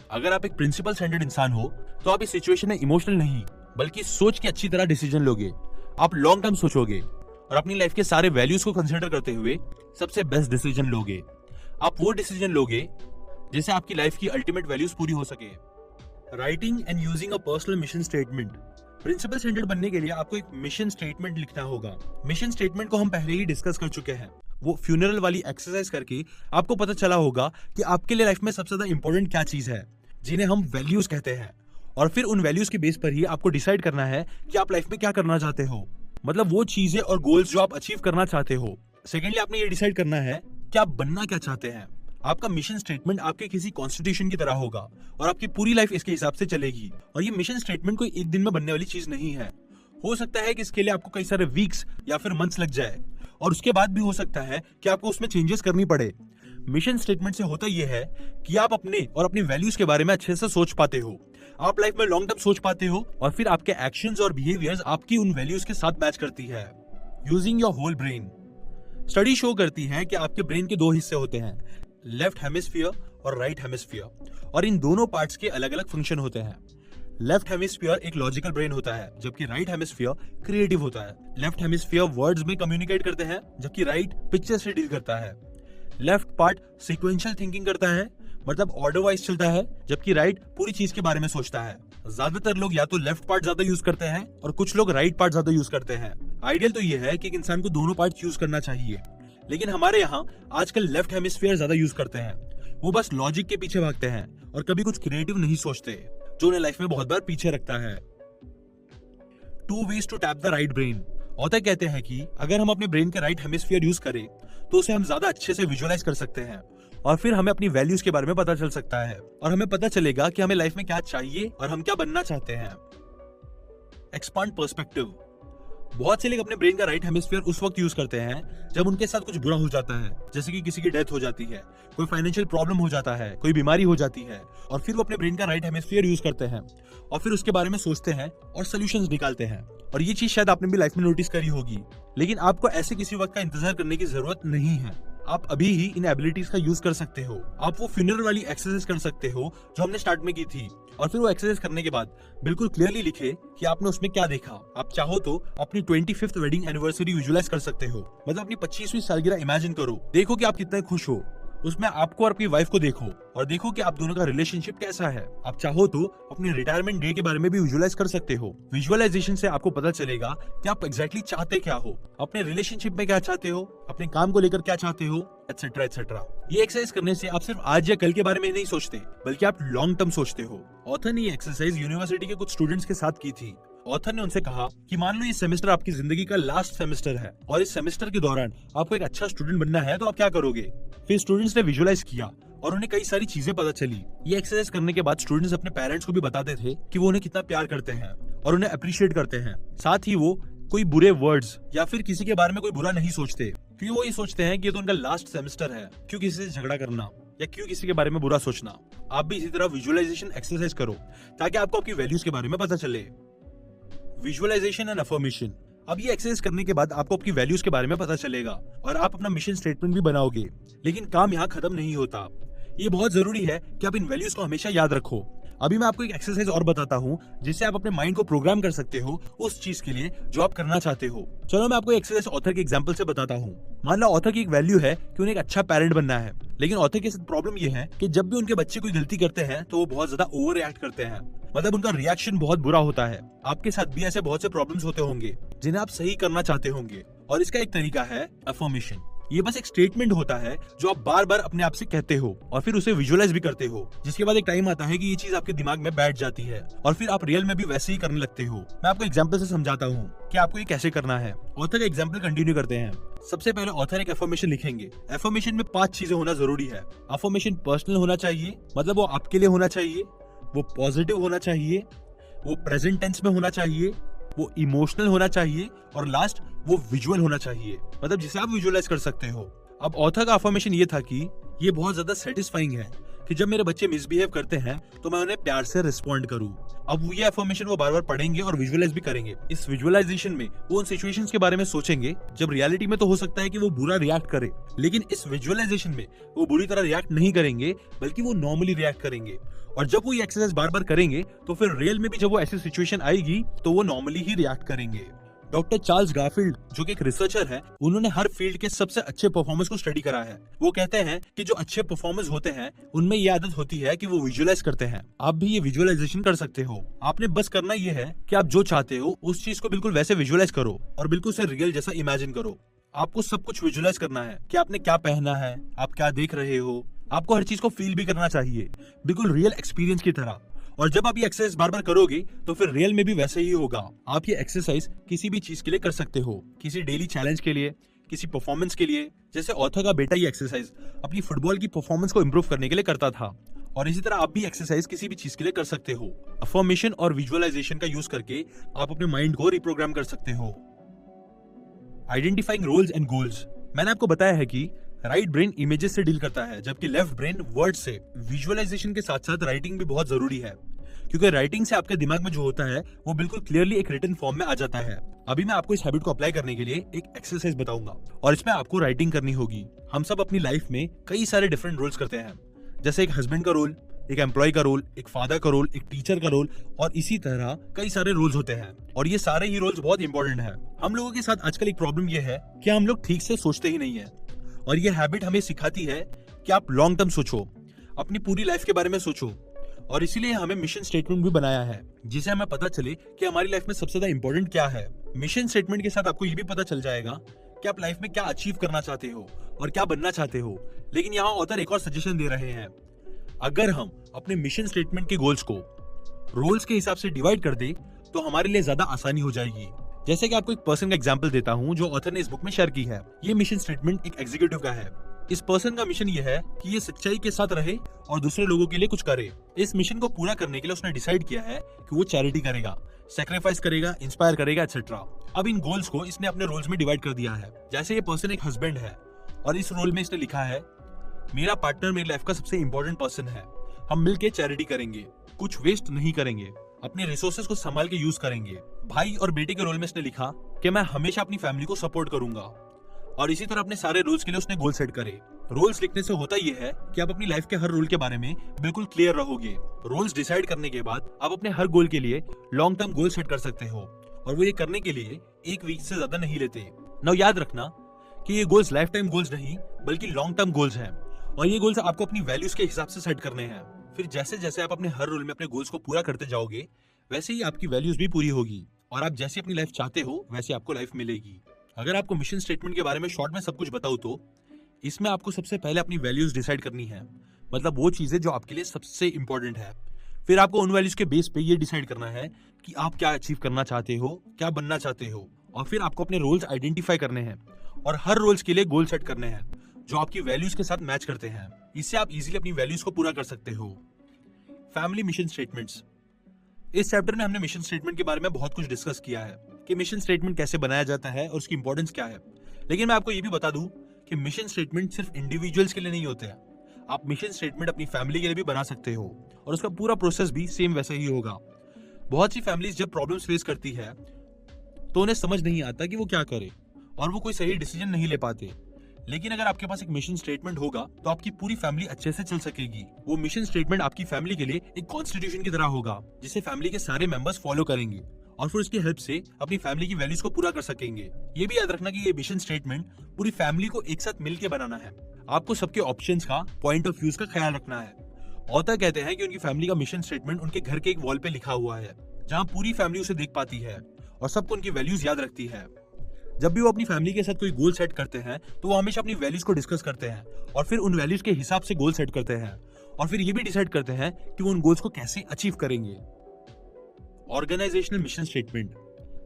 अगर आप एक प्रिंसिपल सेंटर्ड इंसान हो तो आप इस सिचुएशन में इमोशनल नहीं बल्कि सोच के अच्छी तरह डिसीजन लोगे। आप लॉन्ग टर्म सोचोगे और अपनी लाइफ के सारे वैल्यूज को कंसीडर करते हुए सबसे बेस्ट डिसीजन लोगे। आप वो डिसीजन लोगे जिससे आपकी लाइफ की अल्टीमेट वैल्यूज पूरी हो सके। Writing and using a personal mission statement. Principle centered बनने के लिए आपको एक मिशन स्टेटमेंट लिखना होगा। मिशन स्टेटमेंट को हम पहले ही डिस्कस कर चुके हैं। वो फ्यूनरल वाली एक्सरसाइज करके आपको पता चला होगा कि आपके लिए लाइफ में सबसे ज्यादा इंपॉर्टेंट क्या चीज है, जिन्हें हम वैल्यूज कहते हैं। और फिर उन वैल्यूज के बेस पर ही आपको डिसाइड करना है कि आप लाइफ में क्या करना चाहते हो, मतलब वो चीजें और गोल्स जो आप अचीव करना चाहते हो। सेकेंडली, आपने ये डिसाइड करना है कि आप बनना क्या चाहते हैं। आपका मिशन स्टेटमेंट आपके किसी कॉन्स्टिट्यूशन की तरह होगा और आपकी पूरी लाइफ इसके हिसाब से चलेगी। और ये मिशन स्टेटमेंट कोई एक दिन में बनने वाली चीज नहीं है। हो सकता है कि इसके लिए आपको कई सारे वीक्स या फिर मंथ्स लग जाए, और उसके बाद भी हो सकता है कि आपको उसमें चेंजेस करनी पड़े। मिशन स्टेटमेंट से होता यह है कि आप अपने और अपनी वैल्यूज के बारे में अच्छे से सोच पाते हो, आप लाइफ में लॉन्ग टर्म सोच पाते हो, और फिर आपके एक्शंस और बिहेवियर्स आपकी उन वैल्यूज के साथ मैच करती है। Using your whole brain. Study show करती है कि आपके ब्रेन के दो हिस्से होते हैं, लेफ्ट हेमिस्फीयर और राइट हेमिस्फीयर, और इन दोनों पार्ट्स के अलग अलग फंक्शन होते हैं। लेफ्ट हेमिस्फीयर एक लॉजिकल ब्रेन होता है, जबकि राइट हेमिस्फीयर क्रिएटिव होता है। लेफ्ट हेमिस्फीयर वर्ड्स में कम्युनिकेट करते हैं, जबकि राइट पिक्चर से डील करता है। लेफ्ट पार्ट सीक्वेंशियल थिंकिंग करता है, मतलब ऑर्डर वाइज चलता है, जबकि राइट पूरी चीज के बारे में सोचता है। ज्यादातर लोग या तो लेफ्ट पार्ट ज्यादा यूज करते हैं और कुछ लोग राइट पार्ट ज्यादा यूज करते हैं। आइडियल तो ये है कि एक इंसान को दोनों पार्ट यूज करना चाहिए, लेकिन हमारे यहाँ आजकल लेफ्ट हेमिस्फीयर ज्यादा यूज करते हैं। वो बस लॉजिक के पीछे भागते हैं और कभी कुछ क्रिएटिव नहीं सोचते, जो उन्हें लाइफ में बहुत बार पीछे रखता है। 2 ways to tap the right brain। Author कहते हैं कि अगर हम अपने ब्रेन के राइट हेमिस्फीयर यूज करें तो उसे हम ज्यादा अच्छे से विजुअलाइज कर सकते हैं, और फिर हमें अपनी वैल्यूज के बारे में पता चल सकता है, और हमें पता चलेगा कि हमें लाइफ में क्या चाहिए और हम क्या बनना चाहते हैं। Expand perspective. बहुत से लोग अपने ब्रेन का राइट हेमिस्फीयर उस वक्त यूज करते हैं जब उनके साथ कुछ बुरा हो जाता है, जैसे कि किसी की डेथ हो जाती है, कोई फाइनेंशियल प्रॉब्लम हो जाता है, कोई बीमारी हो जाती है, और फिर वो अपने ब्रेन का राइट हेमिस्फीयर यूज करते हैं और फिर उसके बारे में सोचते हैं और सॉल्यूशंस निकालते हैं। और ये चीज शायद आपने भी लाइफ में नोटिस करी होगी, लेकिन आपको ऐसे किसी वक्त का इंतजार करने की जरूरत नहीं है। आप अभी ही इन एबिलिटीज का यूज कर सकते हो। आप वो फ्यूनरल वाली एक्सरसाइज कर सकते हो जो हमने स्टार्ट में की थी, और फिर वो एक्सरसाइज करने के बाद बिल्कुल क्लियरली लिखे कि आपने उसमें क्या देखा। आप चाहो तो अपनी 25th वेडिंग एनिवर्सरी विजुअलाइज कर सकते हो, मतलब अपनी 25वीं सालगिरह इमेजिन करो। देखो कि आप कितने खुश हो, उसमें आपको और अपनी वाइफ को देखो, और देखो कि आप दोनों का रिलेशनशिप कैसा है। आप चाहो तो अपनी रिटायरमेंट डे के बारे में भी विजुअलाइज कर सकते हो। विजुअलाइजेशन से आपको पता चलेगा कि आप एग्जैक्टली चाहते क्या हो, अपने रिलेशनशिप में क्या चाहते हो, अपने काम को लेकर क्या चाहते हो, एटसेट्रा एटसेट्रा। ये एक्सरसाइज करने से आप सिर्फ आज या कल के बारे में नहीं सोचते, बल्कि आप लॉन्ग टर्म सोचते हो। ऑथर ने ये एक्सरसाइज यूनिवर्सिटी के कुछ स्टूडेंट्स के साथ की थी। ऑथर ने उनसे कहा कि मान लो ये सेमेस्टर आपकी जिंदगी का लास्ट सेमेस्टर है, और इस सेमेस्टर के दौरान आपको एक अच्छा स्टूडेंट बनना है, तो आप क्या करोगे। फिर स्टूडेंट्स ने विजुअलाइज किया और उन्हें कई सारी चीजें पता चली। ये एक्सरसाइज करने के बाद स्टूडेंट्स अपने पेरेंट्स को भी बताते थे कि वो उन्हें कितना प्यार करते हैं और उन्हें अप्रिशिएट करते हैं। साथ ही वो कोई बुरे वर्ड्स या फिर किसी के बारे में कोई बुरा नहीं सोचते, क्योंकि वो ये सोचते हैं कि ये तो उनका लास्ट सेमेस्टर है, क्यों किसी से झगड़ा करना या क्यों किसी के बारे में बुरा सोचना। आप भी इसी तरह विजुअलाइजेशन एक्सरसाइज करो ताकि आपको आपकी वैल्यूज के बारे में पता चले। Visualization and affirmation. अब ये एक्सरसाइज करने के बाद आपको आपकी वैल्यूज के बारे में पता चलेगा और आप अपना मिशन स्टेटमेंट भी बनाओगे। लेकिन काम यहाँ खत्म नहीं होता। ये बहुत जरूरी है कि आप इन वैल्यूज को हमेशा याद रखो। अभी मैं आपको एक एक्सरसाइज और बताता हूँ जिससे आप अपने माइंड को प्रोग्राम कर सकते हो उस चीज के लिए जो आप करना चाहते हो। चलो मैं आपको एक्सरसाइज ऑथर के एग्जांपल से बताता हूँ। मान लो ऑथर की एक वैल्यू है कि उन्हें एक अच्छा पेरेंट बनना है, लेकिन ऑथर के साथ प्रॉब्लम ये है कि जब भी उनके बच्चे कोई गलती करते हैं तो वो बहुत ज्यादा ओवर रिएक्ट करते हैं, मतलब उनका रिएक्शन बहुत बुरा होता है। आपके साथ भी ऐसे बहुत से प्रॉब्लम्स होते होंगे जिन्हें आप सही करना चाहते होंगे, और इसका एक तरीका है अफर्मेशन। ये बस एक स्टेटमेंट होता है जो आप बार बार अपने आप से कहते हो और फिर उसे विजुअलाइज भी करते हो, जिसके बाद एक टाइम आता है कि ये चीज आपके दिमाग में बैठ जाती है और फिर आप रियल में भी वैसे ही करने लगते हो। मैं आपको एग्जांपल से समझाता हूँ कि आपको ये कैसे करना है। ऑथर का एग्जांपल कंटिन्यू करते हैं। सबसे पहले ऑथर एक अफर्मेशन लिखेंगे। अफर्मेशन में 5 चीजें होना जरूरी है। अफर्मेशन पर्सनल होना चाहिए, मतलब वो आपके लिए होना चाहिए, वो पॉजिटिव होना चाहिए, वो प्रेजेंट टेंस में होना चाहिए, वो इमोशनल होना चाहिए, और लास्ट वो विजुअल होना चाहिए, मतलब जिसे आप विजुअलाइज कर सकते हो। अब ऑथर का अफर्मेशन ये था कि ये बहुत ज्यादा सेटिस्फाइंग है, कि जब मेरे बच्चे मिसबिहेव करते हैं तो मैं उन्हें प्यार से रिस्पॉन्ड करूं। अब ये अफर्मेशन वो बार बार पढ़ेंगे और विजुअलाइज भी करेंगे। इस विजुअलाइजेशन में वो उन सिचुएशंस के बारे में सोचेंगे जब रियलिटी में तो हो सकता है कि वो बुरा रिएक्ट करे, लेकिन इस विजुअलाइजेशन में वो बुरी तरह रिएक्ट नहीं करेंगे बल्कि वो नॉर्मली रिएक्ट करेंगे। और जब वो ये एक्सरसाइज बार बार करेंगे तो फिर रियल में भी जब वो ऐसी सिचुएशन आएगी तो वो नॉर्मली ही रिएक्ट करेंगे। डॉक्टर चार्ल्स गारफील्ड जो कि एक रिसर्चर है, उन्होंने हर फील्ड के सबसे अच्छे परफॉर्मर्स को स्टडी करा है। वो कहते हैं कि जो अच्छे परफॉर्मर्स होते हैं उनमें ये आदत होती है कि वो विजुअलाइज करते हैं। आप भी ये विजुअलाइजेशन कर सकते हो। आपने बस करना ये है कि आप जो चाहते हो उस चीज को बिल्कुल वैसे विजुअलाइज करो और बिल्कुल से रियल जैसा इमेजिन करो। आपको सब कुछ विजुअलाइज करना है कि आपने क्या पहना है, आप क्या देख रहे हो। आपको हर चीज को फील भी करना चाहिए, बिल्कुल रियल एक्सपीरियंस की तरह। और जब आप ये एक्सरसाइज बार बार करोगे तो फिर रियल में भी वैसे ही होगा। आप ये एक्सरसाइज किसी भी चीज के लिए कर सकते हो, किसी डेली चैलेंज के लिए, किसी परफॉर्मेंस के लिए। जैसे ऑथर का बेटा ये एक्सरसाइज अपनी फुटबॉल की परफॉर्मेंस को इंप्रूव करने के लिए करता था, और इसी तरह आप भी एक्सरसाइज किसी भी चीज के लिए कर सकते हो। अफर्मेशन और विजुअलाइजेशन का यूज करके आप अपने माइंड को रिप्रोग्राम कर सकते हो। Identifying roles and goals. मैंने आपको बताया है कि राइट ब्रेन इमेजेस से डील करता है जबकि लेफ्ट ब्रेन वर्ड से। विजुअलाइजेशन के साथ साथ राइटिंग भी बहुत जरूरी है, क्योंकि राइटिंग से आपके दिमाग में जो होता है वो बिल्कुल क्लियरली एक रिटन फॉर्म में आ जाता है। अभी मैं आपको इस हैबिट को अप्लाई करने के लिए एक एक्सरसाइज बताऊंगा और इसमें आपको राइटिंग करनी होगी। हम सब अपनी लाइफ में कई सारे डिफरेंट रोल्स करते हैं, जैसे एक हस्बैंड का रोल, एक एम्प्लॉय का रोल, एक फादर का रोल, एक टीचर का रोल, और इसी तरह कई सारे रोल्स होते हैं। और ये सारे ही रोल्स बहुत इंपॉर्टेंट है। हम लोगों के साथ आजकल एक प्रॉब्लम ये है कि हम लोग ठीक से सोचते ही नहीं है, और ये हैबिट हमें सिखाती है कि आप लॉन्ग टर्म सोचो, अपनी पूरी लाइफ के बारे में सोचो। और इसीलिए हमें मिशन स्टेटमेंट भी बनाया है, जिससे हमें पता चले कि हमारी लाइफ में सबसे ज्यादा इंपॉर्टेंट क्या है। मिशन स्टेटमेंट के साथ आपको ये भी पता चल जाएगा कि आप लाइफ में क्या अचीव करना चाहते हो और क्या बनना चाहते हो। लेकिन यहाँ ऑथर एक और सजेशन दे रहे हैं, अगर हम अपने मिशन स्टेटमेंट के गोल्स को रोल्स के हिसाब से डिवाइड कर दे तो हमारे लिए ज्यादा आसानी हो जाएगी। जैसे कि आपको एक पर्सन का एग्जांपल देता हूं जो ऑथर ने इस बुक में शेयर की है। ये मिशन स्टेटमेंट एक एग्जीक्यूटिव का है। इस पर्सन का मिशन ये है कि ये सच्चाई के साथ रहे और दूसरे लोगों के लिए कुछ करे। इस मिशन को पूरा करने के लिए उसने डिसाइड किया है कि वो चैरिटी करेगा, सैक्रिफाइस करेगा, इंस्पायर करेगा, एटसेट्रा। अब इन गोल्स को इसने अपने रोल्स में डिवाइड कर दिया है। जैसे ये पर्सन एक हस्बैंड है और इस रोल में इसने लिखा है, मेरा पार्टनर मेरी लाइफ का सबसे इंपॉर्टेंट पर्सन है, हम मिलकर चैरिटी करेंगे, कुछ वेस्ट नहीं करेंगे, अपने रिसोर्सेज को संभाल के यूज करेंगे। भाई और बेटे के रोल में इसने लिखा कि मैं हमेशा अपनी फैमिली को सपोर्ट करूंगा। और इसी तरह अपने सारे रोल्स के लिए उसने गोल सेट करे। रोल्स लिखने से होता यह है कि आप अपनी लाइफ के हर रोल के बारे में बिल्कुल क्लियर रहोगे। रोल्स डिसाइड करने के बाद आप अपने हर गोल के लिए लॉन्ग टर्म गोल सेट कर सकते हो, और वो ये करने के लिए एक वीक से ज्यादा नहीं लेते। ना याद रखना कि ये गोल्स लाइफ टाइम गोल्स नहीं बल्कि लॉन्ग टर्म गोल्स हैं, और ये गोल्स आपको अपनी वैल्यूज के हिसाब से सेट करने हैं। फिर जैसे जैसे आप अपने हर रोल में अपने गोल्स को पूरा करते जाओगे वैसे ही आपकी वैल्यूज भी पूरी होगी, और आप जैसी अपनी लाइफ चाहते हो वैसे आपको लाइफ मिलेगी। अगर आपको मिशन स्टेटमेंट के बारे में शॉर्ट में सब कुछ बताऊं तो इसमें आपको सबसे पहले अपनी वैल्यूज डिसाइड करनी है, मतलब वो चीजें जो आपके लिए सबसे इंपॉर्टेंट है। फिर आपको उन वैल्यूज के बेस पे ये डिसाइड करना है कि आप क्या अचीव करना चाहते हो, क्या बनना चाहते हो। और फिर आपको अपने रोल्स आइडेंटिफाई करने हैं और हर रोल्स के लिए गोल सेट करने हैं जो आपकी वैल्यूज के साथ मैच करते हैं। इससे आप इजीली अपनी वैल्यूज को पूरा कर सकते हो। Family mission statements. इस चैप्टर में हमने मिशन स्टेटमेंट के बारे में बहुत कुछ डिस्कस किया है कि मिशन स्टेटमेंट कैसे बनाया जाता है और उसकी इंपॉर्टेंस क्या है। लेकिन मैं आपको ये भी बता दूं कि मिशन स्टेटमेंट सिर्फ इंडिविजुअल्स के लिए नहीं होते हैं। आप मिशन स्टेटमेंट अपनी फैमिली के लिए भी बना सकते हो, और उसका पूरा प्रोसेस भी सेम वैसा ही होगा। बहुत सी फैमिलीज जब प्रॉब्लम्स फेस करती है तो उन्हें समझ नहीं आता कि वो क्या करे, और वो कोई सही डिसीजन नहीं ले पाते। लेकिन अगर आपके पास एक मिशन स्टेटमेंट होगा तो आपकी पूरी फैमिली अच्छे से चल सकेगी। वो मिशन स्टेटमेंट आपकी फैमिली के लिए एक कॉन्स्टिट्यूशन की तरह होगा जिसे फैमिली के सारे मेंबर्स फॉलो करेंगे, और फिर उसकी हेल्प से अपनी फैमिली की वैल्यूज को पूरा कर सकेंगे। ये भी याद रखना कि ये मिशन स्टेटमेंट पूरी फैमिली को एक साथ मिलकर बनाना है। आपको सबके ऑप्शंस का, पॉइंट ऑफ व्यूज का ख्याल रखना है। ऑथर कहते हैं कि उनकी फैमिली का मिशन स्टेटमेंट उनके घर के एक वॉल पे लिखा हुआ है, जहाँ पूरी फैमिली उसे देख पाती है और सबको उनकी वैल्यूज याद रखती है। जब भी वो अपनी फैमिली के साथ कोई गोल सेट करते हैं तो वो हमेशा अपनी वैल्यूज को डिस्कस करते हैं और फिर उन वैल्यूज के हिसाब से गोल सेट करते हैं, और फिर ये भी डिसाइड करते हैं कि वो उन गोल्स को कैसे अचीव करेंगे। Organizational mission statement.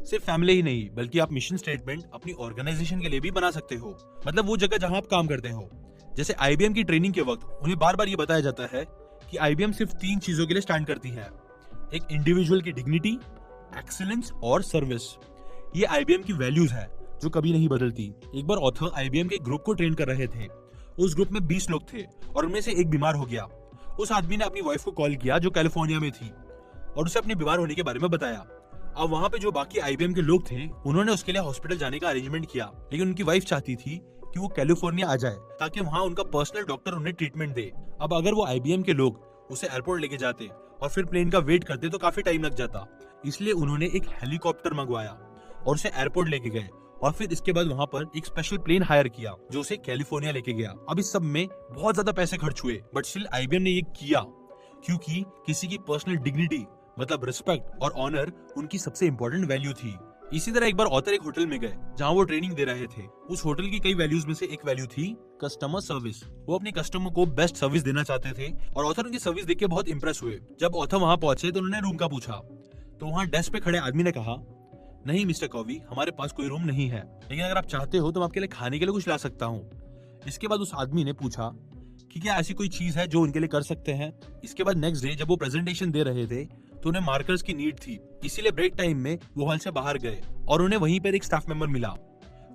सिर्फ फैमिली ही नहीं बल्कि आप मिशन स्टेटमेंट अपनी ऑर्गेनाइजेशन के लिए भी बना सकते हो, मतलब वो जगह जहां आप काम करते हो। जैसे IBM की ट्रेनिंग के वक्त उन्हें बार बार ये बताया जाता है कि IBM सिर्फ 3 चीजों के लिए स्टैंड करती है, एक इंडिविजुअल की डिग्निटी, एक्सीलेंस और सर्विस। ये IBM की वैल्यूज है जो कभी नहीं बदलती। एक बार ऑथर IBM के ग्रुप को ट्रेन कर रहे थे। उस ग्रुप में 20 लोग थे और उनमें से एक बीमार हो गया। उस आदमी ने अपनी वाइफ को कॉल किया जो कैलिफोर्निया में थी और उसे अपने बीमार होने के बारे में बताया। अब वहाँ पे जो बाकी IBM के लोग थे उन्होंने उसके लिए हॉस्पिटल जाने का अरेंजमेंट किया, लेकिन उनकी वाइफ चाहती थी कि वो कैलिफोर्निया आ जाए ताकि वहाँ उनका पर्सनल डॉक्टर उन्हें ट्रीटमेंट दे। अब अगर वो IBM के लोग उसे एयरपोर्ट लेके जाते और फिर प्लेन का वेट करते तो काफी टाइम लग जाता, इसलिए उन्होंने एक हेलीकॉप्टर मंगवाया और उसे एयरपोर्ट लेके गए और फिर इसके बाद वहाँ पर एक स्पेशल प्लेन हायर किया जो उसे कैलिफोर्निया लेके गया। अब इस सब में बहुत ज्यादा पैसे खर्च हुए, बट स्टिल IBM ने ये किया क्योंकि किसी की पर्सनल डिग्निटी मतलब रिस्पेक्ट और ऑनर उनकी सबसे इंपॉर्टेंट वैल्यू थी। इसी तरह एक बार ऑथर एक होटल में गए जहाँ वो ट्रेनिंग दे रहे थे। उस होटल की कई वैल्यूज में से एक वैल्यू थी कस्टमर सर्विस। वो अपने कस्टमर को बेस्ट सर्विस देना चाहते थे और ऑथर उनकी सर्विस देख के बहुत इंप्रेस हुए। जब ऑथर वहाँ पहुंचे तो उन्होंने रूम का पूछा, तो वहाँ डेस्क पे खड़े आदमी ने कहा, नहीं मिस्टर कॉवी, हमारे पास कोई रूम नहीं है, लेकिन अगर आप चाहते हो तो मैं आपके लिए खाने के लिए कुछ ला सकता हूँ। इसके बाद उस आदमी ने पूछा कि क्या ऐसी कोई चीज है जो उनके लिए कर सकते हैं। इसके बाद नेक्स्ट डे जब वो प्रेजेंटेशन दे रहे थे तो उन्हें मार्कर्स की नीड थी, इसीलिए ब्रेक टाइम में वो हॉल से बाहर गए और उन्हें वहीं पर एक स्टाफ मेंबर मिला।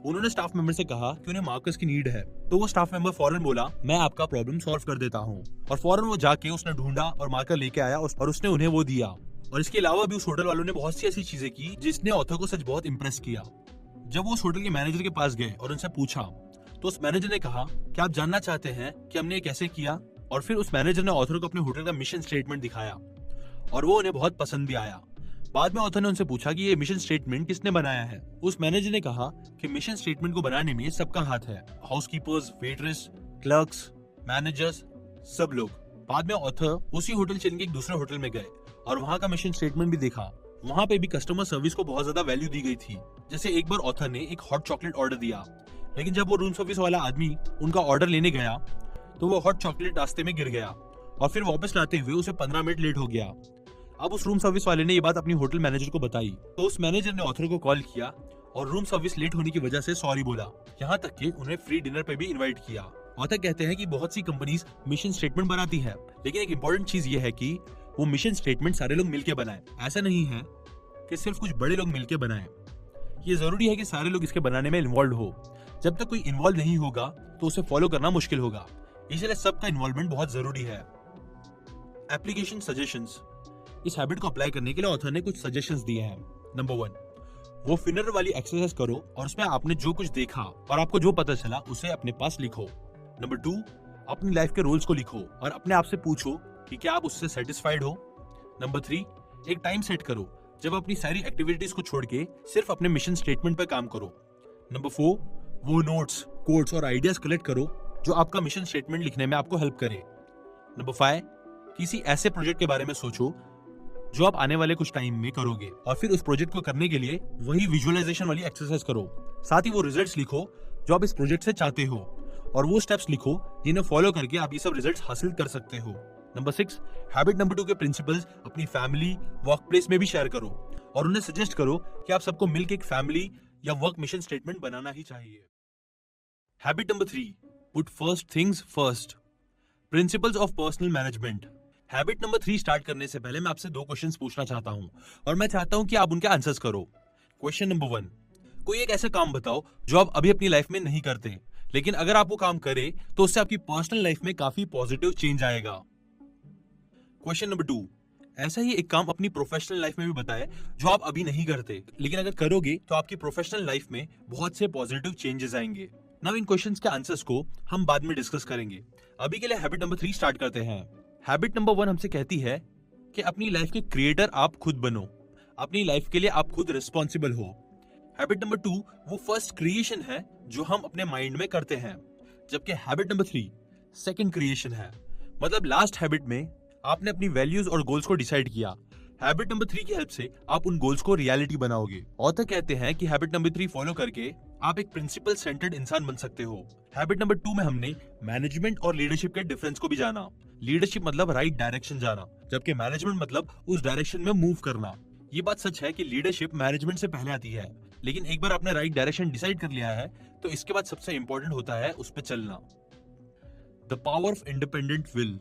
उन्होंने स्टाफ मेंबर से कहा कि उन्हें मार्कर्स की नीड है, तो वो स्टाफ मेंबर फौरन बोला, मैं आपका प्रॉब्लम सॉल्व कर देता हूँ। और फौरन वो जाके उसने ढूंढा और मार्कर लेके आया और उसने उन्हें वो दिया। और इसके अलावा भी उस होटल वालों ने बहुत सी ऐसी चीजें की जिसने ऑथर को सच बहुत इंप्रेस किया। जब वो उस होटल के मैनेजर के पास गए और उनसे पूछा तो उस मैनेजर ने कहा, क्या आप जानना चाहते हैं कि हमने ये कैसे किया। और फिर उस मैनेजर ने ऑथर को अपने होटल का मिशन स्टेटमेंट दिखाया और वो उन्हें बहुत पसंद भी आया। बाद में ऑथर ने उनसे पूछा कि ये मिशन स्टेटमेंट किसने बनाया है। उस मैनेजर ने कहा कि मिशन स्टेटमेंट को बनाने में सबका हाथ है, हाउसकीपर्स, वेटरेस, क्लर्क्स, मैनेजर्स, सब लोग। बाद में ऑथर उसी होटल चेन के एक दूसरे होटल में गए और वहाँ का मिशन स्टेटमेंट भी देखा। वहाँ पे भी कस्टमर सर्विस को बहुत ज्यादा वैल्यू दी गई थी। जैसे एक बार ऑथर ने एक हॉट चॉकलेट ऑर्डर दिया, लेकिन जब वो रूम सर्विस वाला आदमी उनका ऑर्डर लेने गया तो वो हॉट चॉकलेट रास्ते में गिर गया और फिर वापस लाते हुए उसे 15 मिनट लेट हो गया। अब उस रूम सर्विस वाले ने ये बात अपनी होटल मैनेजर को बताई, तो उस मैनेजर ने ऑथर को कॉल किया और रूम सर्विस लेट होने की वजह से सॉरी बोला, यहाँ तक कि उन्हें फ्री डिनर पे भी इनवाइट किया। ऑथर कहते हैं कि बहुत सी कंपनीज मिशन स्टेटमेंट बनाती है, लेकिन एक इंपॉर्टेंट चीज ये है कि वो मिशन स्टेटमेंट सारे लोग मिलकर बनाए। ऐसा नहीं है कि सिर्फ कुछ बड़े लोग मिलकर बनाए, ये जरूरी है कि सारे लोग इसके बनाने में इन्वॉल्व हो। जब तक कोई इन्वॉल्व नहीं होगा तो उसे फॉलो करना मुश्किल होगा, इसलिए सबका इन्वॉल्वमेंट बहुत जरूरी है। Application suggestions. इस हैबिट को अप्लाई करने के लिए ऑथर ने कुछ सजेशंस दिए हैं। नंबर 1, वो फिनर वाली एक्सरसाइज करो और उसमें आपने जो कुछ देखा और आपको जो पता चला उसे अपने पास लिखो। नंबर 2, अपनी लाइफ के रोल्स को लिखो और अपने आप से पूछो कि क्या आप उससे सेटिस्फाइड हो। नंबर 3, एक टाइम सेट करो जब अपनी सारी एक्टिविटीज को छोड़ के सिर्फ अपने मिशन स्टेटमेंट पर काम करो। नंबर 4, वो नोट्स, कोड्स और आइडियाज कलेक्ट करो जो आपका मिशन स्टेटमेंट लिखने में आपको हेल्प करे। नंबर 5, किसी ऐसे प्रोजेक्ट के बारे में सोचो जो आप आने वाले कुछ टाइम में करोगे और फिर उस प्रोजेक्ट को करने के लिए वही विजुअलाइजेशन वाली एक्सरसाइज करो। साथ ही वो रिजल्ट्स लिखो जो आप इस प्रोजेक्ट से चाहते हो और वो स्टेप्स लिखो जिन्हें फॉलो करके आप ये सब रिजल्ट्स हासिल कर सकते हो। नंबर 6, हैबिट नंबर 2 के प्रिंसिपल्स अपनी फैमिली, वर्क प्लेस में भी शेयर करो और उन्हें सजेस्ट करो कि आप सबको मिलकर एक फैमिली या वर्क मिशन स्टेटमेंट बनाना ही चाहिए। Habit number 3, put first things first. Principles of personal management. Habit number 3 start करने से पहले मैं आपसे 2 क्वेश्चंस पूछना चाहता हूं और मैं चाहता हूं कि आप उनके आंसर्स करो। क्वेश्चन नंबर 1, कोई एक ऐसा काम बताओ जो आप अभी अपनी लाइफ में नहीं करते, लेकिन अगर आप वो काम करें तो उससे आपकी पर्सनल लाइफ में काफी पॉजिटिव चेंज आएगा। क्वेश्चन नंबर 2, ऐसा ही एक काम अपनी प्रोफेशनल लाइफ में भी बताएं जो आप अभी नहीं करते, लेकिन अगर करोगे तो आपकी प्रोफेशनल लाइफ में बहुत से पॉजिटिव चेंजेस आएंगे। नाउ इन क्वेश्चंस के आंसर्स को हम बाद में डिस्कस करेंगे। अभी के लिए हैबिट नंबर 3 स्टार्ट करते हैं। हैबिट नंबर 1 हमसे कहती है कि अपनी लाइफ के क्रिएटर आप खुद बनो, अपनी लाइफ के लिए आप खुद रिस्पॉन्सिबल हो। हैबिट नंबर 2 वो फर्स्ट क्रिएशन है जो हम अपने माइंड में करते हैं, जबकि हैबिट नंबर 3 सेकंड क्रिएशन है। मतलब लास्ट हैबिट में आपने अपनी वैल्यूज और गोल्स को डिसाइड किया, हैबिट नंबर 3 की हेल्प से आप उन गोल्स को रियलिटी बनाओगे। ऑथर कहते हैं कि हैबिट नंबर 3 फॉलो करके आप एक प्रिंसिपल सेंटर्ड इंसान बन सकते हो। हैबिट नंबर 2 में हमने मैनेजमेंट और लीडरशिप के डिफरेंस को भी जाना। लीडरशिप मतलब राइट डायरेक्शन जाना, जबकि मैनेजमेंट मतलब उस डायरेक्शन में मूव करना। ये बात सच है कि लीडरशिप मैनेजमेंट से पहले आती है, लेकिन एक बार आपने राइट डायरेक्शन डिसाइड कर लिया है तो इसके बाद सबसे इंपॉर्टेंट होता है उस पर चलना। The power of independent will.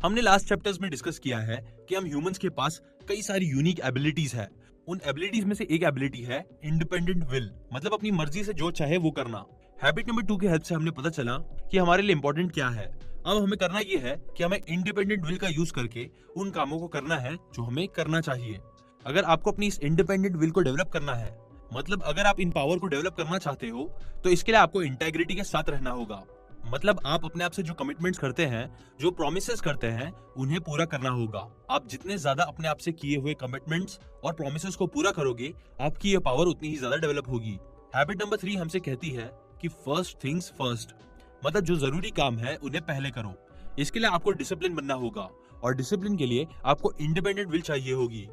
हमने लास्ट चैप्टर्स में डिस्कस किया है कि हम ह्यूमंस के पास कई सारी यूनिक एबिलिटीज है। उन एबिलिटीज में से एक एबिलिटी है इंडिपेंडेंट विल, मतलब अपनी मर्जी से जो चाहे वो करना। हैबिट नंबर 2 की हेल्प से हमने पता चला कि हमारे लिए इंपॉर्टेंट क्या है। अब हमें करना ये है कि हमें इंडिपेंडेंट विल का यूज करके उन कामों को करना है जो हमें करना चाहिए। अगर आपको अपनी इस इंडिपेंडेंट विल को डेवलप करना है, मतलब अगर आप इन पावर को डेवलप करना चाहते हो, तो इसके लिए आपको इंटेग्रिटी के साथ रहना होगा। मतलब आप अपने आप से जो कमिटमेंट्स करते हैं, जो प्रॉमिसेस करते हैं, उन्हें पूरा करना होगा। आप जितने ज्यादा अपने आप से किए हुए कमिटमेंट्स और प्रॉमिसेस को पूरा करोगे, आपकी ये पावर उतनी ही ज्यादा डेवलप होगी। हैबिट नंबर 3 हमसे कहती है कि फर्स्ट थिंग्स फर्स्ट, मतलब जो जरूरी काम है उन्हें पहले करो। इसके लिए आपको डिसिप्लिन बनना होगा, और डिसिप्लिन के लिए आपको इंडिपेंडेंट विल चाहिए होगी।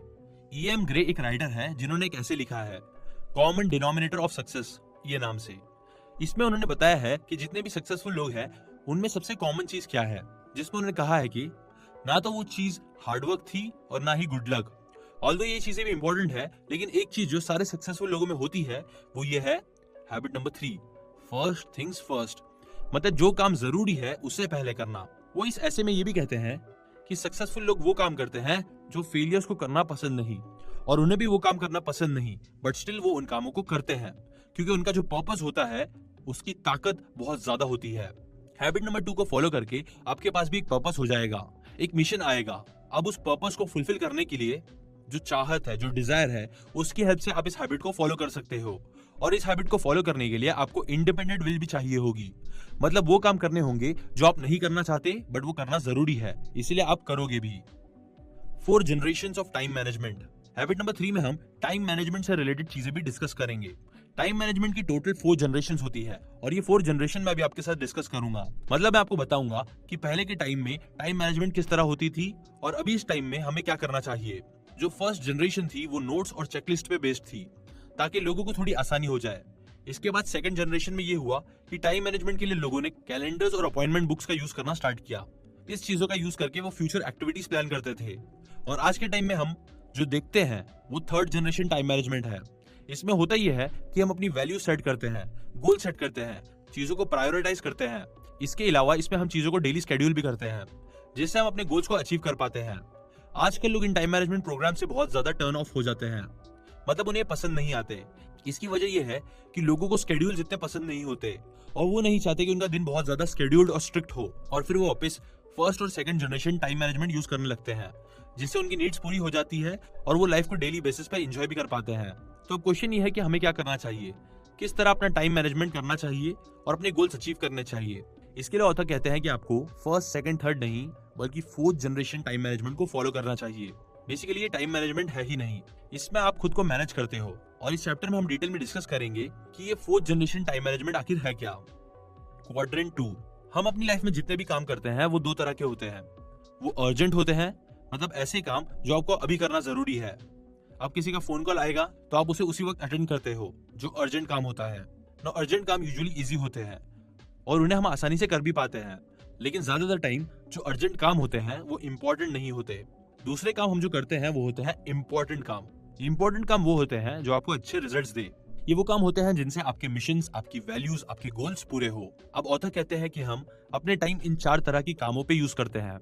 E.M. ग्रे एक राइटर है जिन्होंने एक ऐसे लिखा है, कॉमन डिनोमिनेटर ऑफ सक्सेस, ये नाम से। इसमें उन्होंने बताया है कि जितने भी सक्सेसफुल लोग हैं, उनमें सबसे कॉमन चीज क्या है, जिसमें उन्होंने कहा है कि ना तो वो चीज हार्डवर्क थी और ना ही गुड लक। ऑल्दो ये चीजें भी इंपॉर्टेंट है, लेकिन एक चीज जो सारे सक्सेसफुल लोगों में होती है वो ये है habit number 3, first things first, मतलब जो काम जरूरी है उसे पहले करना। वो इस ऐसे में ये भी कहते हैं कि सक्सेसफुल लोग वो काम करते हैं जो फेलियर्स को करना पसंद नहीं, और उन्हें भी वो काम करना पसंद नहीं, बट स्टिल वो उन कामों को करते हैं, क्योंकि उनका जो पर्पस होता है उसकी ताकत बहुत ज्यादा होती है। हैबिट नंबर 2 को फॉलो करके आपके पास भी एक पर्पस हो जाएगा, एक मिशन आएगा। अब उस पर्पस को फुलफिल करने के लिए जो चाहत है, जो डिजायर है, उसकी हेल्प से आप इस हैबिट को फॉलो कर सकते हो। और इस हैबिट को फॉलो करने के लिए आपको इंडिपेंडेंट विल भी चाहिए होगी, मतलब वो काम करने होंगे जो आप नहीं करना चाहते बट वो करना जरूरी है, इसलिए आप करोगे भी। 4 generations of time management. Habit number 3 में हम टाइम मैनेजमेंट से रिलेटेड चीजें भी डिस्कस करेंगे। टाइम मैनेजमेंट की टोटल 4 जनरेशंस होती है, और ये 4 जनरेशन मैं भी आपके साथ डिस्कस करूंगा। मतलब मैं आपको बताऊंगा कि पहले के टाइम में टाइम मैनेजमेंट किस तरह होती थी और अभी इस टाइम में हमें क्या करना चाहिए। जो फर्स्ट जनरेशन थी वो नोट्स और चेकलिस्ट पे बेस्ड थी, ताकि लोगों को थोड़ी आसानी हो जाए। इसके बाद सेकंड जनरेशन में ये हुआ कि टाइम मैनेजमेंट के लिए लोगों ने कैलेंडर्स और अपॉइंटमेंट बुक्स का यूज करना स्टार्ट किया। इस चीजों का यूज करके वो फ्यूचर एक्टिविटीज प्लान करते थे। और आज के टाइम में हम जो देखते हैं वो थर्ड जनरेशन टाइम मैनेजमेंट है। इसमें होता यह है कि हम अपनी वैल्यू सेट करते हैं, गोल सेट करते हैं, चीजों को प्रायोरिटाइज करते हैं। इसके अलावा इसमें हम चीजों को डेली शेड्यूल भी करते हैं, जिससे हम अपने गोल्स को अचीव कर पाते हैं। आजकल लोग इन टाइम मैनेजमेंट प्रोग्राम से बहुत ज्यादा टर्न ऑफ हो जाते हैं, मतलब उन्हें पसंद नहीं आते। इसकी वजह यह है कि लोगों को शेड्यूल जितने पसंद नहीं होते, और वो नहीं चाहते कि उनका दिन बहुत ज्यादा शेड्यूल्ड और स्ट्रिक्ट हो, और फिर वो वापस फर्स्ट और second generation time management use करने लगते हैं, जिससे उनकी नीड्स पूरी हो जाती है और वो लाइफ को डेली बेसिस पे एंजॉय भी कर पाते हैं। तो क्वेश्चन ये है कि हमें क्या करना चाहिए, किस तरह अपना टाइम मैनेजमेंट करना चाहिए और अपने गोल्स अचीव करने चाहिए। इसके लिए ऑथर कहते हैं कि आपको फर्स्ट, सेकंड, थर्ड नहीं बल्कि फोर्थ जनरेशन टाइम मैनेजमेंट को फॉलो करना चाहिए। बेसिकली ये टाइम मैनेजमेंट है ही नहीं, इसमें आप खुद को मैनेज करते हो। और इस चैप्टर में हम डिटेल में डिस्कस करेंगे कि ये फोर्थ जनरेशन टाइम मैनेजमेंट आखिर है क्या। क्वाड्रेंट 2। हम अपनी लाइफ में जितने भी काम करते हैं वो 2 तरह के होते हैं। वो अर्जेंट होते हैं, मतलब ऐसे काम जो आपको अभी करना जरूरी है। आप किसी का फोन कॉल आएगा तो आप उसे उसी वक्त अटेंड करते हो, जो अर्जेंट काम होता है। ना अर्जेंट काम यूजुअली इजी होते हैं और उन्हें हम आसानी से कर भी पाते हैं, लेकिन ज्यादातर टाइम जो अर्जेंट काम होते हैं वो इम्पोर्टेंट नहीं होते। दूसरे काम हम जो करते हैं वो होते हैं इम्पोर्टेंट काम। इम्पोर्टेंट काम वो होते हैं जो आपको अच्छे रिजल्ट्स दे। ये वो काम होते हैं जिनसे आपके मिशंस, आपकी वैल्यूज, आपके गोल्स पूरे हो। अब ऑथर कहते हैं कि हम अपने टाइम इन 4 तरह की कामों पे यूज करते हैं,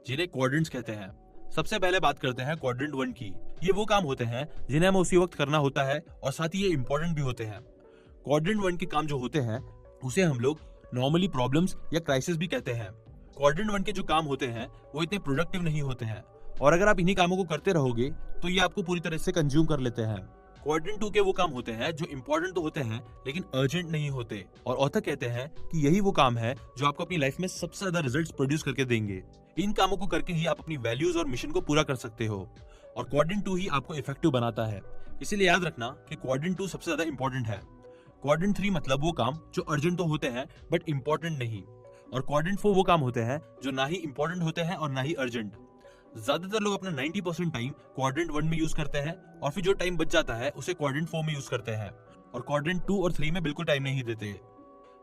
जिन्हें क्वाड्रेंट्स कहते हैं। सबसे पहले बात करते हैं क्वाड्रेंट 1 की। ये वो काम होते हैं जिन्हें हमें उसी वक्त करना होता है और साथ ही ये इंपॉर्टेंट भी होते हैं। क्वाड्रेंट 1 के काम जो होते हैं उसे हम लोग नॉर्मली प्रॉब्लम्स या क्राइसिस भी कहते हैं। क्वाड्रेंट 1 के जो काम होते हैं वो इतने प्रोडक्टिव नहीं होते हैं, और अगर आप इन्हीं कामों को करते रहोगे तो ये आपको पूरी तरह से कंज्यूम कर लेते हैं। क्वाड्रेंट 2 के वो काम होते हैं जो इंपॉर्टेंट तो होते हैं लेकिन अर्जेंट नहीं होते, और ऑथर कहते हैं कि यही वो काम है जो आपको अपनी लाइफ में सबसे ज्यादा रिजल्ट्स प्रोड्यूस करके देंगे। इन कामों को करके ही आप अपनी वैल्यूज और मिशन को पूरा कर सकते हो, और क्वाड्रेंट 2 ही आपको इफेक्टिव बनाता है। इसीलिए याद रखना कि क्वाड्रेंट 2 सबसे ज्यादा इंपॉर्टेंट है। क्वाड्रेंट 3 मतलब वो काम जो अर्जेंट तो होते हैं बट इंपॉर्टेंट नहीं, और क्वाड्रेंट 4 वो काम होते हैं जो ना ही इंपॉर्टेंट होते हैं और ना ही अर्जेंट। ज्यादातर लोग अपना 90% टाइम क्वाड्रेंट 1 में यूज करते हैं, और फिर जो टाइम बच जाता है उसे क्वाड्रेंट 4 में यूज करते हैं, और क्वाड्रेंट 2 और 3 में बिल्कुल टाइम नहीं देते।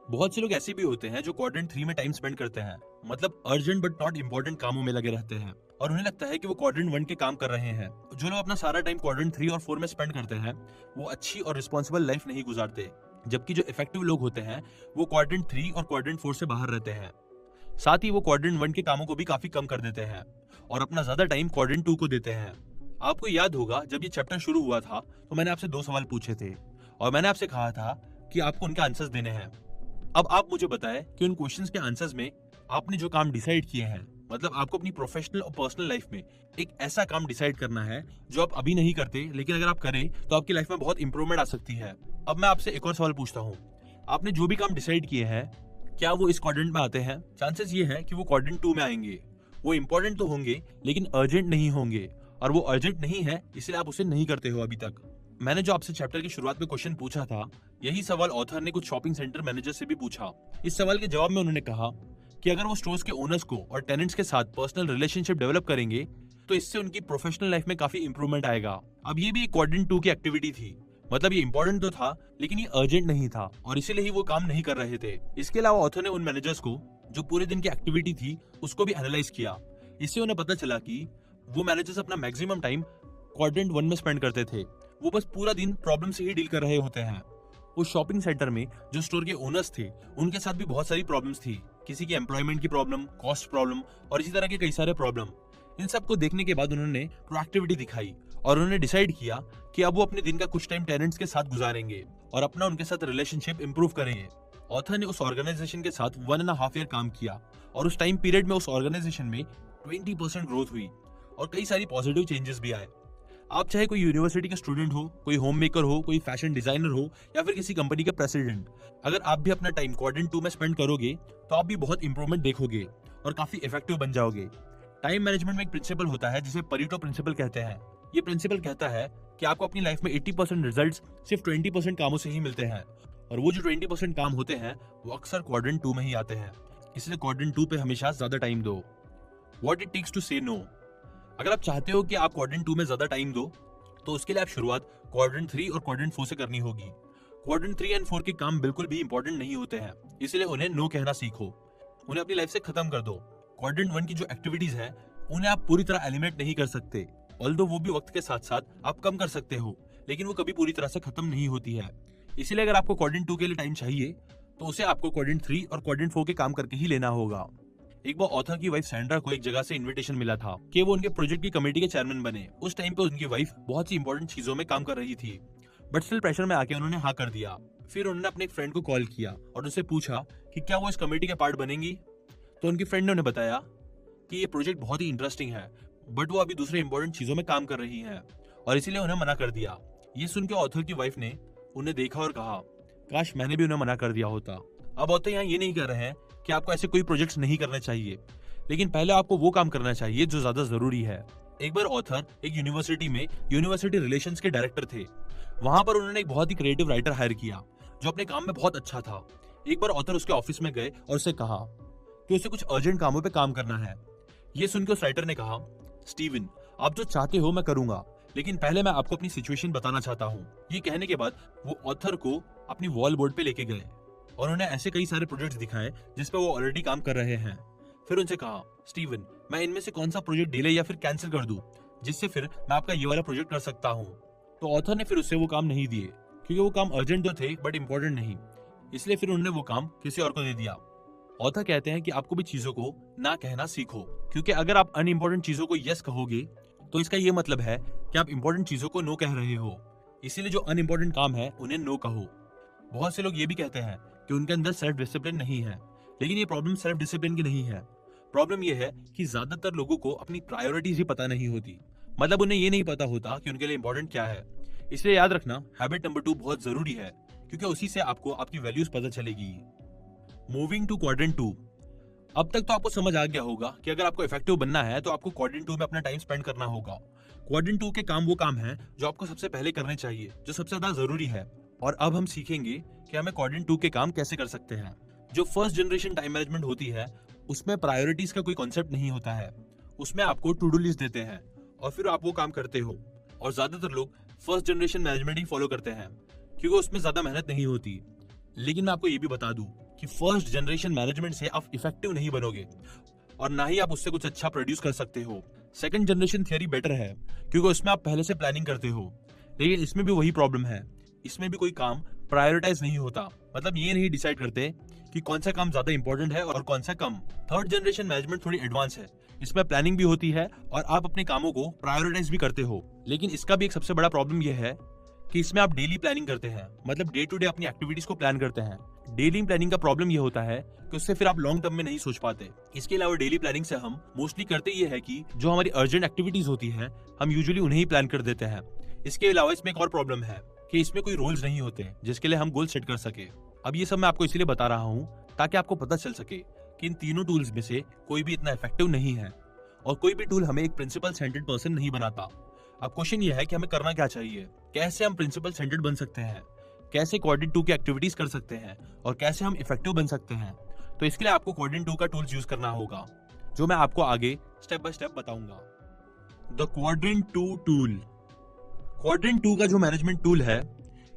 बहुत से लोग ऐसे भी होते हैं जो क्वाड्रेंट 3 में टाइम स्पेंड करते हैं, मतलब अर्जेंट बट नॉट इंपॉर्टेंट कामों में लगे रहते हैं, और उन्हें लगता है कि वो क्वाड्रेंट 1 के काम कर रहे हैं। जो लोग अपना सारा टाइम क्वाड्रेंट 3 और 4 में स्पेंड करते हैं वो अच्छी और रिस्पॉन्सिबल लाइफ नहीं गुजारते, जबकि जो इफेक्टिव लोग होते हैं वो क्वाड्रेंट 3 और क्वाड्रेंट 4 से बाहर रहते हैं। साथ ही वो क्वाड्रेंट 1 के कामों को भी काफी कम कर देते हैं और अपना ज्यादा टाइम क्वाड्रेंट 2 को देते हैं। आपको याद होगा जब ये चैप्टर शुरू हुआ था तो मैंने आपसे 2 सवाल पूछे थे, और मैंने आपसे कहा था कि आपको उनके आंसर्स देने हैं। अब आप मुझे बताएं कि उन क्वेश्चंस के आंसर्स में आपने जो काम डिसाइड किए हैं, मतलब आपको अपनी प्रोफेशनल और पर्सनल लाइफ में एक ऐसा काम डिसाइड करना है जो आप अभी नहीं करते, लेकिन अगर आप करें तो आपकी लाइफ में बहुत इंप्रूवमेंट आ सकती है। अब मैं आपसे एक और सवाल पूछता हूँ, आपने जो भी काम डिसाइड किए हैं, क्या वो इस क्वाड्रेंट में आते हैं? चांसेस ये है कि वो क्वाड्रेंट 2 में आएंगे। वो इंपॉर्टेंट तो होंगे लेकिन अर्जेंट नहीं होंगे, और वो अर्जेंट नहीं है इसलिए आप उसे नहीं करते हो अभी तक। मैंने जो आपसे चैप्टर की शुरुआत में क्वेश्चन पूछा था, यही सवाल ऑथर ने कुछ शॉपिंग सेंटर मैनेजर से भी पूछा। इस सवाल के जवाब में उन्होंने कहा कि अगर वो स्टोर्स के ओनर्स को और टेनेंट्स के साथ पर्सनल रिलेशनशिप डेवलप करेंगे तो इससे उनकी प्रोफेशनल लाइफ में काफी इंप्रूवमेंट आएगा। अब ये भी एक क्वाड्रेंट 2 की एक्टिविटी थी, मतलब ये इंपॉर्टेंट तो था लेकिन ये अर्जेंट नहीं था और इसीलिए ही वो काम नहीं कर रहे थे। इसके अलावा ऑथर ने उन मैनेजर्स को जो पूरे दिन की एक्टिविटी थी उसको भी एनालाइज किया। इससे उन्हें पता चला कि वो मैनेजर्स अपना मैक्सिमम टाइम क्वाड्रेंट 1 में स्पेंड करते थे। वो बस पूरा दिन प्रॉब्लम से ही डील कर रहे होते हैं। उस शॉपिंग सेंटर में जो स्टोर के ओनर्स थे उनके साथ भी बहुत सारी प्रॉब्लम्स थी। किसी की एम्प्लॉयमेंट की प्रॉब्लम, कॉस्ट प्रॉब्लम और इसी तरह के कई सारे प्रॉब्लम। इन सब को देखने के बाद उन्होंने प्रोएक्टिविटी दिखाई और उन्होंने डिसाइड किया कि अब वो अपने दिन का कुछ टाइम टेनेंट्स के साथ गुजारेंगे और अपना उनके साथ रिलेशनशिप इंप्रूव करेंगे। ऑथर ने उस ऑर्गेनाइजेशन के साथ 1.5 ईयर काम किया और उस टाइम पीरियड में उस ऑर्गेनाइजेशन में 20% ग्रोथ हुई और कई सारी पॉजिटिव चेंजेस भी आए। आप चाहे कोई यूनिवर्सिटी का स्टूडेंट हो, कोई होम मेकर हो, कोई फैशन डिजाइनर हो या फिर किसी कंपनी के प्रेसिडेंट, अगर आप भी अपना टाइम क्वाड्रेंट 2 में स्पेंड करोगे तो आप भी बहुत इंप्रूवमेंट देखोगे और काफी इफेक्टिव बन जाओगे। टाइम मैनेजमेंट में एक प्रिंसिपल होता है जिसे परेटो प्रिंसिपल कहते हैं। ये प्रिंसिपल कहता है कि आपको अपनी लाइफ में 80% रिजल्ट्स सिर्फ 20% कामों से ही मिलते हैं और वो जो 20% काम होते हैं वो अक्सर क्वाड्रेंट 2 में ही आते हैं। इसलिए क्वाड्रेंट 2 पे हमेशा ज्यादा टाइम दो। व्हाट इट टेक्स टू से नो। अगर आप चाहते हो कि आप क्वाड्रेंट 2 में ज्यादा टाइम दो तो उसके लिए आप शुरुआत क्वाड्रेंट 3 और क्वाड्रेंट 4 से करनी होगी। क्वाड्रेंट 3 एंड 4 के काम बिल्कुल भी इंपॉर्टेंट नहीं होते हैं, इसलिए उन्हें नो कहना सीखो। उन्हें अपनी लाइफ से खत्म कर दो। क्वाड्रेंट 1 की जो एक्टिविटीज है उन्हें आप पूरी तरह एलिमिनेट नहीं कर सकते, ऑल्दो वो भी वक्त के साथ साथ आप कम कर सकते हो, लेकिन वो कभी पूरी तरह से खत्म नहीं होती है। इसलिए अगर आपको क्वाड्रेंट 2 के लिए टाइम चाहिए तो उसे आपको क्वाड्रेंट 3 और क्वाड्रेंट 4 के काम करके ही लेना होगा। एक बार ऑथर की वाइफ सैंड्रा को एक जगह से इनविटेशन मिला था कि वो उनके प्रोजेक्ट की कमेटी के चेयरमैन बने। उस टाइम पे उनकी वाइफ बहुत सी इंपॉर्टेंट चीजों में काम कर रही थी, बट स्टिल प्रेशर में आके उन्होंने हाँ कर दिया। फिर उन्होंने अपने एक फ्रेंड को कॉल किया और उससे पूछा कि क्या वो इस कमेटी के पार्ट बनेंगी। तो उनकी फ्रेंड ने उन्हें बताया कि ये प्रोजेक्ट बहुत ही इंटरेस्टिंग है, बट वो अभी दूसरे इंपॉर्टेंट चीजों में काम कर रही है और इसीलिए उन्हें मना कर दिया। ये सुन के ऑथर की वाइफ ने उन्हें देखा और कहा, काश मैंने भी उन्हें मना कर दिया होता। अब ऑथर यहाँ ये नहीं कर रहे हैं कि आपको ऐसे कोई प्रोजेक्ट्स नहीं करने चाहिए, लेकिन पहले आपको वो काम करना चाहिए जो ज्यादा जरूरी है। एक बार ऑथर एक यूनिवर्सिटी में यूनिवर्सिटी रिलेशंस के डायरेक्टर थे। वहां पर उन्होंने एक बहुत ही क्रिएटिव राइटर हायर किया जो अपने काम में बहुत अच्छा था। एक बार ऑथर उसके ऑफिस में गए और उसे कहा कि उसे कुछ अर्जेंट कामों पे काम करना है। ये सुनकर उस राइटर ने कहा, स्टीवन आप जो चाहते हो मैं करूंगा, लेकिन पहले मैं आपको अपनी सिचुएशन बताना चाहता हूँ। ये कहने के बाद वो ऑथर को अपनी वॉल बोर्ड पे लेके गए और उन्हें ऐसे कई सारे प्रोजेक्ट्स दिखाए जिसपे वो ऑलरेडी काम कर रहे हैं। फिर उनसे कहा, स्टीवन मैं इनमें से कौन सा प्रोजेक्ट डिले या फिर कैंसिल कर दूं जिससे फिर मैं आपका ये वाला प्रोजेक्ट कर सकता हूँ। तो ऑथर ने फिर उससे वो काम नहीं दिए क्योंकि वो काम अर्जेंट तो थे बट इंपॉर्टेंट नहीं, इसलिए फिर उन्होंने वो काम किसी और को दे दिया। ऑथर कहते हैं कि आपको भी चीजों को ना कहना सीखो, क्योंकि अगर आप अनइम्पोर्टेंट चीजों को यस कहोगे तो इसका ये मतलब है कि आप इंपॉर्टेंट चीजों को नो कह रहे हो। इसीलिए जो अनइम्पोर्टेंट काम है उन्हें नो कहो। बहुत से लोग ये भी कहते हैं कि उनके अंदर सेल्फ डिसिप्लिन नहीं है, लेकिन ये प्रॉब्लम सेल्फ डिसिप्लिन की नहीं है। प्रॉब्लम ये है कि ज्यादातर लोगों को अपनी प्रायोरिटीज ही पता नहीं होती, मतलब उन्हें ये नहीं पता होता कि उनके लिए इंपॉर्टेंट क्या है। इसलिए याद रखना, हैबिट नंबर 2 बहुत जरूरी है, क्योंकि उसी से आपको आपकी वैल्यूज पता चलेगी। Moving to quadrant 2। अब तक तो आपको समझ आ गया होगा कि अगर आपको इफेक्टिव बनना है तो आपको क्वाड्रेंट 2 में अपना टाइम स्पेंड करना होगा। क्वाड्रेंट 2 के काम वो काम है जो आपको सबसे पहले करने चाहिए, जो सबसे ज्यादा जरूरी है। और अब हम सीखेंगे कि हमें क्वाड्रेंट 2 के काम कैसे कर सकते हैं। जो फर्स्ट जनरेशन टाइम मैनेजमेंट होती है उसमें प्रायोरिटीज का कोई कॉन्सेप्ट नहीं होता है। उसमें आपको टू डू लिस्ट देते हैं और फिर आप वो काम करते हो। और ज्यादातर लोग फर्स्ट जनरेशन मैनेजमेंट ही फॉलो करते हैं क्योंकि उसमें ज्यादा मेहनत नहीं होती। लेकिन मैं आपको ये भी बता दूं कि फर्स्ट जनरेशन मैनेजमेंट से आप इफेक्टिव नहीं बनोगे और ना ही आप उससे कुछ अच्छा प्रोड्यूस कर सकते हो। सेकंड जनरेशन थियरी बेटर है क्योंकि उसमें आप पहले से प्लानिंग करते हो, लेकिन इसमें भी वही प्रॉब्लम है, इसमें भी कोई काम प्रायोरिटाइज नहीं होता। मतलब ये नहीं डिसाइड करते कि कौन सा काम ज्यादा इंपॉर्टेंट है और कौन सा कम। थर्ड जनरेशन मैनेजमेंट थोड़ी एडवांस है, इसमें प्लानिंग भी होती है और आप अपने कामों को प्रायोरिटाइज भी करते हो। लेकिन इसका भी एक सबसे बड़ा प्रॉब्लम यह है कि इसमें आप डेली प्लानिंग करते हैं, मतलब डे टू डे अपनी एक्टिविटीज को प्लान करते हैं। डेली प्लानिंग का प्रॉब्लम ये होता है कि उससे फिर आप लॉन्ग टर्म में नहीं सोच पाते। इसके अलावा डेली प्लानिंग से हम मोस्टली करते ये है कि जो हमारी अर्जेंट एक्टिविटीज होती हैं हम यूजुअली उन्हें ही प्लान कर देते हैं। इसके अलावा इसमें एक और प्रॉब्लम है कि इसमें कोई रूल्स नहीं होते जिसके लिए हम गोल सेट कर सके। अब ये सब मैं आपको इसलिए बता रहा हूँ ताकि आपको पता चल सके कि इन तीनों टूल्स में से कोई भी इतना इफेक्टिव नहीं है और कोई भी टूल हमें एक प्रिंसिपल सेंटर्ड पर्सन नहीं बनाता। अब क्वेश्चन ये है कि हमें करना क्या चाहिए, कैसे हम प्रिंसिपल सेंटर्ड बन सकते हैं, कैसे क्वाड्रेंट 2 की एक्टिविटीज कर सकते हैं और कैसे हम इफेक्टिव बन सकते हैं। तो इसके लिए आपको क्वाड्रेंट 2 का टूल्स यूज करना होगा जो मैं आपको आगे स्टेप बाय स्टेप बताऊंगा। The quadrant 2 tool. क्वाड्रेंट 2 का जो मैनेजमेंट टूल है,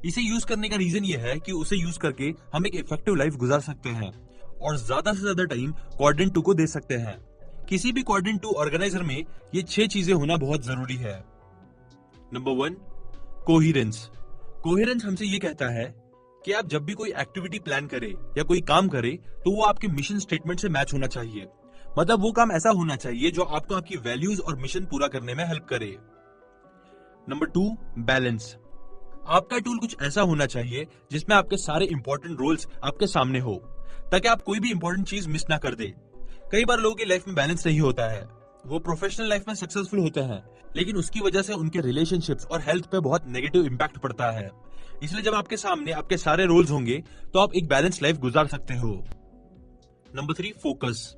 इसे यूज करने का रीजन ये है कि उसे यूज करके हम एक इफेक्टिव लाइफ गुजार सकते हैं और ज्यादा से ज्यादा टाइम क्वाड्रेंट 2 को दे सकते हैं। किसी भी क्वाड्रेंट 2 ऑर्गेनाइजर में ये 6 चीजें होना बहुत जरूरी है। Number 1, coherence. कोहिरेंस हमसे ये कहता है कि आप जब भी कोई एक्टिविटी प्लान करें या कोई काम करें तो वो आपके मिशन स्टेटमेंट से मैच होना चाहिए। मतलब वो काम ऐसा होना चाहिए जो आपको आपकी वैल्यूज और मिशन पूरा करने में हेल्प करे। Number 2, balance. आपका टूल कुछ ऐसा होना चाहिए जिसमें आपके सारे इंपॉर्टेंट रोल्स आपके सामने हो ताकि आप कोई भी इंपॉर्टेंट चीज मिस ना कर दे। कई बार लोगों की लाइफ में बैलेंस नहीं होता है, वो प्रोफेशनल लाइफ में सक्सेसफुल होते हैं लेकिन उसकी वजह से उनके रिलेशनशिप्स और हेल्थ पे बहुत नेगेटिव इंपैक्ट पड़ता है। इसलिए जब आपके सामने आपके सारे रोल्स होंगे तो आप एक बैलेंस लाइफ गुजार सकते हो। Number 3, focus.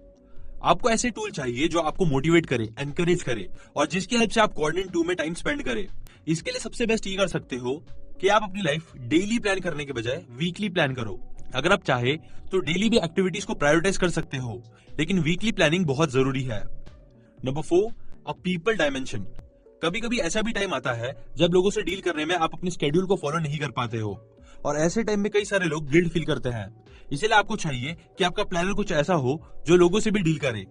आपको ऐसे टूल चाहिए जो आपको मोटिवेट करे, एनकरेज करे और जिसकी हेल्प से आप क्वाड्रेंट 2 में टाइम स्पेंड करें। इसके लिए सबसे बेस्ट ये कर सकते हो कि आप अपनी लाइफ डेली प्लान करने के बजाय वीकली प्लान करो। अगर आप चाहे तो डेली भी एक्टिविटीज को प्रायोरिटाइज कर सकते हो लेकिन वीकली प्लानिंग बहुत जरूरी है। Number 4, a people dimension. कभी कभी ऐसा भी टाइम आता है जब लोगों से डील करने में आप अपने स्केड्यूल को फॉलो नहीं कर पाते हो और ऐसे टाइम में कई सारे लोग गिल्ट फील करते हैं। इसलिए आपको चाहिए कि आपका प्लानर कुछ ऐसा हो जो लोगों से भी डील करे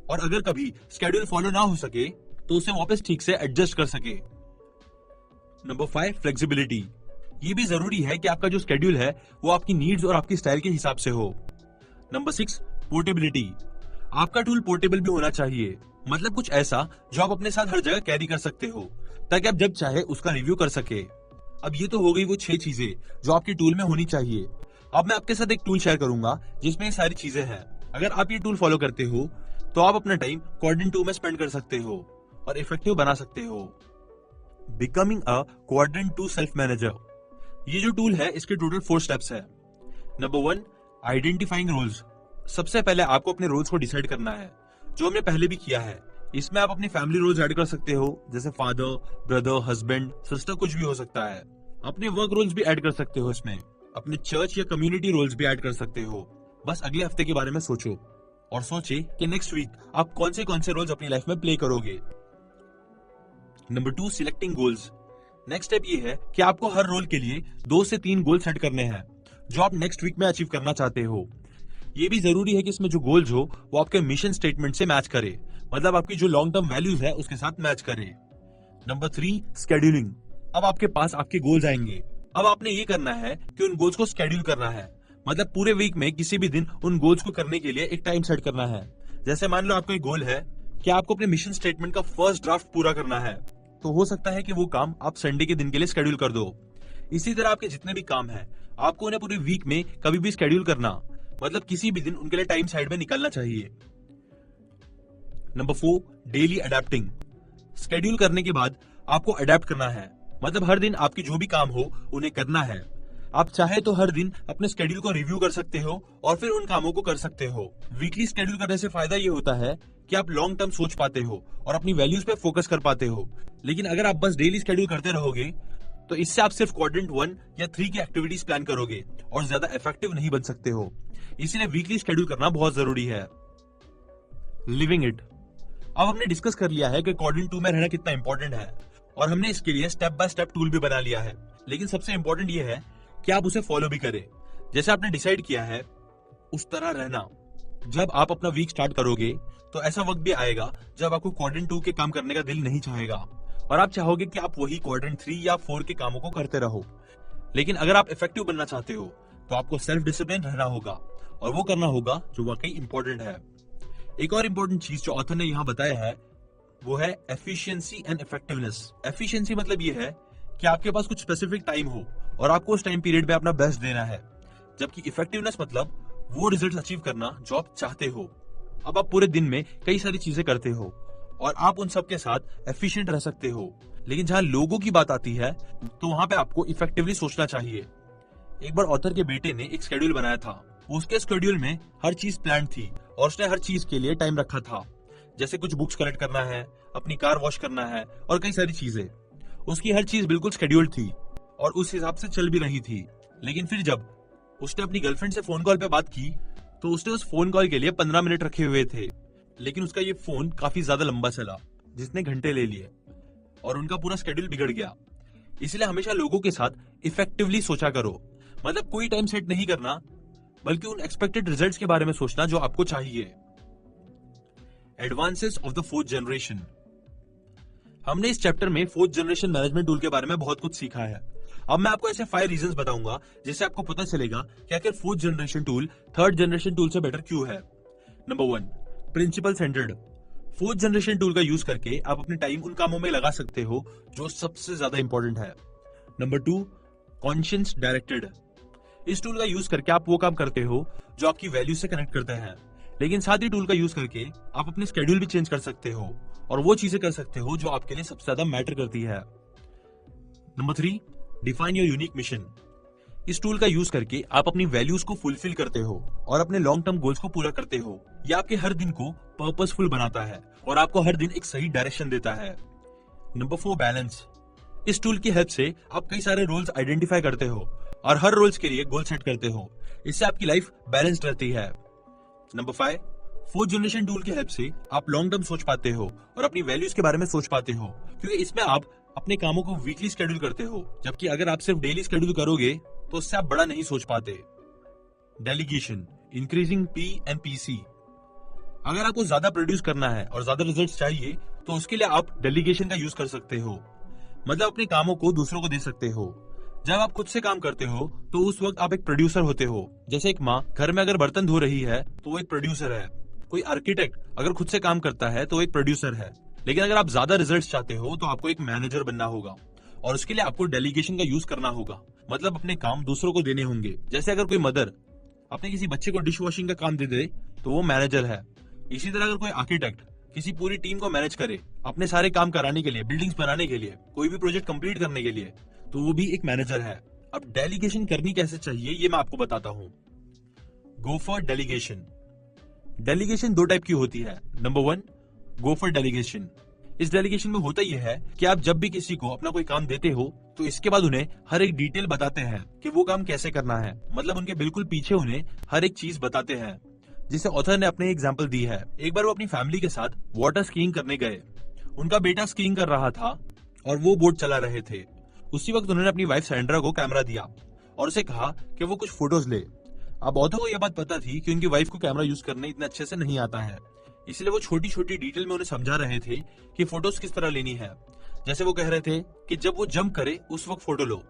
और अगर कभी स्केड्यूल फॉलो ना हो सके तो उसे वापस ठीक से एडजस्ट कर सके। Number 5, flexibility. ये भी जरूरी है कि आपका जो स्केड्यूल है वो आपकी नीड्स और आपकी स्टाइल के हिसाब से हो। Number 6, portability. आपका टूल पोर्टेबल भी होना चाहिए, मतलब कुछ ऐसा जो आप अपने साथ हर जगह कैरी कर सकते हो ताकि आप जब चाहे उसका रिव्यू कर सके। अब ये तो हो गई वो 6 चीजें जो आपके टूल में होनी चाहिए। अब मैं आपके साथ एक टूल शेयर करूंगा जिसमें ये सारी चीजें हैं। अगर आप ये टूल फॉलो करते हो तो आप अपना टाइम क्वाड्रेंट 2 में स्पेंड कर सकते हो और इफेक्टिव बना सकते हो। Becoming a quadrant 2 self manager. ये जो टूल है इसके टोटल 4 स्टेप्स है। Number 1, identifying roles. सबसे पहले आपको अपने रोल्स को डिसाइड करना है जो हमने पहले भी किया है। इसमें आप अपनी फैमिली रोल्स ऐड कर सकते हो जैसे फादर, ब्रदर, हस्बैंड, सिस्टर, कुछ भी हो सकता है। अपने वर्क रोल्स भी ऐड कर सकते हो, इसमें अपने चर्च या कम्युनिटी रोल्स भी ऐड कर सकते हो। बस अगले हफ्ते के बारे में सोचो और सोचे कि नेक्स्ट वीक आप कौन से रोल्स अपनी लाइफ में प्ले करोगे। Number 2, selecting goals. Next step ये है कि आपको हर रोल के लिए 2 से 3 गोल सेट करने हैं जो आप नेक्स्ट वीक में अचीव करना चाहते हो। ये भी जरूरी है कि इसमें जो गोल्स हो वो आपके मिशन स्टेटमेंट से मैच करे, मतलब आपकी जो लॉन्ग टर्म वैल्यूज है उसके साथ मैच करे। Number 3, scheduling. अब आपके पास आपके गोल्स आएंगे। अब आपने ये करना है कि उन गोल्स को स्केड्यूल करना है, मतलब पूरे वीक में किसी भी दिन उन गोल्स को करने के लिए एक टाइम सेट करना है। जैसे मान लो आपका एक गोल है कि आपको अपने मिशन स्टेटमेंट का फर्स्ट ड्राफ्ट पूरा करना है, तो हो सकता है कि वो काम आप संडे के दिन के लिए स्केड्यूल कर दो। इसी तरह आपके जितने भी काम हैं आपको उन्हें पूरे वीक में कभी भी स्केड्यूल करना, मतलब किसी भी दिन उनके लिए टाइम साइड में निकलना चाहिए। Number 4, daily adapting. स्केड्यूल करने के बाद आपको अडेप्ट करना है, मतलब हर दिन आपकी जो भी काम हो उन्हें करना है। आप चाहे तो हर दिन अपने स्केड्यूल को रिव्यू कर सकते हो और फिर उन कामों को कर सकते हो। वीकली स्केड्यूल करने से फायदा ये होता है कि आप लॉन्ग टर्म सोच पाते हो और अपनी वैल्यूज पे फोकस कर पाते हो। लेकिन अगर आप बस डेली स्केड्यूल करते रहोगे तो इससे आप सिर्फ क्वाड्रेंट 1 या 3 की एक्टिविटीज प्लान करोगे और ज्यादा इफेक्टिव नहीं बन सकते हो। इसलिए वीकली स्केड्यूल करना बहुत जरूरी है। Living it. अब हमने डिस्कस कर लिया है कि क्वाड्रेंट 2 में रहना कितना इंपॉर्टेंट है और हमने इसके लिए स्टेप बाय स्टेप टूल भी बना लिया है, लेकिन सबसे इंपॉर्टेंट ये है कि आप उसे फॉलो भी करें। जैसे आपने डिसाइड किया है उस तरह रहना। जब आप अपना वीक स्टार्ट करोगे तो ऐसा वक्त भी आएगा जब आपको क्वाड्रेंट 2 के काम करने का दिल नहीं चाहेगा और आप चाहोगे कि आप वही क्वाड्रेंट 3 या 4 के कामों को करते रहो। लेकिन अगर आप इफेक्टिव बनना चाहते हो तो आपको सेल्फ डिसिप्लिन रहना होगा और वो करना होगा जो वाकई इंपॉर्टेंट है। एक और इंपॉर्टेंट चीज जो ऑथर ने यहाँ बताया है वो है एफिशिएंसी एंड इफेक्टिवनेस। एफिशिएंसी मतलब ये है कि आपके पास कुछ स्पेसिफिक टाइम हो और आपको उस टाइम पीरियड में अपना बेस्ट देना है, जबकि इफेक्टिवनेस मतलब वो रिजल्ट अचीव करना जो आप चाहते हो। अब आप पूरे दिन में कई सारी चीजें करते हो और आप उन सब के साथ एफिशिएंट रह सकते हो, लेकिन जहां लोगों की बात आती है तो वहां पे आपको इफेक्टिवली सोचना चाहिए। एक बार ऑथर के बेटे ने एक शेड्यूल बनाया था। उसके शेड्यूल में हर चीज प्लान थी और उसने हर चीज के लिए टाइम रखा था, जैसे कुछ बुक्स कलेक्ट करना है, अपनी कार वॉश करना है और कई सारी चीजें। उसकी हर चीज बिल्कुल शेड्यूल्ड थी और उस हिसाब से चल भी रही थी। लेकिन फिर जब उसने अपनी गर्लफ्रेंड से फोन कॉल पे बात की तो उसने उस फोन कॉल के लिए 15 मिनट रखे हुए थे, लेकिन उसका ये फोन काफी ज्यादा लंबा चला जिसने घंटे ले लिए और उनका पूरा शेड्यूल बिगड़ गया। इसलिए हमेशा लोगों के साथ इफेक्टिवली सोचा करो, मतलब कोई टाइम सेट नहीं करना, बल्कि उन एक्सपेक्टेड रिजल्ट्स के बारे में सोचना जो आपको चाहिए। Advances of the fourth generation. हमने इस चैप्टर में फोर्थ जनरेशन मैनेजमेंट टूल के बारे में बहुत कुछ सीखा है। अब मैं आपको ऐसे 5 रीजंस बताऊंगा जिससे आपको पता चलेगा कि आखिर fourth generation tool third generation tool से बेटर क्यों है। Number 1, principle centered. Fourth generation tool का यूज करके आप अपने टाइम उन कामों में लगा सकते हो जो सबसे ज्यादा इंपॉर्टेंट है। Number 2, conscious directed. इस टूल का यूज करके आप वो काम करते हो जो आपकी वैल्यू से कनेक्ट करते हैं, लेकिन साथ ही टूल का यूज करके आप अपने स्केड्यूल भी चेंज कर सकते हो और वो चीजें कर सकते हो जो आपके लिए सबसे ज्यादा मैटर करती है। Number 3, define your unique mission. इस टूल का यूज करके आप अपनी वैल्यूज को फुलफिल करते हो और अपने लॉन्ग टर्म गोल्स को पूरा करते हो। यह आपके हर दिन को पर्पसफुल बनाता है और आपको हर दिन एक सही डायरेक्शन देता है। Number 4, balance. इस टूल की हेल्प से आप कई सारे रोल्स आइडेंटिफाई करते हो और हर रोल्स के लिए गोल सेट करते हो। इससे आपकी लाइफ बैलेंस्ड रहती है। नंबर 5, फोर्थ जनरेशन टूल की हेल्प से आप लॉन्ग टर्म सोच पाते हो और अपनी वैल्यूज के बारे में सोच पाते हो, क्योंकि इसमें आप अपने कामों को वीकली शेड्यूल करते हो, जबकि अगर आप सिर्फ डेली शेड्यूल करोगे तो उससे आप बड़ा नहीं सोच पाते। Delegation, increasing P and PC. अगर आपको ज्यादा प्रोड्यूस करना है और ज्यादा रिजल्ट्स चाहिए तो उसके लिए आप डेलीगेशन का यूज कर सकते हो, मतलब अपने कामों को दूसरों को दे सकते हो। जब आप खुद से काम करते हो तो उस वक्त आप एक प्रोड्यूसर होते हो। जैसे एक माँ घर में अगर बर्तन धो रही है तो वो एक प्रोड्यूसर है। कोई आर्किटेक्ट अगर खुद से काम करता है तो वो एक प्रोड्यूसर है। लेकिन अगर आप ज्यादा रिजल्ट्स चाहते हो तो आपको एक मैनेजर बनना होगा और उसके लिए आपको डेलीगेशन का यूज करना होगा, मतलब अपने काम दूसरों को देने होंगे। जैसे अगर कोई मदर अपने किसी बच्चे को डिश वॉशिंग का काम दे दे तो वो मैनेजर है। इसी तरह अगर कोई आर्किटेक्ट किसी पूरी टीम को मैनेज करे अपने सारे काम कराने के लिए, बिल्डिंग्स बनाने के लिए, कोई भी प्रोजेक्ट कंप्लीट करने के लिए, तो वो भी एक मैनेजर है। अब डेलीगेशन करनी कैसे चाहिए ये मैं आपको बताता हूँ। Go for delegation. Delegation 2 type की होती है। Number 1, go for delegation. इस डेलीगेशन में होता यह है कि आप जब भी किसी को अपना कोई काम देते हो तो इसके बाद उन्हें हर एक डिटेल बताते हैं कि वो काम कैसे करना है, मतलब उनके बिल्कुल पीछे उन्हें हर एक चीज बताते हैं। जिसे ऑथर ने अपने एग्जाम्पल दी है। एक बार वो अपनी फैमिली के साथ वाटर स्कीइंग करने गए। उनका बेटा स्कीइंग कर रहा था और वो बोट चला रहे थे। उसी वक्त उन्होंने अपनी वाइफ सैंड्रा को कैमरा दिया और उसे कहा कि वो कुछ फोटोज ले। अब ऑथर को यह बात पता थी कि उनकी वाइफ को कैमरा यूज करने इतने अच्छे से नहीं आता है, इसलिए वो छोटी छोटी डिटेल में उन्हें समझा रहे थे कि फोटोज किस तरह लेनी है। जैसे वो कह रहे थे कि जब वो जंप करे उस वक्त फोटो लो,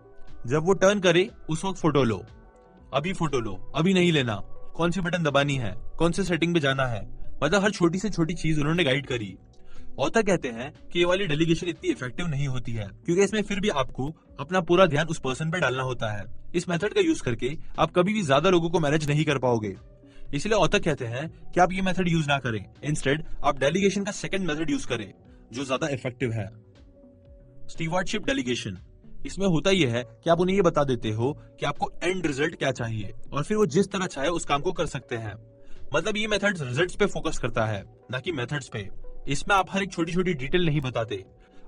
जब वो टर्न करे उस वक्त फोटो लो, अभी फोटो लो, अभी नहीं लेना, कौन सी बटन दबानी है, कौन से सेटिंग पे जाना है, मतलब हर छोटी से छोटी चीज उन्होंने गाइड करी। ऑथर कहते हैं कि ये वाली डेलीगेशन इतनी इफेक्टिव नहीं होती है क्योंकि इसमें फिर भी आपको अपना पूरा ध्यान उस पर्सन पे डालना होता है। इस मेथड का यूज करके आप कभी भी ज्यादा लोगों को मैनेज नहीं कर पाओगे। इसलिए ऑथर कहते हैं कि आप ये मेथड यूज ना करें, इंस्टेड आप डेलीगेशन का सेकंड मेथड यूज करें जो ज्यादा इफेक्टिव है। Stewardship delegation. इसमें होता यह है कि आप उन्हें ये बता देते हो कि आपको एंड रिजल्ट क्या चाहिए और फिर वो जिस तरह चाहे उस काम को कर सकते हैं। मतलब ये मेथड रिजल्ट्स पे फोकस करता है, ना कि मेथड्स पे। इसमें आप हर एक छोटी छोटी डिटेल नहीं बताते,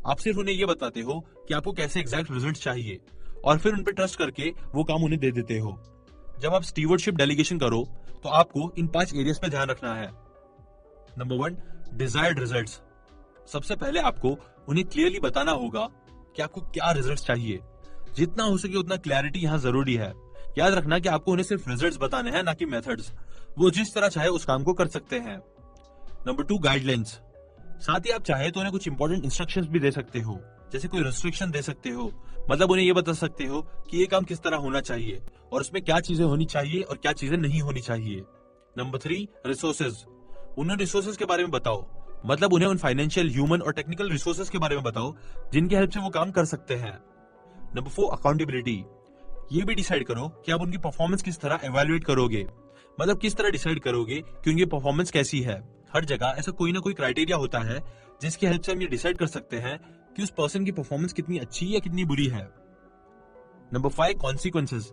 आप सिर्फ उन्हें ये बताते हो कि आपको कैसे एग्जैक्ट रिजल्ट चाहिए और फिर उन पे ट्रस्ट करके वो काम उन्हें दे देते हो। जब आप स्टीवर्डशिप डेलीगेशन करो तो आपको इन 5 एरियाज पे ध्यान रखना है। Number 1, desired results. सबसे पहले आपको उन्हें क्लियरली बताना होगा कि आपको क्या रिजल्ट्स चाहिए। जितना हो सके उतना क्लैरिटी यहाँ जरूरी है। याद रखना कि आपको उन्हें सिर्फ रिजल्ट्स बताने हैं, ना कि मेथड्स। वो जिस तरह चाहे उस काम को कर सकते हैं। Number 2, guidelines. साथ ही आप चाहे तो उन्हें कुछ इंपॉर्टेंट इंस्ट्रक्शंस भी दे सकते हो, जैसे कोई रेस्ट्रिक्शन दे सकते हो, मतलब उन्हें ये बता सकते हो कि ये काम किस तरह होना चाहिए और उसमें क्या चीजें होनी चाहिए और क्या चीजें नहीं होनी चाहिए। Number 3, resources. उन्हें रिसोर्सेज के बारे में बताओ, मतलब उन्हें उन फाइनेंशियल, ह्यूमन और टेक्निकल रिसोर्सेज के बारे में बताओ जिनकी हेल्प से वो काम कर सकते हैं। Number 4 accountability. ये भी डिसाइड करो कि आप उनकी परफॉर्मेंस किस तरह एवेल्युएट करोगे, मतलब किस तरह डिसाइड करोगे कि उनकी परफॉर्मेंस कैसी है। हर जगह ऐसा कोई ना कोई क्राइटेरिया होता है जिसकी हेल्प से हम ये डिसाइड कर सकते हैं कि उस पर्सन की परफॉर्मेंस कितनी अच्छी या कितनी बुरी है। Number 5 consequences.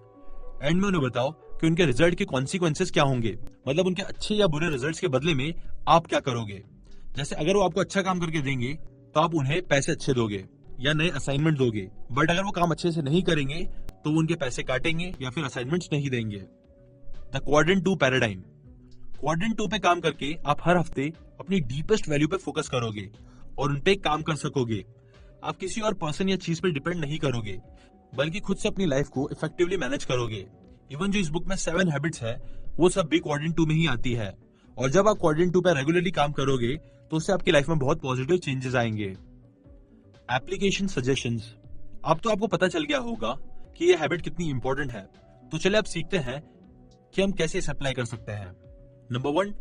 एंड में उन्हें बताओ कि उनके रिजल्ट के कॉन्सिक्वेंसेस क्या होंगे, मतलब उनके अच्छे या बुरे रिजल्ट्स के बदले में आप क्या करोगे। जैसे अगर वो आपको अच्छा काम करके देंगे तो आप उन्हें पैसे अच्छे दोगे या नए असाइनमेंट दोगे, बट अगर वो काम अच्छे से नहीं करेंगे तो वो उनके पैसे काटेंगे या फिर असाइनमेंट्स नहीं देंगे। The quadrant 2 paradigm. क्वाड्रेंट 2 पे काम करके आप हर हफ्ते अपनी डीपेस्ट वैल्यू पे फोकस करोगे और उन पे काम कर सकोगे। आप किसी और पर्सन या चीज पे डिपेंड नहीं करोगे, बल्कि खुद से अपनी लाइफ को इफेक्टिवली मैनेज करोगे। इवन जो इस बुक में 7 हैबिट्स है वो सब भी क्वाड्रेंट 2 में ही आती है, और जब आप क्वाड्रेंट 2 पे रेगुलरली काम करोगे तो उससे आपकी लाइफ में बहुत पॉजिटिव चेंजेस आएंगे। Application suggestions. अब तो आपको पता चल गया होगा कि ये हैबिट कितनी इंपॉर्टेंट है, तो चले अब सीखते हैं कि हम कैसे इसे अप्लाई कर सकते हैं। नंबर 1,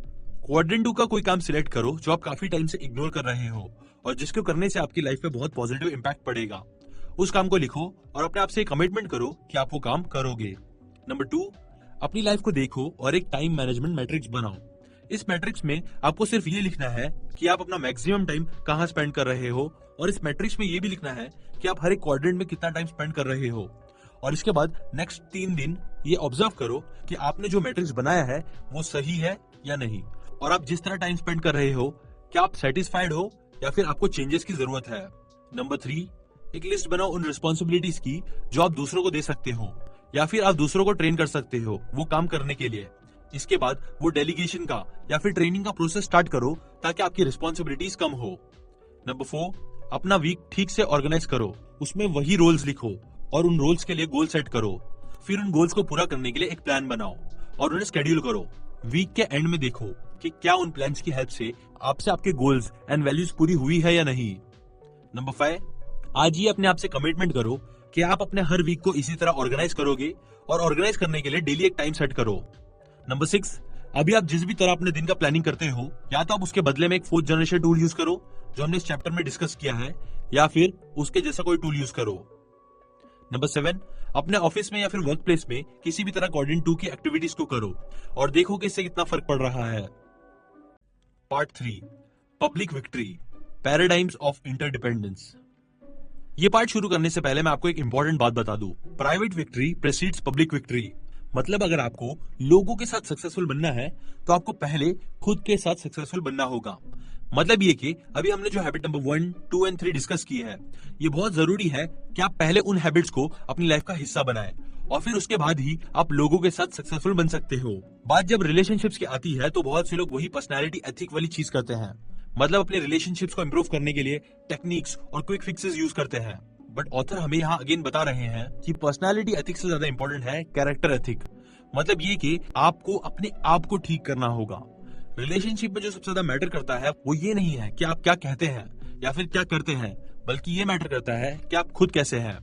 क्वाड्रेंट 2 का कोई काम सिलेक्ट करो जो आप काफी टाइम से इग्नोर कर रहे हो और जिसको करने से आपकी लाइफ पे बहुत पॉजिटिव इंपैक्ट पड़ेगा। उस काम को लिखो और अपने आप से कमिटमेंट करो कि आप वो काम करोगे। नंबर 2, अपनी लाइफ को देखो और एक टाइम मैनेजमेंट मैट्रिक्स बनाओ। इस मैट्रिक्स में आपको सिर्फ ये लिखना है कि आप अपना मैक्सिमम टाइम कहाँ स्पेंड कर रहे हो, और इस मैट्रिक्स में ये भी लिखना है कि आप हर एक क्वाड्रेंट में कितना टाइम स्पेंड कर रहे हो। और इसके बाद नेक्स्ट 3 दिन ये ऑब्जर्व करो कि आपने जो मैट्रिक्स बनाया है वो सही है या नहीं, और आप जिस तरह टाइम स्पेंड कर रहे हो क्या आप सेटिस्फाइड हो या फिर आपको चेंजेस की जरूरत है। नंबर 3, एक लिस्ट बनाओ उन रिस्पॉन्सिबिलिटीज की जो आप दूसरों को दे सकते हो या फिर आप दूसरों को ट्रेन कर सकते हो वो काम करने के लिए। इसके बाद वो डेलीगेशन का या फिर ट्रेनिंग का प्रोसेस स्टार्ट करो ताकि आपकी रिस्पॉन्सिबिलिटीज कम हो। नंबर 4, अपना वीक ठीक से ऑर्गेनाइज करो, उसमें वही रोल्स लिखो और उन रोल्स के लिए गोल सेट करो। फिर उन गोल्स को पूरा करने के लिए एक प्लान बनाओ और उन्हें शेड्यूल करो। वीक के एंड में देखो कि क्या उन प्लान्स की हेल्प से आपसे आपके गोल्स एंड वैल्यूज पूरी हुई है या नहीं। नंबर 5, आज ही अपने आप से कमिटमेंट करो कि आप अपने हर वीक को इसी तरह ऑर्गेनाइज करोगे और ऑर्गेनाइज करने के लिए डेली एक टाइम सेट करो। नंबर 6, अभी आप जिस भी तरह अपने दिन का प्लानिंग करते हो या तो आप उसके बदले में एक 4th जनरेशन टूल यूज करो जो हमने इस चैप्टर में डिस्कस किया है, या फिर उसके जैसा कोई टूल यूज करो। नंबर 7, अपने ऑफिस में या फिर वर्क प्लेस में किसी भी तरह क्वाड्रेंट 2 की एक्टिविटीज को करो और देखो कि इससे कितना फर्क पड़ रहा है। Part 3, public victory, paradigms of interdependence. ये पार्ट शुरू करने से पहले मैं आपको एक इंपॉर्टेंट बात बता दूं। Private victory precedes public victory. मतलब अगर आपको लोगों के साथ सक्सेसफुल बनना है तो आपको पहले खुद के साथ सक्सेसफुल बनना होगा। मतलब ये कि अभी हमने जो हैबिट नंबर 1, 2 एंड 3 डिस्कस की है, ये बहुत जरूरी है कि आप पहले उन हैबिट्स को अपनी लाइफ का हिस्सा बनाएं और फिर उसके बाद ही आप लोगों के साथ सक्सेसफुल बन सकते हो। बात जब रिलेशनशिप्स की आती है तो बहुत से लोग वही पर्सनैलिटी एथिक वाली चीज करते हैं, मतलब अपने रिलेशनशिप्स को इंप्रूव करने के लिए टेक्निक्स और क्विक फिक्सेस यूज करते हैं। बट ऑथर हमें यहाँ अगेन बता रहे हैं कि पर्सनैलिटी एथिक से ज्यादा इंपॉर्टेंट है कैरेक्टर एथिक। मतलब ये कि आपको अपने आप को ठीक करना होगा। रिलेशनशिप में जो सबसे ज्यादा मैटर करता है वो ये नहीं है कि आप क्या कहते हैं या फिर क्या करते हैं, बल्कि ये मैटर करता है कि आप खुद कैसे हैं।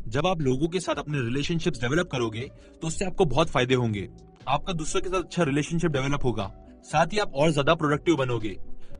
जब आप लोगों के साथ अपने रिलेशनशिप्स डेवलप करोगे तो उससे आपको बहुत फायदे होंगे। आपका दूसरों के साथ अच्छा रिलेशनशिप डेवलप होगा, साथ ही आप और ज्यादा प्रोडक्टिव बनोगे,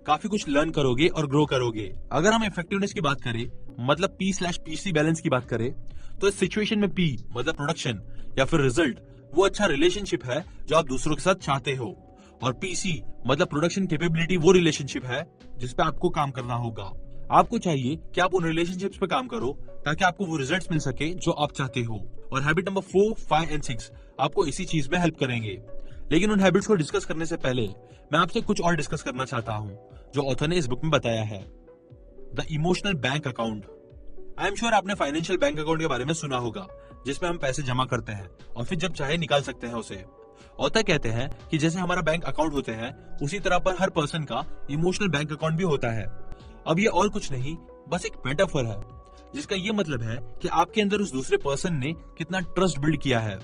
काफी कुछ लर्न करोगे और ग्रो करोगे। अगर हम इफेक्टिवनेस की बात करें, मतलब P/PC बैलेंस की बात करें, तो इस सिचुएशन में P मतलब प्रोडक्शन या फिर रिजल्ट वो अच्छा रिलेशनशिप है जो आप दूसरों के साथ चाहते हो, और PC मतलब प्रोडक्शन कैपेबिलिटी वो रिलेशनशिप है जिस पे आपको काम करना होगा। आपको चाहिए कि आप उन रिलेशनशिप्स पे काम करो ताकि आपको वो रिजल्ट्स मिल सके जो आप चाहते हो। और हैबिट नंबर 4, 5 एंड 6 आपको इसी चीज में हेल्प करेंगे। लेकिन उन हैबिट्स को डिस्कस करने से पहले मैं आपसे कुछ और डिस्कस करना चाहता हूँ जो ऑथर ने इस बुक में बताया है। The emotional bank account. I am sure आपने फाइनेंशियल बैंक अकाउंट के बारे में सुना होगा, जिसमें हम पैसे जमा करते हैं और फिर जब चाहे निकाल सकते हैं उसे। ऑथर कहते हैं कि जैसे हमारा बैंक अकाउंट होते हैं उसी तरह पर हर पर्सन का इमोशनल बैंक अकाउंट भी होता है। अब ये और कुछ नहीं, बस एक मेटाफर है जिसका ये मतलब है कि आपके अंदर उस दूसरे पर्सन ने कितना ट्रस्ट बिल्ड किया है।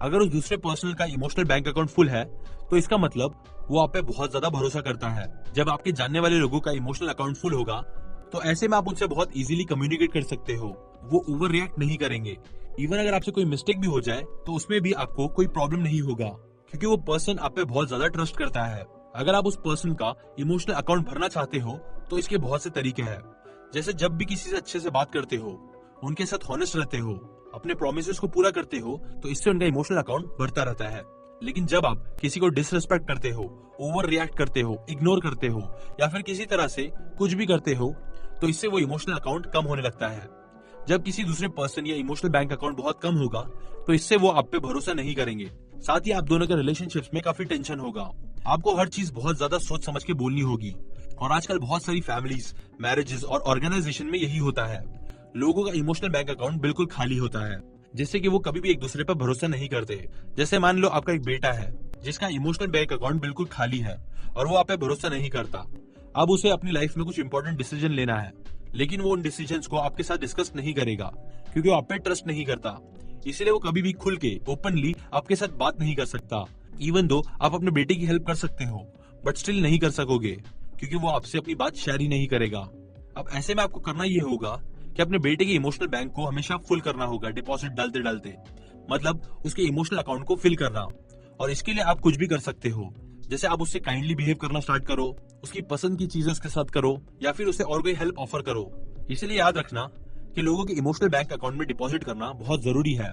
अगर उस दूसरे पर्सन का इमोशनल बैंक अकाउंट फुल है तो इसका मतलब वो आप पे बहुत ज्यादा भरोसा करता है। जब आपके जानने वाले लोगों का इमोशनल अकाउंट फुल होगा तो ऐसे में आप उनसे बहुत इजीली कम्युनिकेट कर सकते हो। वो ओवर रिएक्ट नहीं करेंगे। इवन अगर आपसे कोई मिस्टेक भी हो जाए तो उसमें भी आपको कोई प्रॉब्लम नहीं होगा, क्योंकि वो पर्सन आप पे बहुत ज्यादा ट्रस्ट करता है। अगर आप उस पर्सन का इमोशनल अकाउंट भरना चाहते हो तो इसके बहुत से तरीके हैं। जैसे जब भी किसी से अच्छे से बात करते हो, उनके साथ हॉनेस्ट रहते हो, अपने प्रोमिसेस को पूरा करते हो, तो इससे उनका इमोशनल अकाउंट बढ़ता रहता है। लेकिन जब आप किसी को डिसरिस्पेक्ट करते हो, ओवर रिएक्ट करते हो, इग्नोर करते हो या फिर किसी तरह से कुछ भी करते हो, तो इससे वो इमोशनल अकाउंट कम होने लगता है। जब किसी दूसरे पर्सन या इमोशनल बैंक अकाउंट बहुत कम होगा, तो इससे वो आप पे भरोसा नहीं करेंगे। साथ ही आप दोनों के रिलेशनशिप्स में काफी टेंशन होगा। आपको हर चीज बहुत ज्यादा सोच समझ के बोलनी होगी। और आजकल बहुत सारी फैमिलीज, मैरिजेस और ऑर्गेनाइजेशन में यही होता है। लोगों का इमोशनल बैंक अकाउंट बिल्कुल खाली होता है, जिससे कि वो कभी भी एक दूसरे पर भरोसा नहीं करते। जैसे मान लो आपका एक बेटा है जिसका इमोशनल बैंक अकाउंट बिल्कुल खाली है और वो आप पे भरोसा नहीं करता। अब उसे अपनी लाइफ में कुछ इंपॉर्टेंट डिसीजन लेना है, लेकिन वो उन डिसीजंस को आपके साथ डिस्कस नहीं करेगा क्योंकि वो आप पे ट्रस्ट नहीं करता। इसलिए वो कभी भी खुल के ओपनली आपके साथ बात नहीं कर सकता। इवन दो आप अपने बेटे की हेल्प कर सकते हो, बट स्टिल नहीं कर सकोगे क्योंकि वो आपसे अपनी बात शेयर ही नहीं करेगा। अब ऐसे में आपको करना ये होगा कि अपने बेटे के इमोशनल बैंक को हमेशा फुल करना होगा, डिपॉजिट डालते डालते, मतलब उसके इमोशनल अकाउंट को फिल करना। और इसके लिए आप कुछ भी कर सकते हो, जैसे आप उससे काइंडली बिहेव करना स्टार्ट करो, उसकी पसंद की चीजें उसके साथ करो, या फिर उसे और कोई हेल्प ऑफर करो। इसलिए याद रखना कि लोगों के इमोशनल बैंक अकाउंट में डिपॉजिट करना बहुत जरूरी है,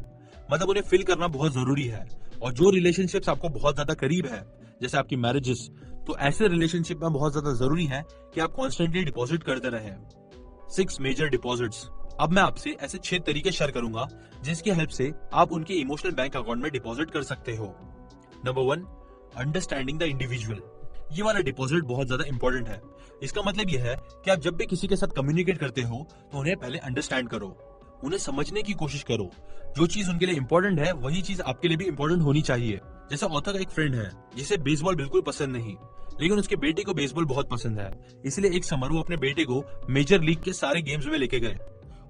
मतलब उन्हें फिल करना बहुत जरूरी है। और जो रिलेशनशिप्स आपको बहुत ज्यादा करीब है, जैसे आपकी मैरिजेस, तो ऐसे रिलेशनशिप में बहुत ज्यादा जरूरी है कि आप कॉन्स्टेंटली डिपॉजिट करते रहें। 6 मेजर डिपॉजिट्स। अब मैं आपसे ऐसे 6 तरीके शेयर करूंगा जिसकी हेल्प से आप उनके इमोशनल बैंक अकाउंट में डिपॉजिट कर सकते हो। Number 1, understanding the individual. ये वाला डिपॉजिट बहुत ज्यादा इंपॉर्टेंट है। इसका मतलब यह है कि आप जब भी किसी के साथ कम्युनिकेट करते हो तो उन्हें पहले अंडरस्टैंड करो, उन्हें समझने की कोशिश करो। जो चीज उनके लिए इंपॉर्टेंट है वही चीज आपके लिए भी इंपॉर्टेंट होनी चाहिए। जैसे ऑथर का एक फ्रेंड है जिसे बेसबॉल बिल्कुल पसंद नहीं, लेकिन उसके बेटे को बेसबॉल बहुत पसंद है। इसलिए एक समर वो अपने बेटे को मेजर लीग के सारे गेम्स में लेके गए।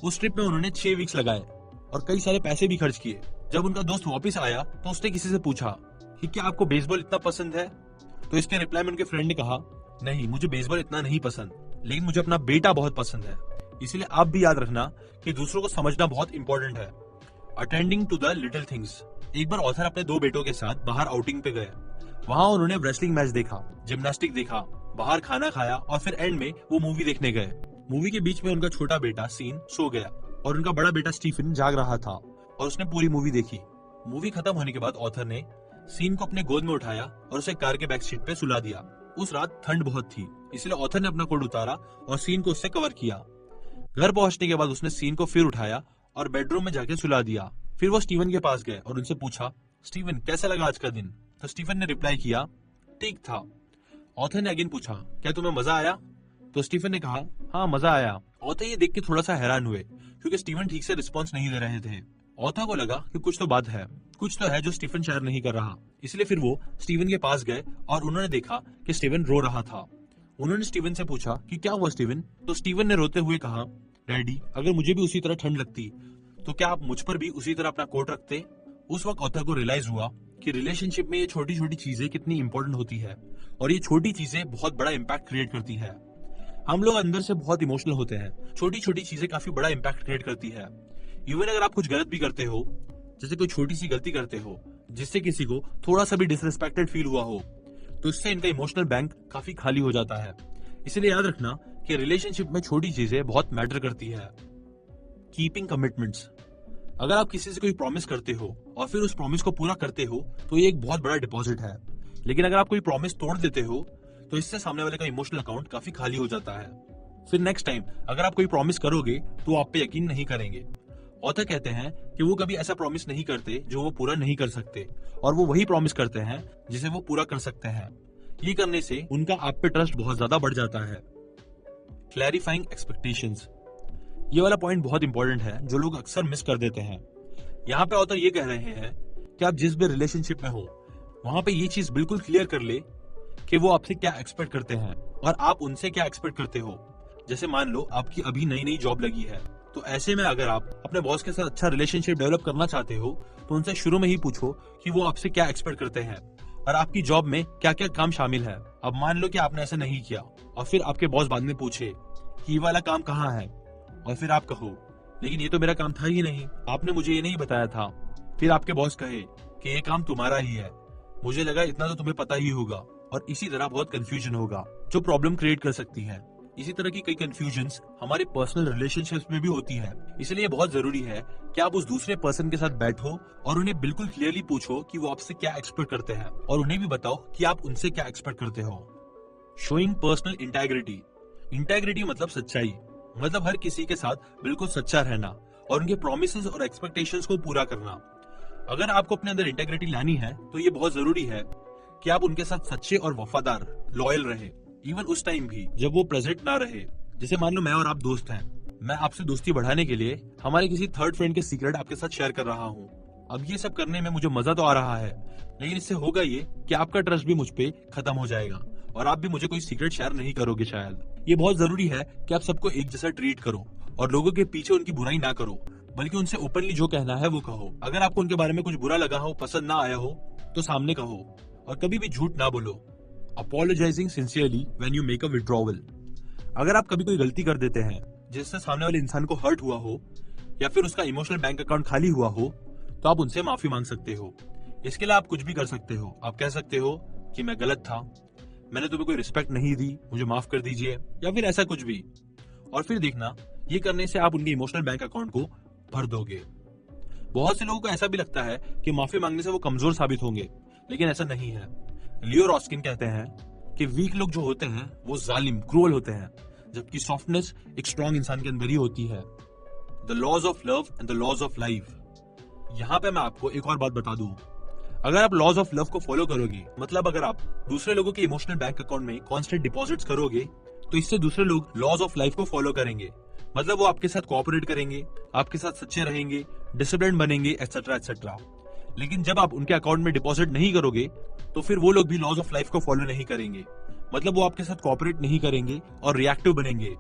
उस ट्रिप में उन्होंने 6 वीक्स लगाए और कई सारे पैसे भी खर्च किए। जब उनका दोस्त वापस आया तो उसने किसी से पूछा कि क्या आपको बेसबॉल इतना पसंद है? तो इसके रिप्लाई में उनके फ्रेंड ने कहा, नहीं, मुझे बेसबॉल इतना नहीं पसंद, लेकिन मुझे अपना बेटा बहुत पसंद है। इसलिए आप भी याद रखना कि दूसरों को समझना बहुत इंपॉर्टेंट है। Attending to the little things. एक बार ऑथर अपने 2 बेटों के साथ बाहर आउटिंग पे गए। वहां उन्होंने रेसलिंग मैच देखा, जिम्नास्टिक देखा, बाहर खाना खाया और फिर एंड में वो मूवी देखने गए। मूवी के बीच में उनका छोटा बेटा सीन सो गया और उनका बड़ा बेटा स्टीफन जाग रहा था और उसने पूरी मूवी देखी। मूवी खत्म होने के बाद ऑथर ने सीन को अपने गोद में उठाया और उसे कार के बैक सीट पे सुला दिया। उस रात ठंड बहुत थी, इसलिए ऑथर ने अपना कोट उतारा और सीन को उससे कवर किया। घर पहुंचने के बाद उसने सीन को फिर उठाया और बेडरूम में जाके सुला दिया। फिर वो स्टीवन के पास गए और उनसे पूछा, स्टीवन कैसा लगा आज का दिन? तो स्टीवन ने रिप्लाई किया, ठीक था। ऑथर ने अगेन पूछा, क्या तुम्हें मजा आया? तो स्टीवन ने कहा, हाँ मजा आया। ऑथर ये देख के थोड़ा सा हैरान हुए क्योंकि स्टीवन ठीक से रिस्पॉन्स नहीं दे रहे थे। ऑथर को लगा कि कुछ तो बात है, कुछ तो है जो स्टीफन शेयर नहीं कर रहा। इसलिए फिर वो स्टीवन के पास गए और उन्होंने देखा कि स्टीवन रो रहा था। उन्होंने स्टीवन से पूछा कि क्या हुआ स्टीवन? तो स्टीवन ने रोते हुए कहा, डैडी, अगर मुझे भी उसी तरह ठंड लगती तो क्या आप मुझ पर भी उसी तरह अपना कोट रखते? उस वक्त ऑथर को रियलाइज हुआ कि रिलेशनशिप में ये छोटी छोटी चीजें कितनी इंपॉर्टेंट होती है और ये छोटी चीजें बहुत बड़ा इम्पैक्ट क्रिएट करती है। हम लोग अंदर से बहुत इमोशनल होते हैं, छोटी छोटी चीजें काफी बड़ा इम्पैक्ट क्रिएट करती है। इवन अगर आप कुछ गलत भी करते हो, जैसे कोई छोटी सी गलती करते हो जिससे किसी को थोड़ा सा भी डिसरिस्पेक्टेड फील हुआ हो, तो इससे इनका इमोशनल बैंक काफी खाली हो जाता है। इसलिए याद रखना कि रिलेशनशिप में छोटी चीजें बहुत मैटर करती है। Keeping commitments. अगर आप किसी से कोई प्रॉमिस करते हो और फिर उस प्रॉमिस को पूरा करते हो तो ये एक बहुत बड़ा डिपॉजिट है। लेकिन अगर आप कोई प्रॉमिस तोड़ देते हो तो इससे सामने वाले का इमोशनल अकाउंट काफी खाली हो जाता है। फिर नेक्स्ट टाइम अगर आप कोई प्रॉमिस करोगे तो आप पे यकीन नहीं करेंगे। ऑथर कहते हैं कि वो कभी ऐसा प्रॉमिस नहीं करते जो वो पूरा नहीं कर सकते, और वो वही प्रॉमिस करते हैं जिसे वो पूरा कर सकते हैं। ये करने से उनका आप पे ट्रस्ट बहुत ज्यादा बढ़ जाता है। Clarifying expectations. ये वाला पॉइंट बहुत इंपॉर्टेंट है जो लोग अक्सर मिस कर देते हैं। यहाँ पे ऑथर ये कह रहे हैं कि आप जिस भी रिलेशनशिप में हो वहां पे ये चीज बिल्कुल क्लियर कर ले कि वो आपसे क्या एक्सपेक्ट करते हैं और आप उनसे क्या एक्सपेक्ट करते हो। जैसे मान लो आपकी अभी नई नई जॉब लगी है, तो ऐसे में अगर आप अपने बॉस के साथ अच्छा रिलेशनशिप डेवलप करना चाहते हो तो उनसे शुरू में ही पूछो कि वो आपसे क्या एक्सपेक्ट करते हैं और आपकी जॉब में क्या क्या काम शामिल है। अब मान लो कि आपने ऐसा नहीं किया और फिर आपके बॉस बाद में पूछे कि ये वाला काम कहाँ है, और फिर आप कहो लेकिन ये तो मेरा काम था ही नहीं, आपने मुझे ये नहीं बताया था। फिर आपके बॉस कहे कि ये काम तुम्हारा ही है, मुझे लगा इतना तो तुम्हें पता ही होगा, और इसी तरह बहुत कंफ्यूजन होगा जो प्रॉब्लम क्रिएट कर सकती है। इसी तरह की कई कंफ्यूजन्स हमारे पर्सनल रिलेशनशिप्स में भी होती है। इसलिए बहुत जरूरी है कि आप उस दूसरे पर्सन के साथ बैठो और उन्हें बिल्कुल क्लियरली पूछो कि वो आपसे क्या एक्सपेक्ट करते हैं और उन्हें भी बताओ कि आप उनसे क्या एक्सपेक्ट करते हो। Showing personal integrity. इंटेग्रिटी मतलब सच्चाई, मतलब हर किसी के साथ बिल्कुल सच्चा रहना और उनके प्रोमिसेस और एक्सपेक्टेशंस को पूरा करना। अगर आपको अपने अंदर इंटेग्रिटी लानी है तो ये बहुत जरूरी है कि आप उनके साथ सच्चे और वफादार, लॉयल रहे, इवन उस टाइम भी जब वो प्रेजेंट ना रहे। जैसे मान लो मैं और आप दोस्त हैं, मैं आपसे दोस्ती बढ़ाने के लिए हमारे किसी थर्ड फ्रेंड के सीक्रेट आपके साथ शेयर कर रहा हूँ। अब ये सब करने में मुझे मजा तो आ रहा है, लेकिन इससे होगा ये कि आपका ट्रस्ट भी मुझ पे खत्म हो जाएगा और आप भी मुझे कोई सीक्रेट शेयर नहीं करोगे शायद। ये बहुत जरूरी है कि आप सबको एक जैसा ट्रीट करो और लोगों के पीछे उनकी बुराई ना करो, बल्कि उनसे ओपनली जो कहना है वो कहो। अगर आपको उनके बारे में कुछ बुरा लगा हो, पसंद ना आया हो, तो सामने कहो और कभी भी झूठ ना बोलो। Apologizing sincerely when you make a withdrawal। अगर आप कभी कोई गलती कर देते हैं जिससे सामने वाले इंसान को हर्ट हुआ हो या फिर उसका इमोशनल बैंक अकाउंट खाली हुआ हो, तो आप उनसे माफी मांग सकते हो। इसके लिए आप कुछ भी कर सकते हो। आप कह सकते हो कि मैं गलत था, मैंने तुम्हें कोई रिस्पेक्ट नहीं दी, मुझे माफ कर दीजिए, या फिर ऐसा कुछ भी। और फिर देखना, ये करने से आप उनके इमोशनल बैंक अकाउंट को भर दोगे। बहुत से लोगों को ऐसा भी लगता है कि माफी मांगने से वो कमजोर साबित होंगे, लेकिन ऐसा नहीं है। लियो रॉस्किन कहते हैं कि वीक लोग जो होते हैं वो जालिम, क्रूअल होते हैं, जबकि सॉफ्टनेस एक स्ट्रॉन्ग इंसान के अंदर ही होती है। The laws of love and the laws of life. यहाँ पे मैं आपको एक और बात बता दूं, अगर आप लॉज ऑफ लव को फॉलो करोगे, मतलब अगर आप दूसरे लोगों के इमोशनल बैंक अकाउंट में कॉन्स्टेंट डिपॉजिट्स करोगे, तो इससे दूसरे लोग लॉज ऑफ लाइफ को फॉलो करेंगे। मतलब वो आपके साथ कोऑपरेट करेंगे, आपके साथ सच्चे रहेंगे, डिसिप्लिन बनेंगे, एटसेट्रा एटसेट्रा। लेकिन जब आप उनके अकाउंट में डिपॉजिट नहीं करोगे, तो फिर वो लोग भी लॉज ऑफ लाइफ को फॉलो नहीं करेंगे। मतलब वो आपके साथ कोऑपरेट नहीं करेंगे और रिएक्टिव बनेंगे।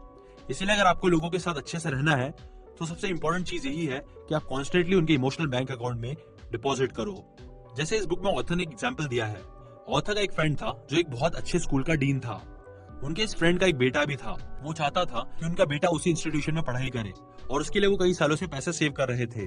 इसलिए अगर आपको लोगों के साथ अच्छे से रहना है, तो सबसे इंपॉर्टेंट चीज यही है कि आप कॉन्स्टेंटली उनके इमोशनल बैंक अकाउंट में डिपॉजिट करो। जैसे इस बुक में ऑथर ने एक एग्जाम्पल दिया है। ऑथर का एक फ्रेंड था जो एक बहुत अच्छे स्कूल का डीन था। उनके इस फ्रेंड का एक बेटा भी था। वो चाहता था कि उनका बेटा उसी इंस्टीट्यूशन में पढ़ाई करे और उसके लिए वो कई सालों से पैसे सेव कर रहे थे।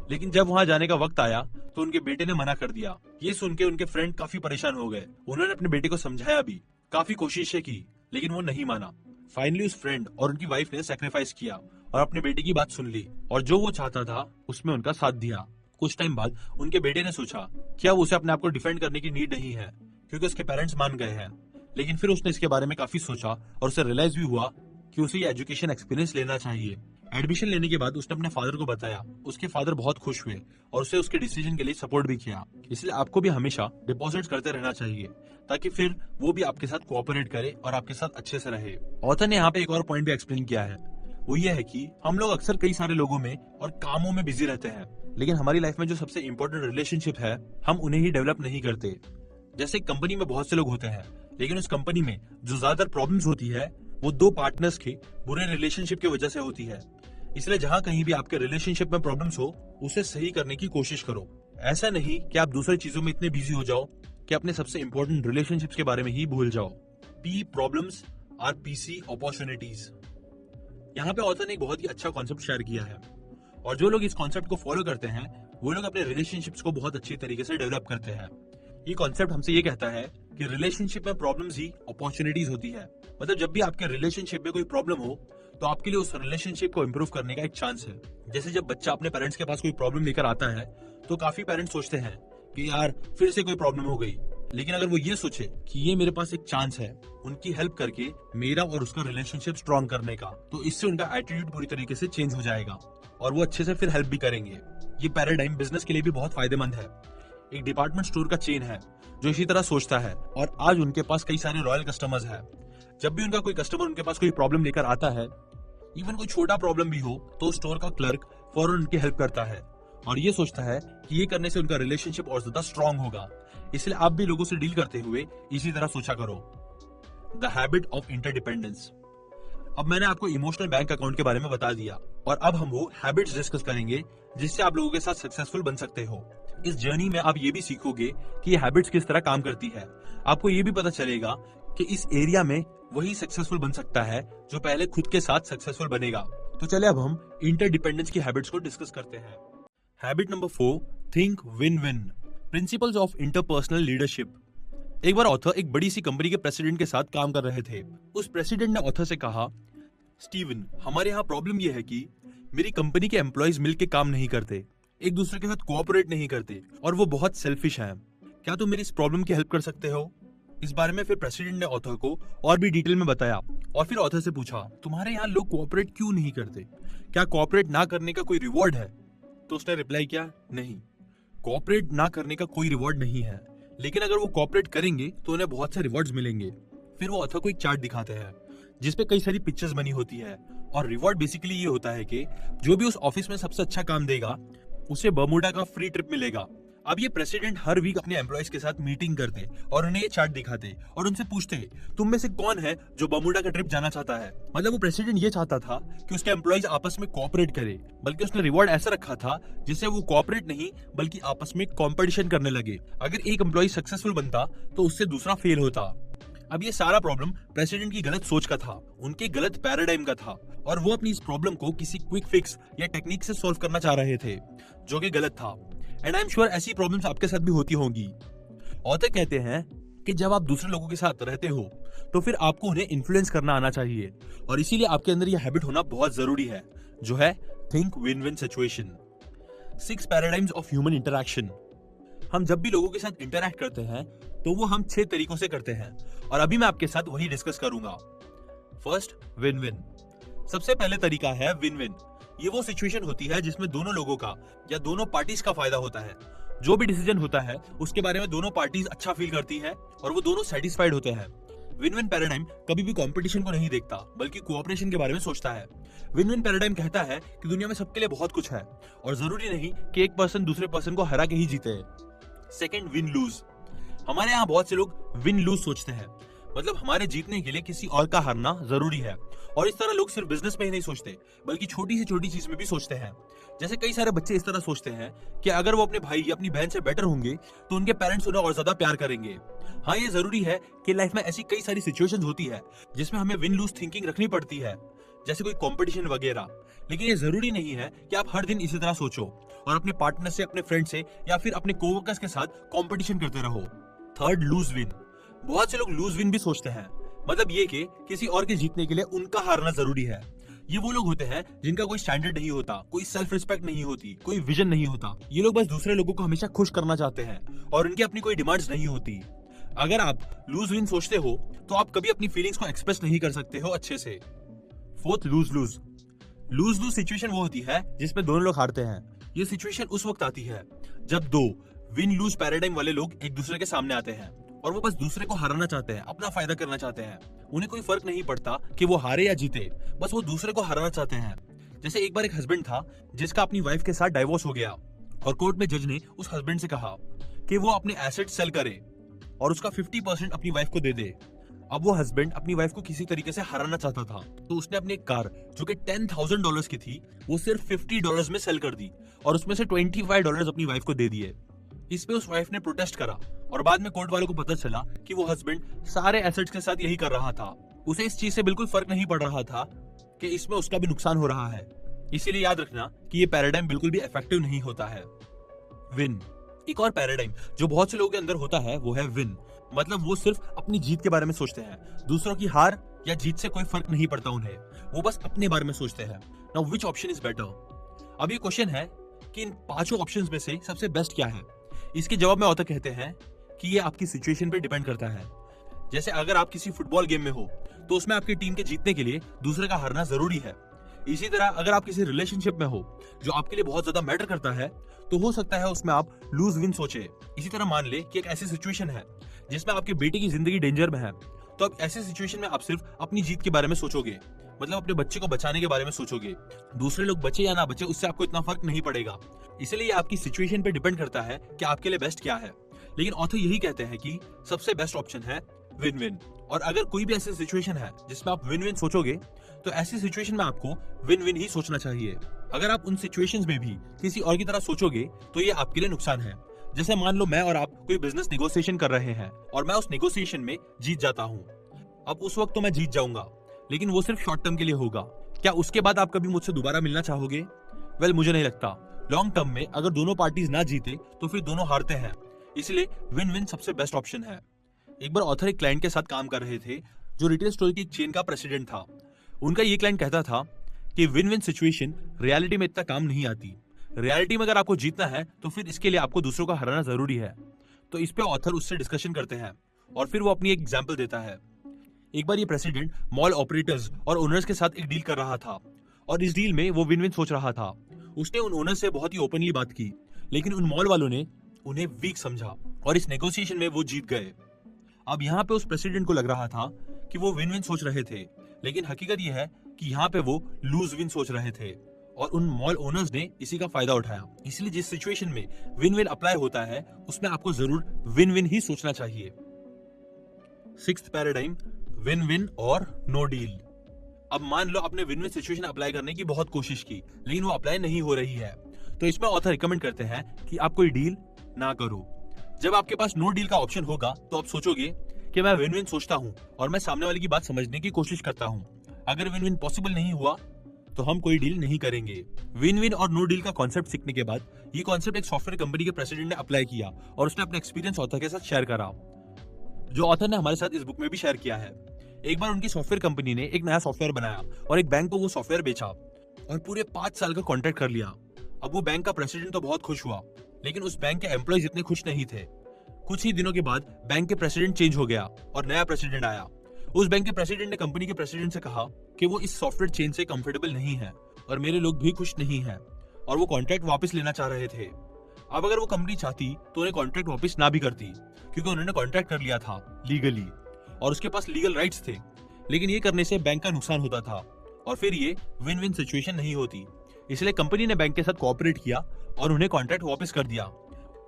लेकिन जब वहां जाने का वक्त आया तो उनके बेटे ने मना कर दिया। ये सुन के उनके फ्रेंड काफी परेशान हो गए। उन्होंने अपने बेटे को समझाया भी, काफी कोशिशें की, लेकिन वो नहीं माना। फाइनली उस फ्रेंड और उनकी वाइफ ने सेक्रीफाइस किया और अपने बेटे की बात सुन ली और जो वो चाहता था उसमें उनका साथ दिया। कुछ टाइम बाद उनके बेटे ने सोचा कि अब उसे अपने आप को डिफेंड करने की नीड नहीं है, क्योंकि उसके पेरेंट्स मान गए हैं। लेकिन फिर उसने इसके बारे में काफी सोचा और उसे रियलाइज भी हुआ कि उसे ये एजुकेशन एक्सपीरियंस लेना चाहिए। एडमिशन लेने के बाद उसने अपने फादर को बताया। उसके फादर बहुत खुश हुए और उसे उसके डिसीजन के लिए सपोर्ट भी किया। इसलिए आपको भी हमेशा डिपॉजिट करते रहना चाहिए, ताकि फिर वो भी आपके साथ कोऑपरेट करे और आपके साथ अच्छे से रहे। ऑथर ने यहाँ पे एक और पॉइंट भी एक्सप्लेन किया है। वो ये है कि हम लोग अक्सर कई सारे लोगों में और कामों में बिजी रहते हैं, लेकिन हमारी लाइफ में जो सबसे इंपॉर्टेंट रिलेशनशिप है, हम उन्हें ही डेवलप नहीं करते। जैसे कंपनी में बहुत से लोग होते हैं, लेकिन उस कंपनी में जो ज्यादातर प्रॉब्लम्स होती है वो दो पार्टनर्स के बुरे रिलेशनशिप की वजह से होती है। इसलिए जहां कहीं भी आपके रिलेशनशिप में प्रॉब्लम्स हो, उसे सही करने की कोशिश करो। ऐसा नहीं कि आप दूसरी चीजों में इतने बिजी हो जाओ कि अपने सबसे इंपॉर्टेंट रिलेशनशिप्स के बारे में ही भूल जाओ। P problems are PC opportunities. यहाँ पे ऑथर ने एक बहुत ही अच्छा कॉन्सेप्ट शेयर किया है, और जो लोग इस कॉन्सेप्ट को फॉलो करते हैं वो लोग अपने रिलेशनशिप्स को बहुत अच्छी तरीके से डेवलप करते हैं। ये कॉन्सेप्ट हमसे ये कहता है कि रिलेशनशिप में प्रॉब्लम्स ही अपॉर्चुनिटीज होती है। मतलब जब भी आपके रिलेशनशिप में कोई प्रॉब्लम हो, तो आपके लिए उस रिलेशनशिप को इम्प्रूव करने का एक चांस है। जैसे जब बच्चा अपने पेरेंट्स के पास कोई प्रॉब्लम लेकर आता है, तो काफी पेरेंट्स सोचते हैं कि यार फिर से कोई प्रॉब्लम हो गई। लेकिन अगर वो ये सोचे कि ये मेरे पास एक चांस है उनकी हेल्प करके मेरा और उसका रिलेशनशिप स्ट्रॉन्ग करने का, तो इससे उनका एटीट्यूड पूरी तरीके से चेंज हो जाएगा और वो अच्छे से फिर हेल्प भी करेंगे। ये पैराडाइम बिजनेस के लिए भी बहुत फायदेमंद है। एक डिपार्टमेंट स्टोर का चेन है जो इसी तरह सोचता है, और आज उनके पास कई सारे रॉयल कस्टमर्स हैं। जब भी उनका कोई कस्टमर उनके पास कोई प्रॉब्लम लेकर आता है, इवन कोई छोटा प्रॉब्लम भी हो, तो स्टोर का क्लर्क फौरन उनकी हेल्प करता है और ये सोचता है कि ये करने से उनका रिलेशनशिप और ज्यादा स्ट्रांग होगा। इसलिए आप भी लोगों से डील करते हुए इसी तरह सोचा करो। The habit of interdependence. अब मैंने आपको इमोशनल बैंक अकाउंट के बारे में बता दिया, और अब हम वो हैबिट्स डिस्कस करेंगे जिससे आप लोगों के साथ सक्सेसफुल बन सकते हो। इस जर्नी में आप ये भी सीखोगे कि ये हैबिट्स किस तरह काम करती है। आपको ये भी पता चलेगा कि इस एरिया में वही सक्सेसफुल बन सकता है जो पहले खुद के साथ सक्सेसफुल बनेगा। तो चले अब हम इंटरडिपेंडेंस की हैबिट्स को डिस्कस करते हैं। Habit number 4, think win win. Principles of interpersonal leadership. एक बार ऑथर एक बड़ी सी कंपनी के प्रेसिडेंट के साथ काम कर रहे थे। उस प्रेसिडेंट ने ऑथर से कहा, स्टीवन, हमारे यहाँ प्रॉब्लम यह है कि मेरी कंपनी के एम्प्लॉयज मिलकर काम नहीं करते, एक दूसरे के साथ कोऑपरेट नहीं करते और वो बहुत सेल्फिश हैं। क्या तुम मेरी इस प्रॉब्लम की हेल्प कर सकते हो? इस बारे में फिर प्रेसिडेंट ने ऑथर को और भी डिटेल में बताया और फिर ऑथर से पूछा, तुम्हारे यहाँ लोग कोऑपरेट क्यों नहीं करते? क्या कोऑपरेट ना करने का कोई रिवॉर्ड है? तो उसने रिप्लाई किया, नहीं, कोऑपरेट ना करने का कोई रिवॉर्ड नहीं है, लेकिन अगर वो कोऑपरेट करेंगे तो उन्हें बहुत से रिवॉर्ड्स मिलेंगे। फिर वो ऑथर को एक चार्ट दिखाते हैं जिसपे कई सारी पिक्चर्स बनी होती है और रिवॉर्ड बेसिकली ये होता है कि जो भी उस ऑफिस में सबसे अच्छा काम देगा उसे बर्मुडा का फ्री ट्रिप मिलेगा। अब ये प्रेसिडेंट हर वीक अपने एम्प्लॉयज के साथ मीटिंग करते और उन्हें ये चार्ट दिखाते और उनसे पूछते, तुम में से कौन है जो बर्मुडा का ट्रिप जाना चाहता है? मतलब वो प्रेसिडेंट ये चाहता था कि उसके एम्प्लॉयज आपस में कोऑपरेट करे, बल्कि उसने रिवॉर्ड ऐसा रखा था जिससे वो कोऑपरेट नहीं बल्कि आपस में कंपटीशन करने लगे। अगर एक एम्प्लॉय सक्सेसफुल बनता तो उससे दूसरा फेल होता। अब ये सारा प्रॉब्लम प्रेसिडेंट की गलत सोच का था, उनके गलत पैराडाइम का था और वो अपनी इस प्रॉब्लम को किसी क्विक फिक्स या टेक्निक से सॉल्व करना चाह रहे थे, जो कि गलत था। एंड आई एम श्योर ऐसी प्रॉब्लम्स आपके साथ भी होती होंगी। ऑथर कहते हैं कि जब आप दूसरे लोगों के साथ रहते हो तो फिर आपको उन्हें इन्फ्लुएंस करना आना चाहिए और इसीलिए आपके अंदर यह हैबिट होना बहुत जरूरी है, जो है think win win situation. 6 paradigms of human interaction. हम जब भी लोगों के साथ इंटरैक्ट करते हैं तो वो हम 6 तरीकों से करते हैं और अभी मैं आपके साथ वही डिस्कस करूंगा। First, win win. सबसे पहले तरीका है विन विन। ये वो सिचुएशन होती है जिसमें दोनों लोगों का या दोनों पार्टीज का फायदा होता है। जो भी डिसीजन होता है उसके बारे में दोनों पार्टीज अच्छा फील करती है और वो दोनों सेटिस्फाइड होते हैं। विन विन पैराडाइम कभी भी कंपटीशन को नहीं देखता बल्कि कोऑपरेशन के बारे में सोचता है। विन विन पैराडाइम कहता है कि दुनिया में सबके लिए बहुत कुछ है और जरूरी नहीं कि एक पर्सन दूसरे पर्सन को हरा के ही जीते। Second, win loose. हमारे यहाँ बहुत से लोग विन लूज सोचते हैं, मतलब हमारे जीतने के लिए किसी और का हारना जरूरी है। और इस तरह लोग सिर्फ बिजनेस में ही नहीं सोचते बल्कि छोटी से छोटी चीज में भी सोचते हैं। जैसे कई सारे बच्चे इस तरह सोचते हैं कि अगर वो अपने भाई या अपनी बहन से बेटर होंगे तो उनके पेरेंट्स उन्हें और ज्यादा प्यार करेंगे। हाँ, ये जरूरी है कि लाइफ में ऐसी कई सारी सिचुएशंस होती है जिसमें हमें विन लूज थिंकिंग रखनी पड़ती है, जैसे कोई कंपटीशन वगैरह। लेकिन ये जरूरी नहीं है कि आप हर दिन इसी तरह सोचो और अपने पार्टनर से, अपने फ्रेंड से या फिर अपने कोवर्कर्स के साथ कंपटीशन करते रहो। Third, loose win. बहुत से लोग लूज विन भी सोचते हैं, मतलब ये कि किसी और के जीतने के लिए उनका हारना जरूरी है। ये वो लोग होते हैं जिनका कोई स्टैंडर्ड नहीं होता, कोई सेल्फ रिस्पेक्ट नहीं होती, कोई विजन नहीं होता। ये लोग बस दूसरे लोगों को हमेशा खुश करना चाहते हैं और उनकी अपनी कोई डिमांड्स नहीं होती। अगर आप लूज विन सोचते हो तो आप कभी अपनी फीलिंग्स को एक्सप्रेस नहीं कर सकते हो अच्छे से। Fourth, lose lose. Lose lose situation वो होती है जिसमें दोनों लोग हारते हैं। ये सिचुएशन उस वक्त आती है जब दो विन लूज पैराडाइम वाले लोग एक दूसरे के सामने आते हैं और वो बस दूसरे को हराना चाहते हैं, अपना फायदा करना चाहते हैं। उन्हें कोई फर्क नहीं पड़ता कि वो हारे या जीते, बस वो दूसरे को हराना चाहते हैं। जैसे एक बार एक हस्बैंड था जिसका अपनी वाइफ के साथ डाइवोर्स हो गया और कोर्ट में जज ने उस हस्बैंड से कहा कि वो अपने एसेट सेल करे और उसका 50% अपनी वाइफ को दे दे। अब वो हस्बैंड अपनी वाइफ को किसी तरीके से हराना चाहता था, तो उसने अपनी एक कार जो कि $10,000 की थी वो सिर्फ $50 में सेल कर दी और उसमें से $25 अपनी वाइफ को दे दिए। इस पे उस वाइफ ने प्रोटेस्ट करा और बाद में कोर्ट वालों को पता चला कि वो हस्बैंड सारे एसेट्स के साथ यही कर रहा था। उसे इस चीज से बिल्कुल फर्क नहीं पड़ रहा था कि इसमें उसका भी नुकसान हो रहा है। इसीलिए याद रखना कि ये पैराडाइम बिल्कुल भी इफेक्टिव नहीं होता है। विन। एक और पैराडाइम जो बहुत से लोगों के अंदर होता है वो है विन, मतलब वो सिर्फ अपनी जीत के बारे में सोचते हैं, दूसरों की हार या जीत से कोई फर्क नहीं पड़ता उन्हें, वो बस अपने बारे में सोचते हैं। Now which option is better? अब ये क्वेश्चन है कि इन 5 ऑप्शंस में से सबसे बेस्ट क्या है। इसके जवाब में ऑथर कहते हैं कि ये आपकी सिचुएशन पे डिपेंड करता है। जैसे अगर आप किसी फुटबॉल गेम में हो तो उसमें आपकी टीम के जीतने के लिए दूसरे का हारना जरूरी है। इसी तरह अगर आप किसी रिलेशनशिप में हो जो आपके लिए बहुत ज्यादा मैटर करता है तो हो सकता है उसमें आप लूज विन सोचे। इसी तरह मान ले कि एक ऐसी सिचुएशन है जिसमें आपके बेटे की जिंदगी डेंजर में है, तो अब ऐसी सिचुएशन में आप सिर्फ अपनी जीत के बारे में सोचोगे, मतलब अपने बच्चे को बचाने के बारे में सोचोगे। दूसरे लोग बचे या ना बचे उससे आपको इतना फर्क नहीं पड़ेगा। इसलिए ये आपकी सिचुएशन पे डिपेंड करता है कि आपके लिए बेस्ट क्या है। लेकिन ऑथर यही कहते हैं कि सबसे बेस्ट ऑप्शन है विन विन। और अगर कोई भी ऐसी सिचुएशन है जिसमें आप विन विन सोचोगे तो ऐसी सिचुएशन में आपको विन विन ही सोचना चाहिए। अगर आप उन सिचुएशंस में भी किसी और की तरह सोचोगे तो ये आपके लिए नुकसान है। जैसे मान लो मैं और आप कोई बिजनेस नेगोशिएशन कर रहे हैं और मैं उस नेगोशिएशन में जीत जाता हूँ। अब उस वक्त तो मैं जीत जाऊंगा, लेकिन वो सिर्फ शॉर्ट टर्म के लिए होगा। क्या उसके बाद आप कभी मुझसे दोबारा मिलना चाहोगे? वेल, मुझे नहीं लगता। लॉन्ग टर्म में अगर दोनों पार्टीज ना जीते तो फिर दोनों हारते हैं। इसलिए विन विन सबसे बेस्ट ऑप्शन है। एक बार ऑथर एक क्लाइंट के साथ काम कर रहे थे जो रिटेल स्टोर की एक चेन का प्रेसिडेंट था। उनका ये क्लाइंट कहता था कि विन विन सिचुएशन रियलिटी में इतना काम नहीं आती। रियलिटी में अगर आपको जीतना है तो फिर इसके लिए आपको दूसरों को हराना जरूरी है। तो इस पे ऑथर उससे डिस्कशन करते हैं और फिर वो अपनी एक एग्जाम्पल देता है। एक बार ये प्रेसिडेंट मॉल ऑपरेटर्स और ओनर्स के साथ एक डील कर रहा था और इस डील में वो विन विन सोच रहा था। उसने उन ओनर से बहुत ही ओपनली बात की, लेकिन उन मॉल वालों ने उन्हें वीक समझा और इस नेगोशिएशन में वो जीत गए। अब यहाँ पे उस प्रेसिडेंट को लग रहा था कि वो विन विन सोच रहे थे, लेकिन हकीकत ये है कि यहाँ पे वो लूज विन सोच रहे थे और उन मॉल ओनर्स ने इसी का फायदा उठाया। इसलिए जिस सिचुएशन में विन विन अप्लाई होता है उसमें आपको जरूर विन विन ही सोचना चाहिए। सिक्स्थ पैराडाइम, विन विन और नो डील। अब मान लो आपने विन विन सिचुएशन अप्लाई करने की बहुत कोशिश की, लेकिन वो अप्लाई नहीं हो रही है, तो इसमें ऑथर रिकमेंड करते हैं कि आप कोई डील ना करो। जब आपके पास नो डील का ऑप्शन होगा तो आप सोचोगे कि मैं विन विन सोचता हूँ और मैं सामने वाले की बात समझने की कोशिश करता हूँ। अगर विन विन पॉसिबल नहीं हुआ तो हम कोई डील नहीं करेंगे। विन विन और नो डील का कॉन्सेप्ट सीखने के बाद ये कॉन्सेप्ट एक सॉफ्टवेयर कंपनी के प्रेसिडेंट ने अप्लाई किया और उसने अपना एक्सपीरियंस ऑथर के साथ शेयर करा, जो ऑथर ने हमारे साथ इस बुक में भी शेयर किया है। एक बार उनकी सॉफ्टवेयर कंपनी ने एक नया सॉफ्टवेयर बनाया और एक बैंक को वो सॉफ्टवेयर बेचा और पूरे 5 साल का कॉन्ट्रैक्ट कर लिया। अब वो बैंक का प्रेसिडेंट तो बहुत खुश हुआ, लेकिन उस बैंक के एम्प्लॉयज इतने खुश नहीं थे। कुछ ही दिनों के बाद बैंक के प्रेसिडेंट चेंज हो गया और नया प्रेसिडेंट आया। उस बैंक के प्रेसिडेंट ने कंपनी के प्रेसिडेंट से कहा कि वो इस सॉफ्टवेयर चेंज से कंफर्टेबल नहीं है और मेरे लोग भी खुश नहीं हैं और वो कॉन्ट्रैक्ट वापस लेना चाह रहे थे। अब अगर वो कंपनी चाहती तो उन्हें कॉन्ट्रैक्ट वापस ना भी करती, क्योंकि उन्होंने कॉन्ट्रैक्ट कर लिया था लीगली और उसके पास लीगल राइट्स थे, लेकिन ये करने से बैंक का नुकसान होता था और फिर ये विन विन सिचुएशन नहीं होती। इसलिए कंपनी ने बैंक के साथ कोऑपरेट किया और उन्हें कॉन्ट्रैक्ट वापस कर दिया।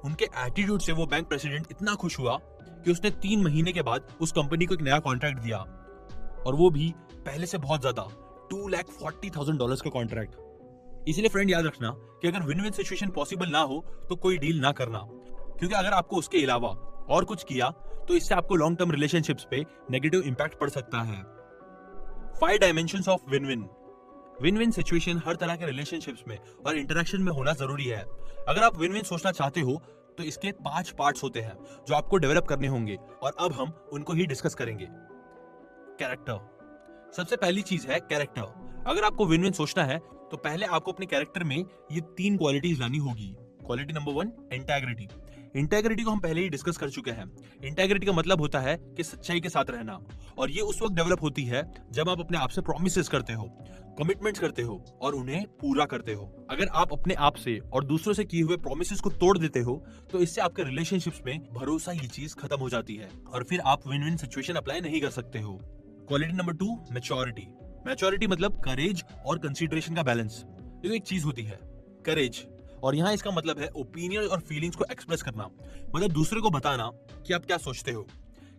उनके एटीट्यूड से वो बैंक प्रेसिडेंट इतना खुश हुआ कि उसने 3 महीने के बाद उस कंपनी को एक नया कॉन्ट्रैक्ट दिया, और वो भी पहले से बहुत ज्यादा $240,000 का कॉन्ट्रैक्ट। इसलिए फ्रेंड याद रखना कि अगर विन विन सिचुएशन पॉसिबल ना हो तो कोई डील ना करना, क्योंकि अगर आपको उसके अलावा और कुछ किया तो इससे आपको लॉन्ग टर्म रिलेशनशिप्स पे नेगेटिव इंपैक्ट पड़ सकता है। 5 dimensions of win win. Win win situation हर तरह के रिलेशनशिप्स में और इंटरेक्शन में होना जरूरी है। अगर आप विन विन सोचना चाहते हो तो इसके 5 पार्ट्स होते हैं जो आपको डेवलप करने होंगे, और अब हम उनको ही डिस्कस करेंगे। कैरेक्टर। सबसे पहली चीज है कैरेक्टर। अगर आपको विन विन सोचना है तो पहले आपको अपने कैरेक्टर में ये 3 क्वालिटीज लानी होगी। Quality number 1, integrity. इंटेग्रिटी को हम पहले ही डिस्कस कर चुके हैं। इंटेग्रिटी का मतलब होता है कि सच्चाई के साथ रहना, और ये उस वक्त डेवलप होती है जब आप अपने आप से प्रॉमिसेस करते हो, कमिटमेंट्स करते हो और उन्हें पूरा करते हो। अगर आप अपने आप से और दूसरों से किए हुए प्रॉमिसेस को तोड़ देते हो तो इससे आपके रिलेशनशिप्स में भरोसा ये चीज खत्म हो जाती है और फिर आप विन विन सिचुएशन अप्लाई नहीं कर सकते हो। Quality number 2, maturity. मैच्योरिटी मतलब करेज और कंसीडरेशन का बैलेंस। ये एक चीज होती है करेज, और यहाँ इसका मतलब है ओपिनियन और फीलिंग्स को एक्सप्रेस करना, मतलब दूसरे को बताना कि आप क्या सोचते हो।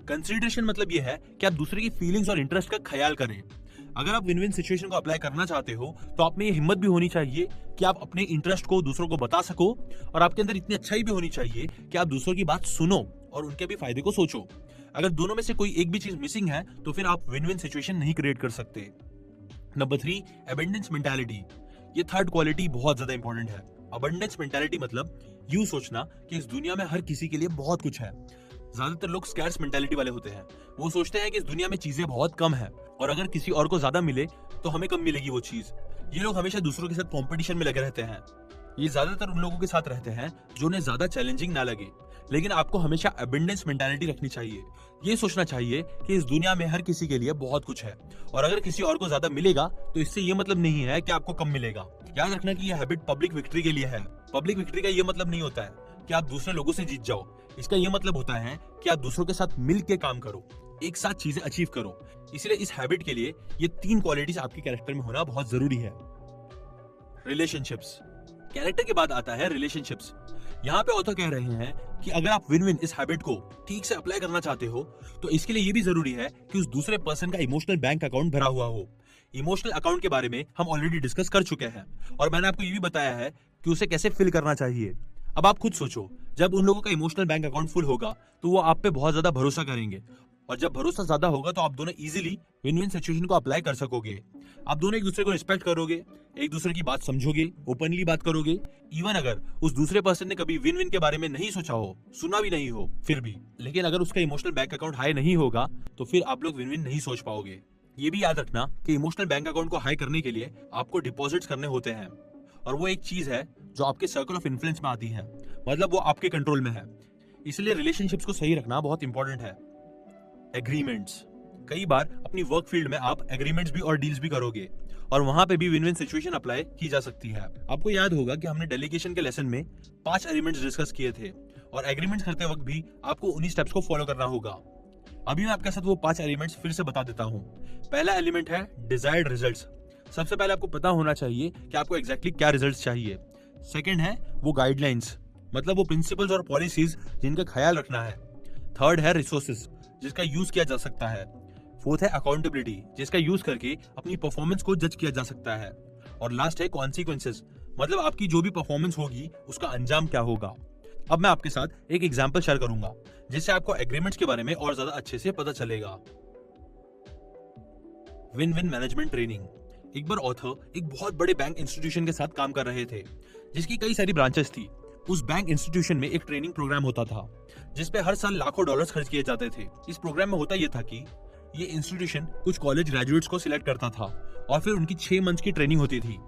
कंसीडरेशन मतलब ये है कि आप दूसरे की फीलिंग्स और इंटरेस्ट का ख्याल करें। अगर आप विन विन सिचुएशन को अप्लाई करना चाहते हो तो आप में ये हिम्मत भी होनी चाहिए कि आप अपने इंटरेस्ट को दूसरों को बता सको, और आपके अंदर इतनी अच्छाई भी होनी चाहिए कि आप दूसरों की बात सुनो और उनके भी फायदे को सोचो। अगर दोनों में से कोई एक भी चीज मिसिंग है तो फिर आप विन विन सिचुएशन नहीं क्रिएट कर सकते। Number 3, abundance mentality. ये थर्ड क्वालिटी बहुत ज्यादा इंपॉर्टेंट है। अबंडेंस मेंटालिटी मतलब यूं सोचना कि इस दुनिया में हर किसी के लिए बहुत कुछ है। ज्यादातर लोग स्कैर्स मेंटालिटी वाले होते हैं। वो सोचते हैं कि इस दुनिया में चीजें बहुत कम है और अगर किसी और को ज्यादा मिले तो हमें कम मिलेगी वो चीज। ये लोग हमेशा दूसरों के साथ कंपटीशन में लगे रहते हैं। ये ज्यादातर उन लोगों के साथ रहते हैं जो उन्हें ज्यादा चैलेंजिंग ना लगे। लेकिन आपको हमेशा अबंडेंस मेंटालिटी रखनी चाहिए। ये सोचना चाहिए कि इस दुनिया में हर किसी के लिए बहुत कुछ है, और अगर किसी और को ज्यादा मिलेगा तो इससे ये मतलब नहीं है कि आपको कम मिलेगा। याद रखना कि ये हैबिट पब्लिक विक्ट्री के लिए है। पब्लिक विक्ट्री का ये मतलब नहीं होता है कि आप दूसरे लोगों से जीत जाओ। इसका ये मतलब होता है कि आप दूसरों के साथ मिल के काम करो, एक साथ चीजें अचीव करो। इसलिए इस हैबिट के लिए ये 3 क्वालिटीज आपके कैरेक्टर में होना बहुत जरूरी है। रिलेशनशिप्स। कैरेक्टर के बाद आता है रिलेशनशिप्स। यहाँ पे ऑथर कह रहे हैं कि अगर आप विन विन इस हैबिट को ठीक से अप्लाई करना चाहते हो तो इसके लिए ये भी जरूरी है कि उस दूसरे पर्सन का इमोशनल बैंक अकाउंट भरा हुआ हो। इमोशनल अकाउंट के बारे में हम ऑलरेडी डिस्कस कर चुके हैं और मैंने आपको ये भी बताया है कि उसे कैसे फिल करना चाहिए। अब आप खुद सोचो, जब उन लोगों का इमोशनल बैंक अकाउंट फुल होगा तो वो आप पे बहुत ज्यादा भरोसा करेंगे और जब भरोसा ज्यादा होगा तो आप दोनों इजीली विन विन सिचुएशन को अप्लाई कर सकोगे। आप दोनों एक दूसरे को रिस्पेक्ट करोगे, एक दूसरे की बात समझोगे, ओपनली बात करोगे। इवन अगर उस दूसरे पर्सन ने कभी विन विन के बारे में नहीं सोचा हो, सुना भी नहीं हो फिर भी, लेकिन अगर उसका इमोशनल बैंक अकाउंट हाई नहीं होगा तो फिर आप लोग विन विन नहीं सोच पाओगे। ये भी याद रखना कि इमोशनल बैंक अकाउंट को हाई करने के लिए आपको डिपॉजिट्स करने होते हैं, और वो एक चीज है जो आपके सर्कल ऑफ इन्फ्लुएंस में आती है, मतलब वो आपके कंट्रोल में है। इसलिए रिलेशनशिप्स को सही रखना बहुत इंपॉर्टेंट है। एग्रीमेंट्स, कई बार अपनी वर्क फील्ड में आप एग्रीमेंट्स भी और डील्स भी करोगे, और वहां पे भी विन विन सिचुएशन अप्लाई की जा सकती है। आपको याद होगा कि हमने डेलीगेशन के लेसन में 5 एलिमेंट्स डिस्कस किए थे, और एग्रीमेंट्स करते वक्त भी आपको उन्हीं स्टेप्स को फॉलो करना होगा। अभी मैं आपके साथ वो 5 एलिमेंट्स फिर से बता देता हूँ। पहला एलिमेंट है डिजायर्ड रिजल्ट्स। सबसे पहले आपको पता होना चाहिए कि आपको एग्जैक्टली क्या रिजल्ट्स चाहिए। सेकंड है वो गाइडलाइंस, मतलब वो प्रिंसिपल्स और पॉलिसीज जिनका ख्याल रखना है। थर्ड है रिसोर्सेज, जिसका यूज किया जा सकता है। फोर्थ है अकाउंटेबिलिटी, जिसका यूज करके अपनी परफॉर्मेंस को जज किया जा सकता है। और लास्ट है कॉन्सिक्वेंसेज, मतलब आपकी जो भी परफॉर्मेंस होगी उसका अंजाम क्या होगा। अब मैं आपके साथ एक एग्जांपल शेयर करूंगा जिससे आपको एग्रीमेंट्स के बारे में और ज्यादा अच्छे से पता चलेगा। Win win management training. एक बार ऑथर एक बहुत बड़े बैंक इंस्टीट्यूशन के साथ काम कर रहे थे जिसकी कई सारी ब्रांचेस थी। उस बैंक इंस्टीट्यूशन में एक ट्रेनिंग प्रोग्राम होता था जिसपे हर साल लाखों डॉलर्स खर्च किए जाते थे। इस प्रोग्राम में होता यह था कि ये इंस्टीट्यूशन कुछ कॉलेज ग्रेजुएट्स को सिलेक्ट करता था और फिर उनकी 6 मंथ्स की ट्रेनिंग होती थी।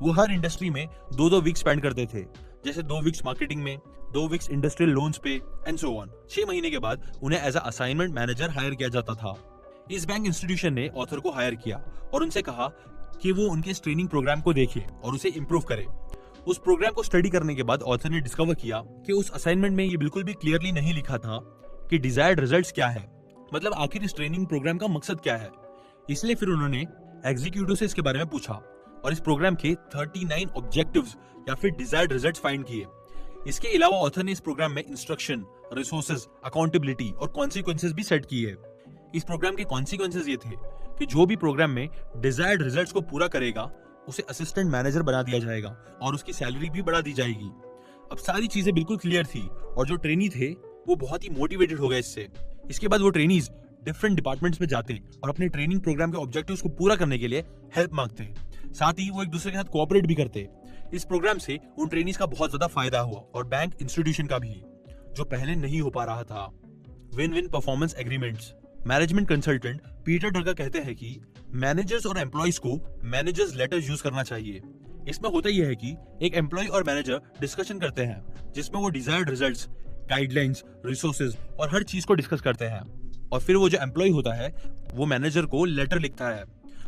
वो हर इंडस्ट्री में 2-2 वीक स्पेंड करते थे, जैसे 2 वीक्स मार्केटिंग में, 2 वीक्स इंडस्ट्रियल लोन्स पे एंड सो ऑन। 6 महीने के बाद उन्हें as a assignment manager hire किया जाता था। इस बैंक इंस्टीट्यूशन ने ऑथर को हायर किया और उनसे कहा कि वो उनके इस ट्रेनिंग प्रोग्राम को देखे और उसे इम्प्रूव करे। उस प्रोग्राम को स्टडी करने के बाद ऑथर ने डिस्कवर किया कि उस असाइनमेंट में ये बिल्कुल भी क्लियरली नहीं लिखा था कि डिजायर्ड रिजल्ट्स क्या है, मतलब आखिर इस ट्रेनिंग प्रोग्राम का मकसद क्या है। इसलिए फिर उन्होंने एग्जीक्यूटिव से इसके बारे में पूछा और इस प्रोग्राम के 39 ऑब्जेक्टिव्स या फिर डिजायर्ड रिजल्ट्स फाइंड किए। इसके अलावा ऑथर ने इस प्रोग्राम में इंस्ट्रक्शन, रिसोर्सेज, अकाउंटेबिलिटी और कॉन्सिक्वेंसेज भी सेट किए। इस प्रोग्राम के कॉन्सिक्वेंसेज ये थे कि जो भी प्रोग्राम में डिजायर्ड रिजल्ट्स को पूरा करेगा उसे असिस्टेंट मैनेजर बना दिया जाएगा और उसकी सैलरी भी बढ़ा दी जाएगी। अब सारी चीजें बिल्कुल क्लियर थी और जो ट्रेनी थे वो बहुत ही मोटिवेटेड हो गए इससे। इसके बाद वो ट्रेनीज डिफरेंट डिपार्टमेंट्स में जाते और अपने ट्रेनिंग प्रोग्राम के ऑब्जेक्टिव्स को पूरा करने के लिए हेल्प मांगते, साथ ही वो एक दूसरे के साथ कोऑपरेट भी करते। इस प्रोग्राम से उन ट्रेनीज का बहुत ज्यादा फायदा हुआ और बैंक इंस्टीट्यूशन का भी, जो पहले नहीं हो पा रहा था। Win win performance agreements. Management consultant Peter Drucker कहते हैं कि मैनेजर्स और एम्प्लॉइज को मैनेजर्स लेटर यूज करना चाहिए। इसमें होता यह है कि एक एम्प्लॉय और मैनेजर डिस्कशन करते हैं जिसमें वो डिजायर्ड रिजल्ट्स, गाइडलाइंस, रिसोर्सेज और हर चीज को डिस्कस करते हैं, और फिर वो जो एम्प्लॉय होता है वो मैनेजर को लेटर लिखता है।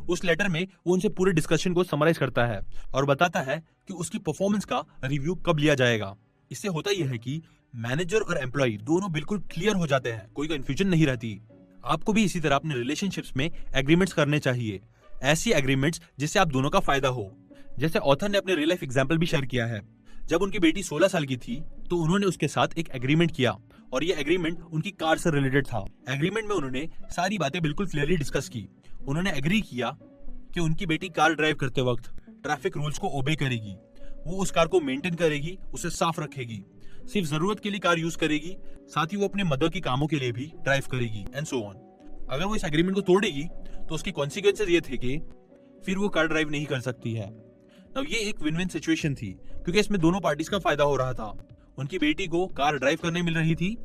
उस लेटर में वो उनसे पूरे डिस्कशन को समराइज करता है और बताता है कि उसकी परफॉर्मेंस का रिव्यू कब लिया जाएगा। इससे होता यह है कि मैनेजर और एम्प्लॉय दोनों बिल्कुल क्लियर हो जाते हैं, कोई कंफ्यूजन नहीं रहती। आपको भी इसी तरह अपने रिलेशनशिप्स में एग्रीमेंट्स करने चाहिए, ऐसी एग्रीमेंट्स जिससे आप दोनों का फायदा हो। जैसे ऑथर ने अपने रियल लाइफ एग्जांपल भी शेयर किया है। जब उनकी बेटी 16 साल की थी तो उन्होंने उसके साथ एक एग्रीमेंट किया और ये एग्रीमेंट उनकी कार से रिलेटेड था। एग्रीमेंट में उन्होंने सारी बातें बिल्कुल क्लियरली डिस्कस की। उन्होंने एग्री किया कि उनकी बेटी कार ड्राइव करते वक्त ट्रैफिक रूल्स को ओबे करेगी, वो उस कार को मेंटेन करेगी, उसे साफ रखेगी, सिर्फ जरूरत के लिए कार यूज करेगी, साथ ही वो अपने मदर के कामों के लिए भी ड्राइव करेगी एंड सो ऑन। अगर वो इस एग्रीमेंट को तोड़ेगी तो उसके कॉन्सिक्वेंसेज ये थे कि फिर वो कार ड्राइव नहीं कर सकती है। अब ये एक विन विन सिचुएशन थी क्योंकि इसमें दोनों पार्टीज का फायदा हो रहा था। उनकी बेटी को कार ड्राइव करने मिल रही थी,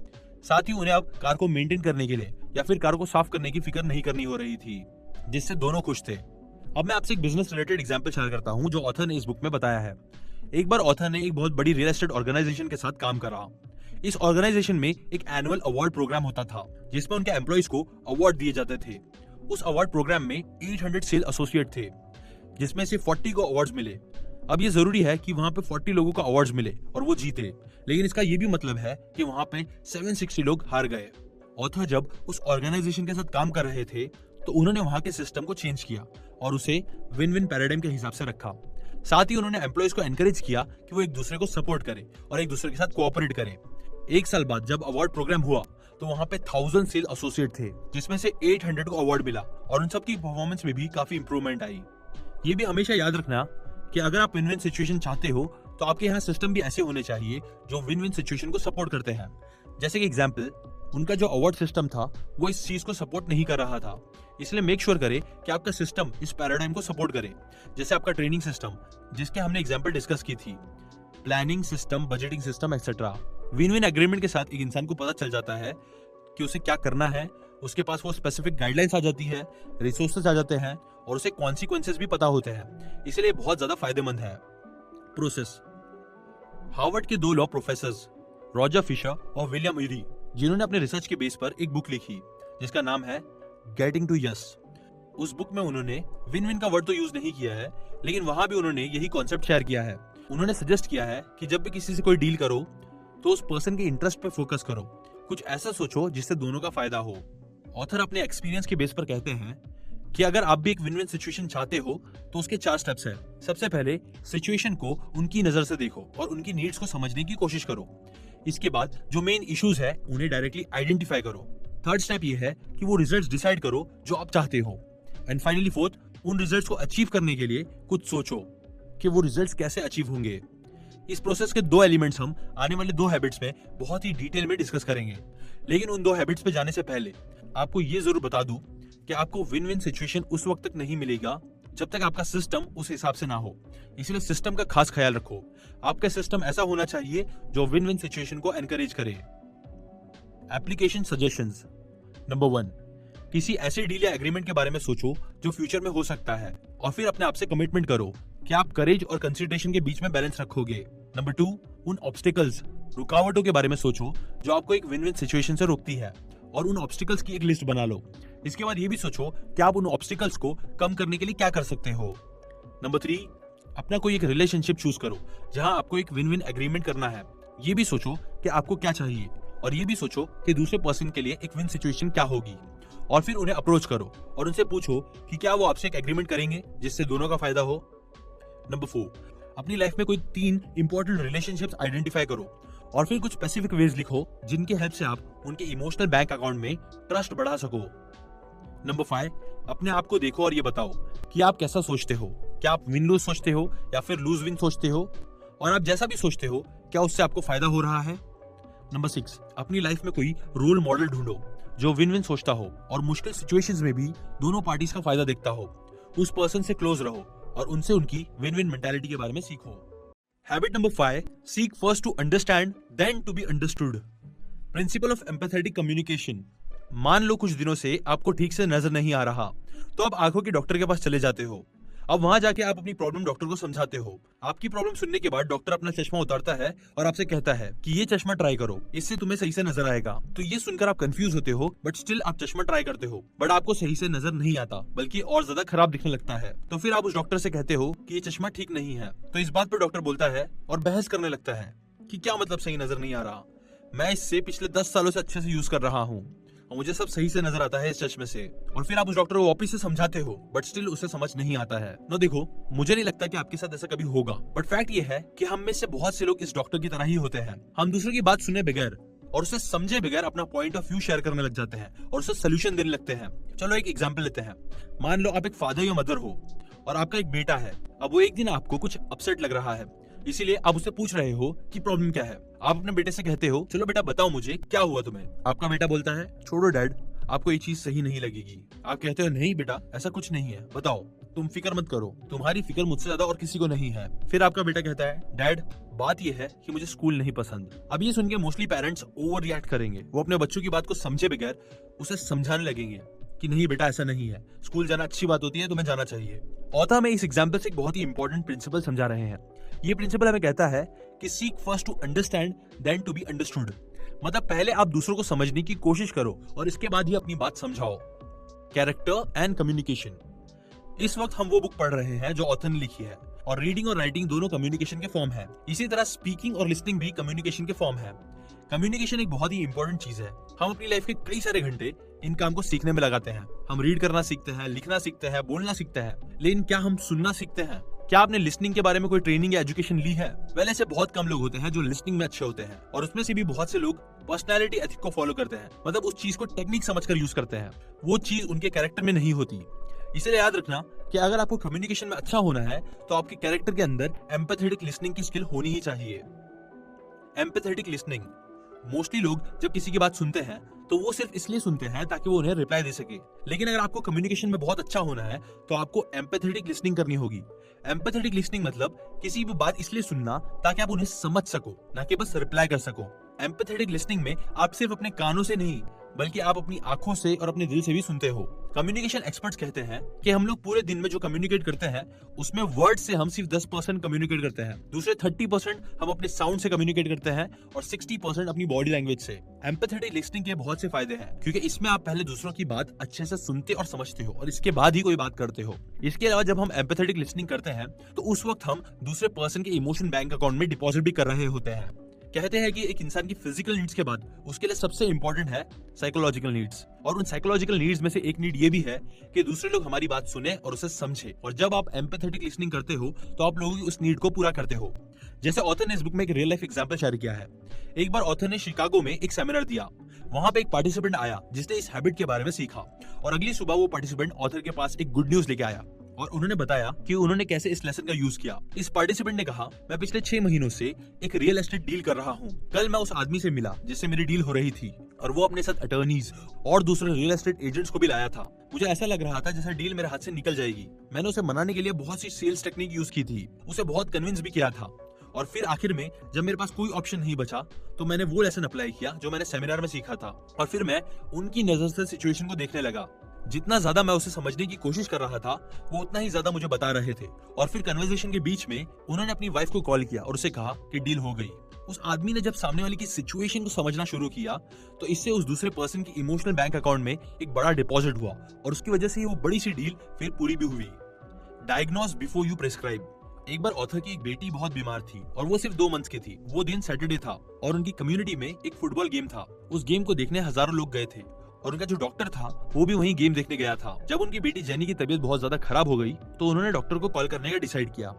साथ ही उन्हें अब कार को मेंटेन करने के लिए या फिर कार को साफ करने की फिक्र नहीं करनी हो रही थी, जिससे दोनों खुश थे। अब मैं आपसे एक बिजनेस रिलेटेड एग्जांपल शेयर करता हूं जो ऑथर ने इस बुक में बताया है। एक बार ऑथर ने एक बहुत बड़ी रियल एस्टेट ऑर्गेनाइजेशन के साथ काम करा। इस ऑर्गेनाइजेशन में एक एनुअल अवार्ड प्रोग्राम होता था जिसमें उनके एम्प्लॉइज को अवार्ड दिए जाते थे। उस अवार्ड प्रोग्राम में 800 सेल एसोसिएट थे जिसमें से 40 को अवार्ड्स मिले। अब ये जरूरी है कि वहां पे 40 लोगों को अवार्ड्स मिले और वो जीते, लेकिन इसका ये भी मतलब है कि वहां पे 760 लोग हार गए। ऑथर जब उस ऑर्गेनाइजेशन के साथ काम कर रहे थे तो उन्होंने वहां के सिस्टम को चेंज किया और उसे विन विन पैराडाइम के हिसाब से रखा। साथ ही उन्होंने एम्प्लॉइज को एनकरेज किया कि वो एक दूसरे को सपोर्ट करे और एक दूसरे के साथ कोऑपरेट करें। 1 साल बाद जब अवार्ड प्रोग्राम हुआ तो वहां पे 1000 सेल एसोसिएट थे जिसमें से 800 को अवार्ड मिला और उन सब की परफॉर्मेंस में भी काफी इंप्रूवमेंट आई। ये भी हमेशा याद रखना कि अगर आप विन विन सिचुएशन चाहते हो तो आपके यहाँ सिस्टम भी ऐसे होने चाहिए जो विन विन सिचुएशन को सपोर्ट करते हैं। जैसे कि एग्जांपल, उनका जो अवार्ड सिस्टम था वो इस चीज को सपोर्ट नहीं कर रहा था। इसलिए मेक श्योर करें कि आपका सिस्टम इस पैराडाइम को सपोर्ट करे। जैसे आपका ट्रेनिंग सिस्टम, जिसके हमने एग्जांपल डिस्कस की थी, planning system, budgeting system etcetera. Win win agreement के साथ एक इंसान को पता चल जाता है कि उसे क्या करना है, उसके पास वो स्पेसिफिक गाइडलाइंस आ जाती है, रिसोर्सेज आ जाते हैं और उसे कॉन्सिक्वेंसेस भी पता होते हैं। इसलिए बहुत ज्यादा फायदेमंद है। प्रोसेस। हार्वर्ड के 2 लॉ प्रोफेसर्स रॉजर फिशर और विलियम ईरी, जिन्होंने अपने रिसर्च के बेस पर एक बुक लिखी जिसका नाम है गेटिंग टू यस। उस बुक में उन्होंने विन विन का वर्ड तो यूज नहीं किया है, लेकिन वहां भी उन्होंने यही कॉन्सेप्ट शेयर किया है। उन्होंने सजेस्ट किया है कि जब भी किसी से कोई डील करो तो उस पर्सन के इंटरेस्ट पे फोकस करो, कुछ ऐसा सोचो जिससे दोनों का फायदा हो। ऑथर अपने एक्सपीरियंस के बेस पर कहते हैं कि अगर आप भी एक विन विन सिचुएशन चाहते हो तो उसके 4 स्टेप्स है। सबसे पहले सिचुएशन को उनकी नजर से देखो और उनकी नीड्स को समझने की कोशिश करो। इसके बाद जो मेन इश्यूज है उन्हें डायरेक्टली आइडेंटिफाई करो। थर्ड स्टेप ये है कि वो रिजल्ट्स डिसाइड करो जो आप चाहते हो। एंड फाइनली फोर्थ, उन रिजल्ट्स को अचीव करने के लिए कुछ सोचो कि वो रिजल्ट्स कैसे अचीव होंगे। इस प्रोसेस के 2 एलिमेंट्स हम आने वाले 2 हैबिट्स में बहुत ही डिटेल में डिस्कस करेंगे। लेकिन उन 2 हैबिट्स पे जाने से पहले आपको ये जरूर बता दूं कि आपको विन विन सिचुएशन उस वक्त तक नहीं मिलेगा जब तक आपका सिस्टम उस हिसाब से ना हो। इसलिए सिस्टम का खास ख्याल रखो। आपका सिस्टम ऐसा होना चाहिए जो विन विन सिचुएशन को एनकरेज करे। Application suggestions. नंबर 1, किसी ऐसे डील या एग्रीमेंट के बारे में सोचो जो फ्यूचर में हो सकता है और फिर अपने आप से कमिटमेंट करो कि आप करेज और कंसिडरेशन के बीच में बैलेंस रखोगे। नंबर 2, उन ऑब्स्टिकल्स, रुकावटों के बारे में सोचो जो आपको एक विन विन सिचुएशन से रोकती है और उन ऑब्स्टिकल्स की एक लिस्ट बना लो। इसके बाद ये भी सोचो कि आप उन ऑब्स्टिकल्स को कम करने के लिए क्या कर सकते हो। नंबर 3, अपना कोई एक रिलेशनशिप चूज करो जहां आपको एक विन विन एग्रीमेंट करना है। ये भी सोचो कि आपको क्या चाहिए और ये भी सोचो कि दूसरे पर्सन के लिए एक विन सिचुएशन क्या होगी और फिर उन्हें अप्रोच करो और उनसे पूछो कि क्या वो आपसे एक एग्रीमेंट करेंगे जिससे दोनों का फायदा हो। नंबर 4, अपनी लाइफ में कोई 3 इंपॉर्टेंट रिलेशनशिप्स आइडेंटिफाई करो और फिर कुछ स्पेसिफिक वेज लिखो जिनकी हेल्प से आप उनके इमोशनल बैंक अकाउंट में ट्रस्ट बढ़ा सको। नंबर 5, अपने आप को देखो और ये बताओ कि आप कैसा सोचते हो। क्या आप विन लूज सोचते हो या फिर लूज विन सोचते हो, और आप जैसा भी सोचते हो क्या उससे आपको फायदा हो रहा है। नंबर 6, अपनी लाइफ में कोई रोल मॉडल ढूंढो जो विन विन सोचता हो और मुश्किल सिचुएशंस में भी दोनों पार्टीज का फायदा देखता हो। उस पर्सन से क्लोज रहो और उनसे उनकी विन विन मेंटालिटी के बारे में सीखो। Habit number 5, seek first to understand then to be understood. Principle of empathetic communication. मान लो कुछ दिनों से आपको ठीक से नजर नहीं आ रहा तो आप आंखों के डॉक्टर के पास चले जाते हो। अब वहां जाके आप अपनी प्रॉब्लम डॉक्टर को समझाते हो। आपकी प्रॉब्लम सुनने के बाद डॉक्टर अपना चश्मा उतारता है और आपसे कहता है कि ये चश्मा ट्राई करो, इससे तुम्हें सही से नजर आएगा। तो ये सुनकर आप कंफ्यूज होते हो, बट स्टिल आप चश्मा ट्राई करते हो, बट आपको सही से नजर नहीं आता बल्कि और ज्यादा खराब दिखने लगता है। तो फिर आप उस डॉक्टर से कहते हो कि ये चश्मा ठीक नहीं है। तो इस बात पर डॉक्टर बोलता है और बहस करने लगता है कि क्या मतलब सही नजर नहीं आ रहा, मैं इससे पिछले 10 सालों से अच्छे से यूज कर रहा हूँ और मुझे सब सही से नजर आता है इस चश्मे से। और फिर आप उस डॉक्टर को वापस से समझाते हो, बट स्टिल उसे समझ नहीं आता है। नो देखो, मुझे नहीं लगता कि आपके साथ ऐसा कभी होगा, बट फैक्ट ये है कि हम में से बहुत से लोग इस डॉक्टर की तरह ही होते हैं। हम दूसरे की बात सुने बगैर और उसे समझे बगैर अपना पॉइंट ऑफ व्यू शेयर करने लग जाते हैं और उसे सोल्यूशन देने लगते हैं। चलो एक एग्जाम्पल लेते हैं। मान लो आप एक फादर या मदर हो और आपका एक बेटा है। अब वो एक दिन आपको कुछ अपसेट लग रहा है, इसीलिए आप उससे पूछ रहे हो कि प्रॉब्लम क्या है। आप अपने बेटे से कहते हो, चलो बेटा बताओ मुझे क्या हुआ तुम्हें। आपका बेटा बोलता है, छोड़ो डैड, आपको ये चीज सही नहीं लगेगी। आप कहते हो, नहीं बेटा ऐसा कुछ नहीं है, बताओ, तुम फिक्र मत करो, तुम्हारी फिक्र मुझसे ज्यादा और किसी को नहीं है। फिर आपका बेटा कहता है, डैड बात ये है कि मुझे स्कूल नहीं पसंद। अब ये सुन के मोस्टली पेरेंट्स ओवर रिएक्ट करेंगे। वो अपने बच्चों की बात को समझे बगैर उसे समझाने लगेंगे कि नहीं बेटा ऐसा नहीं है, स्कूल जाना अच्छी बात होती है, तुम्हें जाना चाहिए। ऑथर में इस एग्जाम्पल से एक बहुत ही इंपॉर्टेंट प्रिंसिपल समझा रहे हैं। ये प्रिंसिपल हमें कहता है कि seek first to understand then to be understood. मतलब पहले आप दूसरों को समझने की कोशिश करो और इसके बाद ही अपनी बात समझाओ। Character and communication. इस वक्त हम वो बुक पढ़ रहे हैं जो ऑथर ने लिखी है और रीडिंग और राइटिंग दोनों कम्युनिकेशन के फॉर्म है। इसी तरह स्पीकिंग और लिसनिंग भी कम्युनिकेशन के फॉर्म है। कम्युनिकेशन एक बहुत ही इंपॉर्टेंट चीज है। हम अपनी लाइफ के कई सारे घंटे इन काम को सीखने में लगाते हैं। हम रीड करना सीखते हैं, लिखना सीखते हैं, बोलना सीखते हैं, लेकिन क्या हम सुनना सीखते हैं? क्या आपने लिसनिंग के बारे में कोई ट्रेनिंग या एजुकेशन ली है? वैसे ऐसे बहुत कम लोग होते हैं जो लिसनिंग में अच्छे होते हैं और उसमें से भी बहुत से लोग पर्सनैलिटी एथिक को फॉलो करते हैं। मतलब उस चीज को टेक्निक समझकर यूज करते हैं, वो चीज उनके कैरेक्टर में नहीं होती। इसलिए याद रखना कि अगर आपको कम्युनिकेशन में अच्छा होना है तो आपके कैरेक्टर के अंदर एम्पैथेटिक लिसनिंग की स्किल होनी ही चाहिए। एम्पैथेटिक लिसनिंग, मोस्टली लोग जब किसी की बात सुनते हैं तो वो सिर्फ इसलिए सुनते हैं ताकि वो उन्हें रिप्लाई दे सके। लेकिन अगर आपको कम्युनिकेशन में बहुत अच्छा होना है तो आपको एम्पैथेटिक लिसनिंग करनी होगी। एम्पैथेटिक लिसनिंग मतलब किसी भी बात इसलिए सुनना ताकि आप उन्हें समझ सको, ना कि बस रिप्लाई कर सको। एम्पैथेटिक लिसनिंग में आप सिर्फ अपने कानों से नहीं बल्कि आप अपनी आंखों से और अपने दिल से भी सुनते हो। कम्युनिकेशन एक्सपर्ट्स कहते हैं कि हम लोग पूरे दिन में जो कम्युनिकेट करते हैं उसमें वर्ड से हम सिर्फ 10% कम्युनिकेट करते हैं, दूसरे 30% हम अपने साउंड से कम्युनिकेट करते हैं और 60% अपनी बॉडी लैंग्वेज से। एम्पैथेटिक लिसनिंग के बहुत से फायदे हैं क्योंकि इसमें आप पहले दूसरों की बात अच्छे से सुनते और समझते हो और इसके बाद ही कोई बात करते हो। इसके अलावा जब हम एम्पैथेटिक लिसनिंग करते हैं तो उस वक्त हम दूसरे पर्सन के इमोशन बैंक अकाउंट में डिपॉजिट भी कर रहे होते हैं। कहते हैं कि एक इंसान की फिजिकल नीड्स के बाद उसके लिए सबसे इंपॉर्टेंट है साइकोलॉजिकल नीड्स, और उन साइकोलॉजिकल नीड्स में से एक नीड ये भी है कि दूसरे लोग हमारी बात सुने और उसे समझे। और जब आप एम्पैथेटिक लिसनिंग करते हो तो आप लोगों की उस नीड को पूरा करते हो। जैसे ऑथर ने इस बुक में एक रियल लाइफ एग्जांपल शेयर किया है। एक बार ऑथर ने शिकागो में एक सेमिनार दिया। वहां पे एक पार्टिसिपेंट आया जिसने इस हैबिट के बारे में सीखा, और अगली सुबह वो पार्टिसिपेंट ऑथर के पास एक गुड न्यूज लेके आया और उन्होंने बताया कि उन्होंने कैसे इस लेसन का यूज किया। इस पार्टिसिपेंट ने कहा, मैं पिछले 6 महीनों से एक रियल एस्टेट डील कर रहा हूँ। कल मैं उस आदमी से मिला जिससे मेरी डील हो रही थी, और वो अपने साथ अटर्नीज और दूसरे रियल एस्टेट एजेंट्स को भी लाया था। मुझे ऐसा लग रहा था जैसे डील मेरे हाथ से निकल जाएगी। मैंने उसे मनाने के लिए बहुत सी सेल्स टेक्निक यूज की थी, उसे बहुत कन्विंस भी किया था, और फिर आखिर में जब मेरे पास कोई ऑप्शन नहीं बचा तो मैंने वो लेसन अप्लाई किया जो मैंने सेमिनार में सीखा था, और फिर मैं उनकी नजर से सिचुएशन को देखने लगा। जितना ज्यादा मैं उसे समझने की कोशिश कर रहा था वो उतना ही ज्यादा मुझे बता रहे थे। और फिर कन्वर्सेशन के बीच में उन्होंने अपनी वाइफ को कॉल किया और उसे कहा कि डील हो गई। उस आदमी ने जब सामने वाले की सिचुएशन को समझना शुरू किया तो इससे उस दूसरे पर्सन की इमोशनल बैंक अकाउंट में एक बड़ा डिपॉजिट हुआ, और उसकी वजह से वो बड़ी सी डील फिर पूरी भी हुई। Diagnose before you prescribe. एक बार ऑथर की एक बेटी बहुत बीमार थी और वो सिर्फ 2 मंथ्स की थी। वो दिन सैटरडे था और उनकी कम्युनिटी में एक फुटबॉल गेम था। उस गेम को देखने हजारों लोग गए थे और उनका जो डॉक्टर था वो भी वहीं गेम देखने गया था। जब उनकी बेटी जेनी की तबीयत बहुत ज्यादा खराब हो गई तो उन्होंने डॉक्टर को कॉल करने का डिसाइड किया।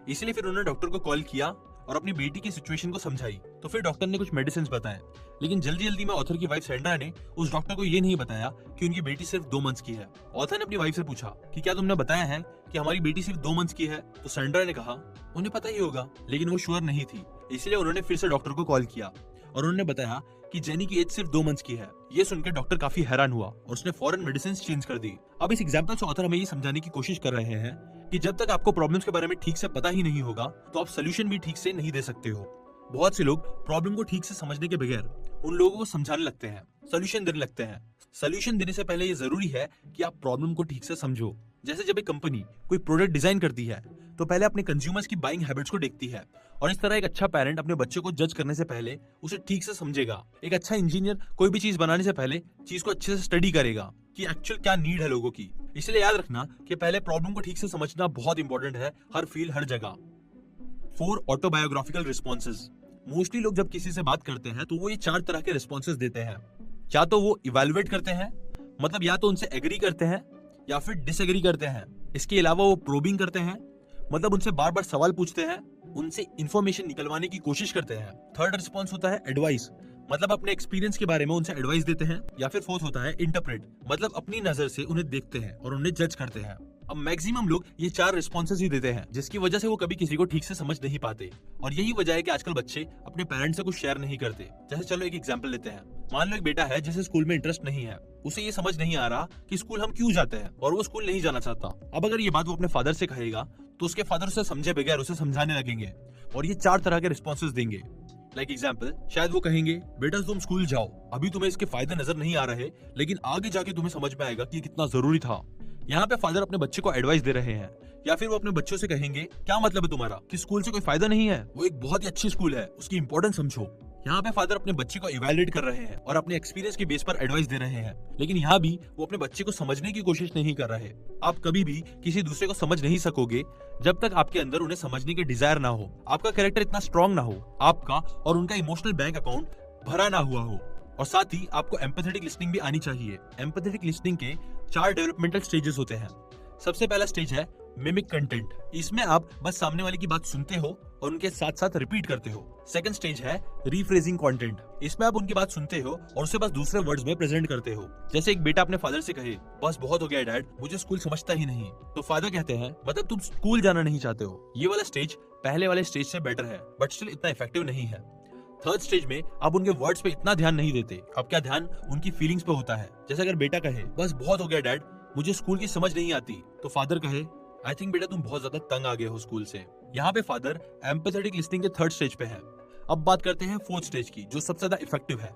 इसलिए फिर उन्होंने डॉक्टर को कॉल किया और अपनी बेटी की सिचुएशन को समझाई। तो फिर डॉक्टर ने कुछ मेडिसिन बताए, लेकिन जल्दी जल्दी में ऑथर की वाइफ सैंड्रा ने उस डॉक्टर को ये नहीं बताया कि उनकी बेटी सिर्फ 2 मंथ्स की है। ऑथर ने अपनी वाइफ से पूछा कि क्या तुमने बताया है कि हमारी बेटी सिर्फ 2 मंथ्स की है? तो सैंड्रा ने कहा उन्हें पता ही होगा, लेकिन वो श्योर नहीं थी। इसलिए उन्होंने फिर से डॉक्टर को कॉल किया और उन्होंने बताया कि जेनी की एज सिर्फ 2 मंथ्स की है। ये सुनकर डॉक्टर काफी हैरान हुआ और उसने फौरन मेडिसिन चेंज कर दी। अब इस एग्जांपल से ऑथर हमें ये समझाने की कोशिश कर रहे हैं कि जब तक आपको प्रॉब्लम्स के बारे में ठीक से पता ही नहीं होगा तो आप सोल्यूशन भी ठीक से नहीं दे सकते हो। बहुत से लोग प्रॉब्लम को ठीक से समझने के बगैर उन लोगों को समझाने लगते हैं, सोल्यूशन देने लगते हैं। सोल्यूशन देने से पहले ये जरूरी है कि आप प्रॉब्लम को ठीक से समझो। जैसे जब एक कंपनी कोई प्रोडक्ट डिजाइन करती है तो पहले अपने कंज्यूमर्स की बाइंग हैबिट्स को देखती है, और इस तरह एक अच्छा पेरेंट अपने बच्चे को जज करने से पहले उसे ठीक से समझेगा। एक अच्छा इंजीनियर कोई भी चीज बनाने से पहले चीज को अच्छे से स्टडी करेगा कि एक्चुअल क्या नीड है लोगों की। इसलिए याद रखना कि पहले प्रॉब्लम को ठीक से समझना बहुत इंपॉर्टेंट है, हर फील्ड हर जगह। 4 ऑटोबायोग्राफिकल रिस्पॉन्सेज। मोस्टली लोग जब किसी से बात करते हैं तो वो ये 4 तरह के रिस्पॉन्सेज देते हैं। या तो वो इवैल्यूएट करते हैं, मतलब या तो उनसे एग्री करते हैं या फिर डिसएग्री करते हैं। इसके अलावा वो प्रोबिंग करते हैं, मतलब उनसे बार बार सवाल पूछते हैं, उनसे इंफॉर्मेशन निकलवाने की कोशिश करते हैं। थर्ड रिस्पॉन्स होता है एडवाइस, मतलब अपने एक्सपीरियंस के बारे में उनसे एडवाइस देते हैं। या फिर फोर्थ होता है इंटरप्रेट, मतलब अपनी नजर से उन्हें देखते हैं और उन्हें जज करते हैं। अब मैक्सिमम लोग ये 4 रिस्पॉन्सेज ही देते हैं, जिसकी वजह से वो कभी किसी को ठीक से समझ नहीं पाते। और यही वजह है कि आजकल बच्चे अपने पेरेंट्स से कुछ शेयर नहीं करते। जैसे चलो एक एग्जांपल लेते हैं। मान लो एक बेटा है जिसे स्कूल में इंटरेस्ट नहीं है, उसे ये समझ नहीं आ रहा कि स्कूल हम क्यों जाते हैं, और वो स्कूल नहीं जाना चाहता। अब अगर ये बात वो अपने फादर से कहेगा तो उसके फादर उसे समझे बगैर उसे समझाने लगेंगे और ये 4 तरह के रिस्पॉन्सेज देंगे। लाइक एग्जाम्पल, शायद वो कहेंगे बेटा तुम स्कूल जाओ, अभी तुम्हें इसके फायदे नजर नहीं आ रहे, लेकिन आगे जाके तुम्हें समझ में आएगा कि ये कितना जरूरी था। यहाँ पे फादर अपने बच्चे को एडवाइस दे रहे हैं। या फिर वो अपने बच्चों से कहेंगे क्या मतलब है तुम्हारा कि स्कूल से कोई फायदा नहीं है, वो एक बहुत ही अच्छी स्कूल है, उसकी इंपॉर्टेंस समझो। यहाँ पे फादर अपने बच्चे को इवैल्यूएट कर रहे हैं और अपने एक्सपीरियंस के बेस पर एडवाइस दे रहे हैं, लेकिन यहाँ भी वो अपने बच्चे को समझने की कोशिश नहीं कर रहे। आप कभी भी किसी दूसरे को समझ नहीं सकोगे जब तक आपके अंदर उन्हें समझने की डिजायर ना हो, आपका कैरेक्टर इतना स्ट्रांग ना हो, आपका और उनका इमोशनल बैंक अकाउंट भरा ना हुआ हो। और साथ ही आपको एम्पैथेटिक लिसनिंग भी आनी चाहिए। एम्पैथेटिक लिसनिंग के 4 डेवलपमेंटल स्टेजेस होते हैं। सबसे पहला स्टेज है मिमिक कंटेंट। इसमें आप बस सामने वाले की बात सुनते हो और उनके साथ साथ रिपीट करते हो। सेकंड स्टेज है रीफ्रेजिंग कंटेंट। इसमें आप उनकी बात सुनते हो और उसे बस दूसरे वर्ड्स में प्रेजेंट करते हो। जैसे एक बेटा अपने फादर से कहे बस बहुत हो गया डैड, मुझे स्कूल समझता ही नहीं, तो फादर कहते हैं मतलब तुम स्कूल जाना नहीं चाहते हो। ये वाला स्टेज पहले वाले स्टेज से बेटर है, बट स्टिल इतना इफेक्टिव नहीं है। थर्ड स्टेज में आप उनके वर्ड्स पे इतना ध्यान नहीं देते, आपका ध्यान उनकी फीलिंग्स पे होता है। जैसे अगर बेटा कहे बस बहुत हो गया डैड, मुझे स्कूल की समझ नहीं आती, तो फादर कहे आई थिंक बेटा तुम बहुत ज्यादा तंग आ गए हो स्कूल से। यहाँ पे फादर एम्पैथेटिक लिसनिंग के थर्ड स्टेज पे है। अब बात करते हैं फोर्थ स्टेज की, जो सबसे ज्यादा इफेक्टिव है।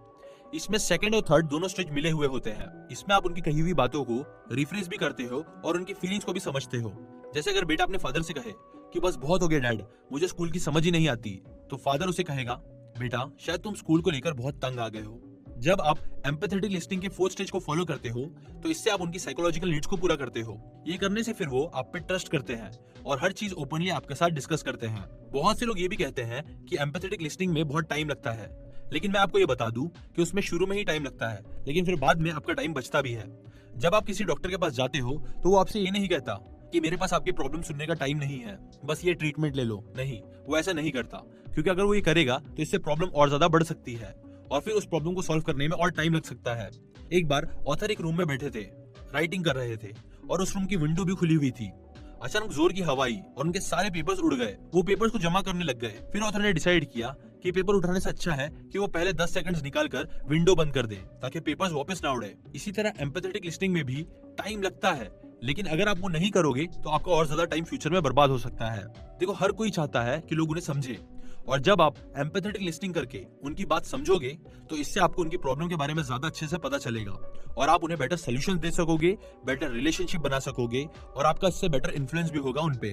इसमें सेकंड और थर्ड दोनों स्टेज मिले हुए होते हैं। इसमें आप उनकी कही हुई बातों को रिफ्रेश भी करते हो और उनकी फीलिंग्स को भी समझते हो। जैसे अगर बेटा अपने फादर से कहे कि बस बहुत हो गया डैड, मुझे स्कूल की समझ ही नहीं आती, तो फादर उसे कहेगा बेटा शायद तुम स्कूल को लेकर बहुत तंग आ गए हो। जब आप एम्पैथेटिक लिसनिंग के फोर्थ स्टेज को फॉलो करते हो तो इससे आप उनकी साइकोलॉजिकल नीड्स को पूरा करते हो। ये करने से फिर वो आप पे ट्रस्ट करते हैं और हर चीज ओपनली आपके साथ डिस्कस करते हैं। बहुत से लोग ये भी कहते हैं कि एम्पैथेटिक लिसनिंग में बहुत टाइम लगता है, लेकिन मैं आपको ये बता दूं कि उसमें शुरू में ही टाइम लगता है, लेकिन फिर बाद में आपका टाइम बचता भी है। जब आप किसी डॉक्टर के पास जाते हो तो वो आपसे ये नहीं कहता कि मेरे पास आपकी प्रॉब्लम सुनने का टाइम नहीं है, बस ये ट्रीटमेंट ले लो। नहीं, वो ऐसा नहीं करता, क्योंकि अगर वो ये करेगा तो इससे प्रॉब्लम और ज्यादा बढ़ सकती है और फिर उस प्रॉब्लम को सॉल्व करने में और टाइम लग सकता है। एक बार ऑथर एक रूम में बैठे थे, राइटिंग कर रहे थे और उस रूम की विंडो भी खुली हुई थी। अचानक जोर की हवा आई और उनके सारे पेपर्स उड़ गए। वो पेपर्स को जमा करने लग गए। फिर ऑथर ने डिसाइड किया कि पेपर उठाने से अच्छा है कि वो पहले 10 सेकंड्स निकालकर विंडो बंद कर दे ताकि पेपर्स वापस ना उड़े। इसी तरह एम्पैथेटिक लिसनिंग में भी टाइम लगता है, लेकिन अगर आप वो नहीं करोगे तो आपका और ज्यादा टाइम फ्यूचर में बर्बाद हो सकता है। देखो, हर कोई चाहता है कि लोग उन्हें समझे, और जब आप एम्पैथेटिक लिसनिंग करके उनकी बात समझोगे तो इससे आपको उनकी प्रॉब्लम के बारे में ज्यादा अच्छे से पता चलेगा और आप उन्हें बेटर सोल्यूशन दे सकोगे, बेटर रिलेशनशिप बना सकोगे और आपका इससे बेटर इन्फ्लुएंस भी होगा उनपे।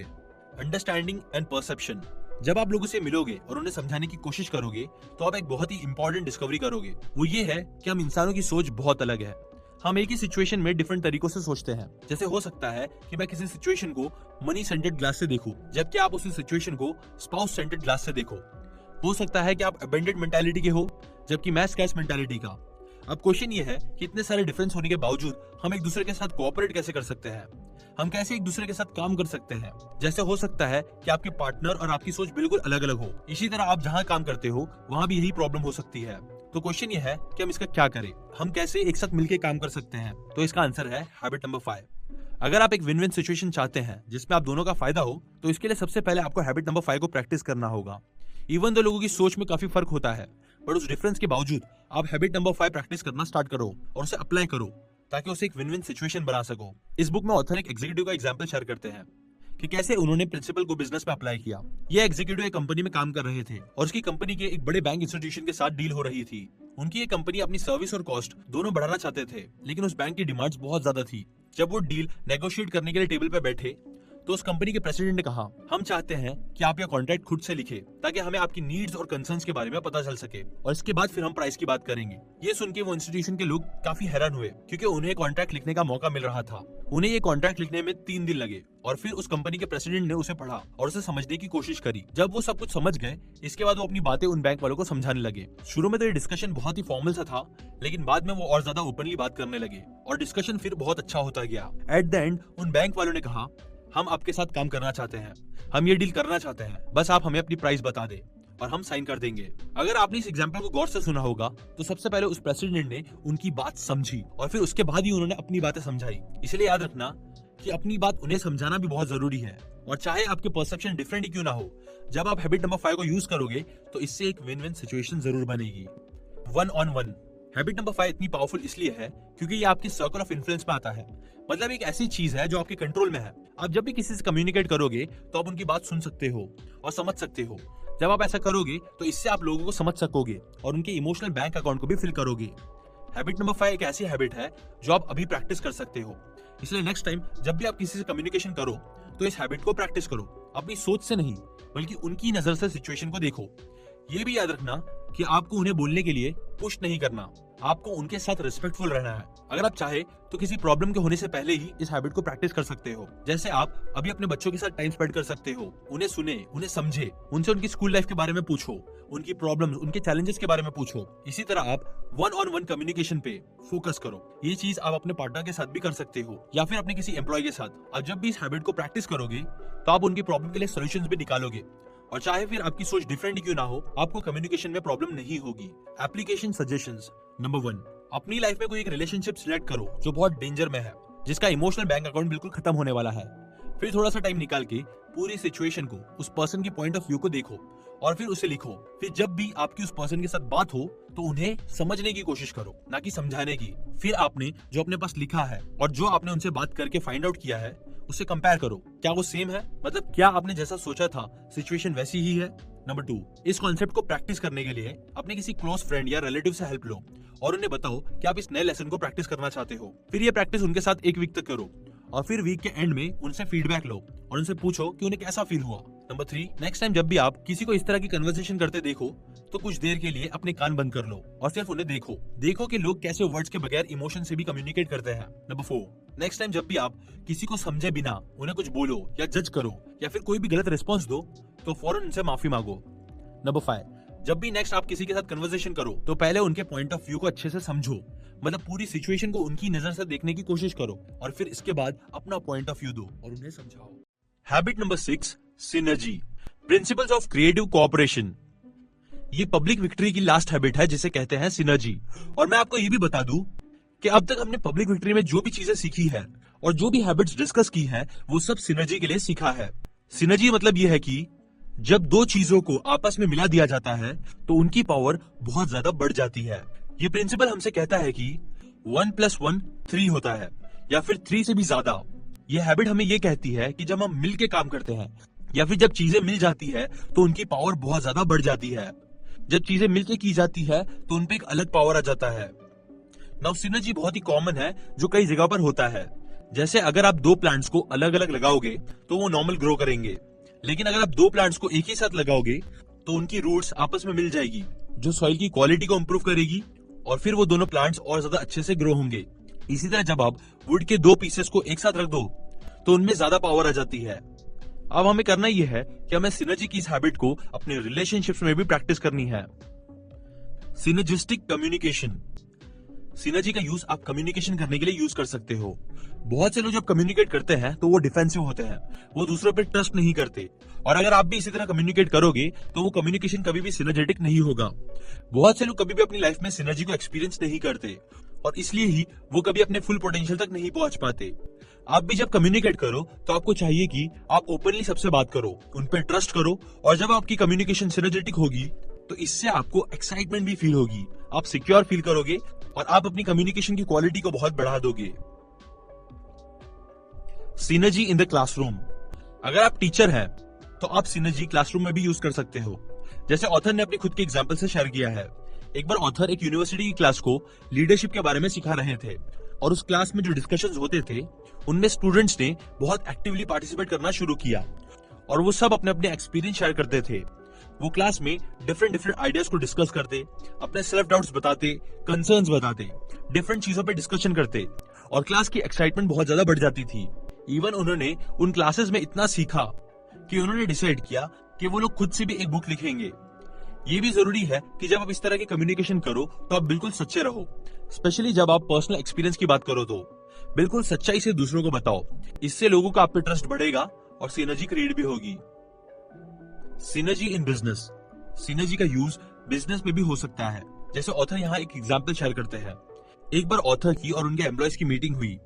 Understanding and perception. जब आप लोगों से मिलोगे और उन्हें समझाने की कोशिश करोगे तो आप एक बहुत ही इंपॉर्टेंट डिस्कवरी करोगे। वो ये है कि हम इंसानों की सोच बहुत अलग है। हम एक ही सिचुएशन में डिफरेंट तरीकों से सोचते हैं। जैसे हो सकता है कि मैं किसी सिचुएशन को मनी सेंटर्ड ग्लास से देखूं, जबकि आप उसी सिचुएशन को स्पाउस सेंटर्ड ग्लास से देखो। हो सकता है कि आप अबेंडेंट मेंटालिटी के हो, जबकि मैं स्कैर्स मेंटालिटी का। अब क्वेश्चन ये है कि इतने सारे डिफरेंस होने के बावजूद हम एक दूसरे के साथ कोऑपरेट कैसे कर सकते हैं, हम कैसे एक दूसरे के साथ काम कर सकते हैं। जैसे हो सकता है कि आपके पार्टनर और आपकी सोच बिल्कुल अलग अलग हो, इसी तरह आप जहाँ काम करते हो वहाँ भी यही प्रॉब्लम हो सकती है। तो क्वेश्चन ये है कि हम इसका क्या करें, हम कैसे एक साथ मिलकर काम कर सकते हैं। तो इसका आंसर है हैबिट नंबर 5। अगर आप एक विन विन सिचुएशन चाहते हैं जिसमें आप दोनों का फायदा हो, तो इसके लिए सबसे पहले आपको हैबिट नंबर 5 को प्रैक्टिस करना होगा। इवन तो लोगों की सोच में काफी फर्क होता है, बट उस डिफरेंस के बावजूद आप हैबिट नंबर 5 प्रैक्टिस करना स्टार्ट करो और उसे अप्लाई करो ताकि उसे एक विन विन सिचुएशन बना सको। इस बुक में ऑथर एक एग्जीक्यूटिव का एग्जांपल शेयर करते हैं कि कैसे उन्होंने प्रिंसिपल को बिजनेस में अप्लाई किया। यह एग्जीक्यूटिव एक कंपनी में काम कर रहे थे और उसकी कंपनी के एक बड़े बैंक इंस्टीट्यूशन के साथ डील हो रही थी। उनकी ये कंपनी अपनी सर्विस और कॉस्ट दोनों बढ़ाना चाहते थे, लेकिन उस बैंक की डिमांड्स बहुत ज्यादा थी। जब वो डील नेगोशिएट करने के लिए टेबल पर बैठे तो उस कंपनी के प्रेसिडेंट ने कहा, हम चाहते हैं कि आप यह कॉन्ट्रैक्ट खुद से लिखें ताकि हमें आपकी नीड्स और कंसर्न्स के बारे में पता चल सके और इसके बाद फिर हम प्राइस की बात करेंगे। ये सुन के वो इंस्टीट्यूशन के लोग काफी हैरान हुए, क्योंकि उन्हें कॉन्ट्रैक्ट लिखने का मौका मिल रहा था। उन्हें ये कॉन्ट्रैक्ट लिखने में 3 दिन लगे और फिर उस कंपनी के प्रेसिडेंट ने उसे पढ़ा और उसे समझने की कोशिश करी। जब वो सब कुछ समझ गए, इसके बाद वो अपनी बातें उन बैंक वालों को समझाने लगे। शुरू में तो ये डिस्कशन बहुत ही फॉर्मल सा था, लेकिन बाद में वो और ज्यादा ओपनली बात करने लगे और डिस्कशन फिर बहुत अच्छा होता गया। एट द एंड उन बैंक वालों ने कहा, हम आपके साथ काम करना चाहते हैं, हम ये डील करना चाहते हैं, बस आप हमें अपनी प्राइस बता दें और हम साइन कर देंगे। अगर आपने इस एग्जांपल को गौर से सुना होगा तो सबसे पहले उस प्रेसिडेंट ने उनकी बात समझी और फिर उसके बाद ही उन्होंने अपनी बातें समझाई। इसलिए याद रखना कि अपनी बात उन्हें समझाना भी बहुत जरूरी है, और चाहे आपके परसेप्शन डिफरेंट ही क्यों ना हो, जब आप हैबिट नंबर 5 को यूज करोगे तो इससे एक विन विन सिचुएशन जरूर बनेगी। 1-on-1 हैबिट नंबर 5 इतनी पावरफुल इसलिए है क्योंकि ये आपकी सर्कल ऑफ इन्फ्लुएंस में आता है। मतलब एक ऐसी चीज है जो आपके कंट्रोल में है। आप जब भी किसी से कम्युनिकेट करोगे तो आप उनकी बात सुन सकते हो और समझ सकते हो। जब आप ऐसा करोगे तो इससे आप लोगों को समझ सकोगे और उनके इमोशनल बैंक अकाउंट को भी फिल करोगे। हैबिट नंबर 5 एक ऐसी हैबिट है जो आप अभी प्रैक्टिस कर सकते हो। इसलिए नेक्स्ट टाइम जब भी आप किसी से कम्युनिकेशन करो तो इस हैबिट को प्रैक्टिस करो। अपनी सोच से नहीं, बल्कि उनकी नजर से सिचुएशन को देखो। ये भी याद रखना कि आपको उन्हें बोलने के लिए पुश नहीं करना, आपको उनके साथ रिस्पेक्टफुल रहना है। अगर आप चाहे तो किसी प्रॉब्लम के होने से पहले ही इस हैबिट को प्रैक्टिस कर सकते हो। जैसे आप अभी अपने बच्चों के साथ टाइम स्पेंड कर सकते हो, उन्हें सुने, उन्हें समझे, उनसे उनकी स्कूल लाइफ के बारे में पूछो, उनकी प्रॉब्लम्स, उनके चैलेंजेस के बारे में पूछो। इसी तरह आप 1-on-1 कम्युनिकेशन पे फोकस करो। ये चीज आप अपने पार्टनर के साथ भी कर सकते हो या फिर अपने किसी एम्प्लॉय के साथ। आप जब भी इस हैबिट को प्रैक्टिस करोगे तो आप उनकी प्रॉब्लम के लिए सॉल्यूशंस भी निकालोगे, और चाहे फिर आपकी सोच डिफरेंट क्यों ना हो, आपको कम्युनिकेशन में प्रॉब्लम नहीं होगी। एप्लीकेशन सजेशंस नंबर 1, अपनी लाइफ में कोई एक रिलेशनशिप सिलेक्ट करो जो बहुत डेंजर में है, जिसका इमोशनल बैंक अकाउंट बिल्कुल खत्म होने वाला है। फिर थोड़ा सा टाइम निकाल के पूरी सिचुएशन को, उस पर्सन की पॉइंट ऑफ व्यू को देखो और फिर उसे लिखो। फिर जब भी आपकी उस पर्सन के साथ बात हो तो उन्हें समझने की कोशिश करो, ना कि समझाने की। फिर आपने जो अपने पास लिखा है और जो आपने उनसे बात करके फाइंड आउट किया है उससे कंपेयर करो, क्या वो सेम है, मतलब क्या आपने जैसा सोचा था सिचुएशन वैसी ही है। नंबर 2, इस कॉन्सेप्ट को प्रैक्टिस करने के लिए अपने किसी क्लोज फ्रेंड या रिलेटिव से हेल्प लो और उन्हें बताओ कि आप इस नए लेसन को प्रैक्टिस करना चाहते हो। फिर ये प्रैक्टिस उनके साथ 1 वीक तक करो और फिर वीक के एंड में उनसे फीडबैक लो और उनसे पूछो कि उन्हें कैसा फील हुआ। नंबर 3, नेक्स्ट टाइम जब भी आप किसी को इस तरह की कन्वर्सेशन करते देखो तो कुछ देर के लिए अपने कान बंद कर लो और सिर्फ उन्हें देखो कि लोग कैसे वर्ड्स के बगैर इमोशन से भी कम्युनिकेट करते हैं। नंबर 4, नेक्स्ट टाइम जब भी आप किसी को समझे बिना उन्हें कुछ बोलो या जज करो या फिर कोई भी गलत रिस्पॉन्स दो तो फौरन उनसे माफी मांगो। नंबर 5, जब भी नेक्स्ट आप किसी के साथ कन्वर्सेशन करो तो पहले उनके पॉइंट ऑफ व्यू को अच्छे से समझो, मतलब पूरी सिचुएशन को उनकी नजर से देखने की कोशिश करो और फिर इसके बाद अपना पॉइंट ऑफ व्यू दो और उन्हें समझाओ। Habit number 6, synergy, principles of creative cooperation. ये पब्लिक विक्ट्री की लास्ट हैबिट है जिसे कहते हैं सिनर्जी। और मैं आपको ये भी बता दूं कि अब तक हमने पब्लिक विक्ट्री में जो भी चीजें सीखी है और जो भी हैबिट्स डिस्कस की है वो सब सिनर्जी के लिए सीखा है। सिनर्जी मतलब ये है कि जब 2 चीजों को आपस में मिला दिया जाता है तो उनकी पावर बहुत ज्यादा बढ़ जाती है। ये प्रिंसिपल हमसे कहता है कि 1 + 1 3 होता है या फिर 3 से भी ज्यादा। ये हैबिट हमें ये कहती है कि जब हम मिल के काम करते हैं या फिर जब चीजें मिल जाती है तो उनकी पावर बहुत ज्यादा बढ़ जाती है। जब चीजें मिलके की जाती है तो उनपे एक अलग पावर आ जाता है। नाउ सिनर्जी बहुत ही कॉमन है जो कई जगह पर होता है। जैसे अगर आप 2 प्लांट्स को अलग अलग लगाओगे तो वो नॉर्मल ग्रो करेंगे, लेकिन अगर आप 2 प्लांट्स को एक ही साथ लगाओगे तो उनकी रूट्स आपस में मिल जाएगी जो सॉइल की क्वालिटी को इंप्रूव करेगी और फिर वो दोनों प्लांट्स और ज्यादा अच्छे से ग्रो होंगे। इसी तरह जब आप वुड के 2 पीसेस को एक साथ रख दो तो उनमें ज्यादा पावर आ जाती है। अब हमें करना यह है कि हमें सिनर्जी की इस हैबिट को अपने रिलेशनशिप्स में भी प्रैक्टिस करनी है। सिनर्जिस्टिक कम्युनिकेशन, सिनर्जी का यूज आप कम्युनिकेशन करने के लिए यूज कर सकते हो। बहुत से लोग जब कम्युनिकेट करते हैं तो वो डिफेंसिव होते हैं, वो दूसरों पर ट्रस्ट नहीं करते और अगर आप भी इसी तरह कम्युनिकेट करोगे तो वो कम्युनिकेशन कभी भी सिनर्जेटिक नहीं होगा। बहुत से लोग कभी भी अपनी लाइफ में सिनर्जी को एक्सपीरियंस नहीं करते और इसलिए ही वो कभी अपने फुल पोटेंशियल तक नहीं पहुंच पाते। आप भी जब कम्युनिकेट करो तो आपको चाहिए कि आप ओपनली सबसे बात करो, उन पर ट्रस्ट करो और जब आपकी कम्युनिकेशन सिनर्जेटिक होगी तो इससे आपको एक्साइटमेंट भी फील होगी, आप सिक्योर फील करोगे और आप अपनी कम्युनिकेशन की क्वालिटी को बहुत बढ़ा दोगे। सिनर्जी इन द क्लासरूम, अगर आप टीचर हैं तो आप सिनर्जी क्लासरूम में भी यूज कर सकते हो। जैसे ऑथर ने अपनी खुद के एग्जांपल से शेयर किया है। एक बार ऑथर एक यूनिवर्सिटी की क्लास को लीडरशिप के बारे में सिखा रहे थे और उस क्लास में जो डिस्कशंस होते थे उनमें स्टूडेंट्स ने बहुत एक्टिवली पार्टिसिपेट करना शुरू किया और वो सब अपने अपने एक्सपीरियंस शेयर करते थे। वो क्लास में डिफरेंट आइडियाज को डिस्कस करते, अपने सेल्फ डाउट्स बताते, कंसर्न्स बताते, डिफरेंट चीजों पे डिस्कशन करते और क्लास की एक्साइटमेंट बहुत ज्यादा बढ़ जाती थी। इवन उन्होंने उन क्लासेस में इतना सीखा कि उन्होंने डिसाइड किया कि वो लोग खुद से भी एक बुक लिखेंगे। ये भी जरूरी है कि जब आप इस तरह की कम्युनिकेशन करो तो आप बिल्कुल सच्चे रहो, स्पेशली जब आप पर्सनल एक्सपीरियंस की बात करो तो बिल्कुल सच्चाई से दूसरों को बताओ। इससे लोगों का आप पे ट्रस्ट बढ़ेगा और सिनर्जी क्रिएट भी होगी। सिनर्जी इन बिजनेस, सिनर्जी का यूज बिजनेस में भी हो सकता है। जैसे ऑथर यहाँ एक एग्जांपल शेयर करते हैं। एक बार ऑथर की और उनके एम्प्लॉयज की मीटिंग हुई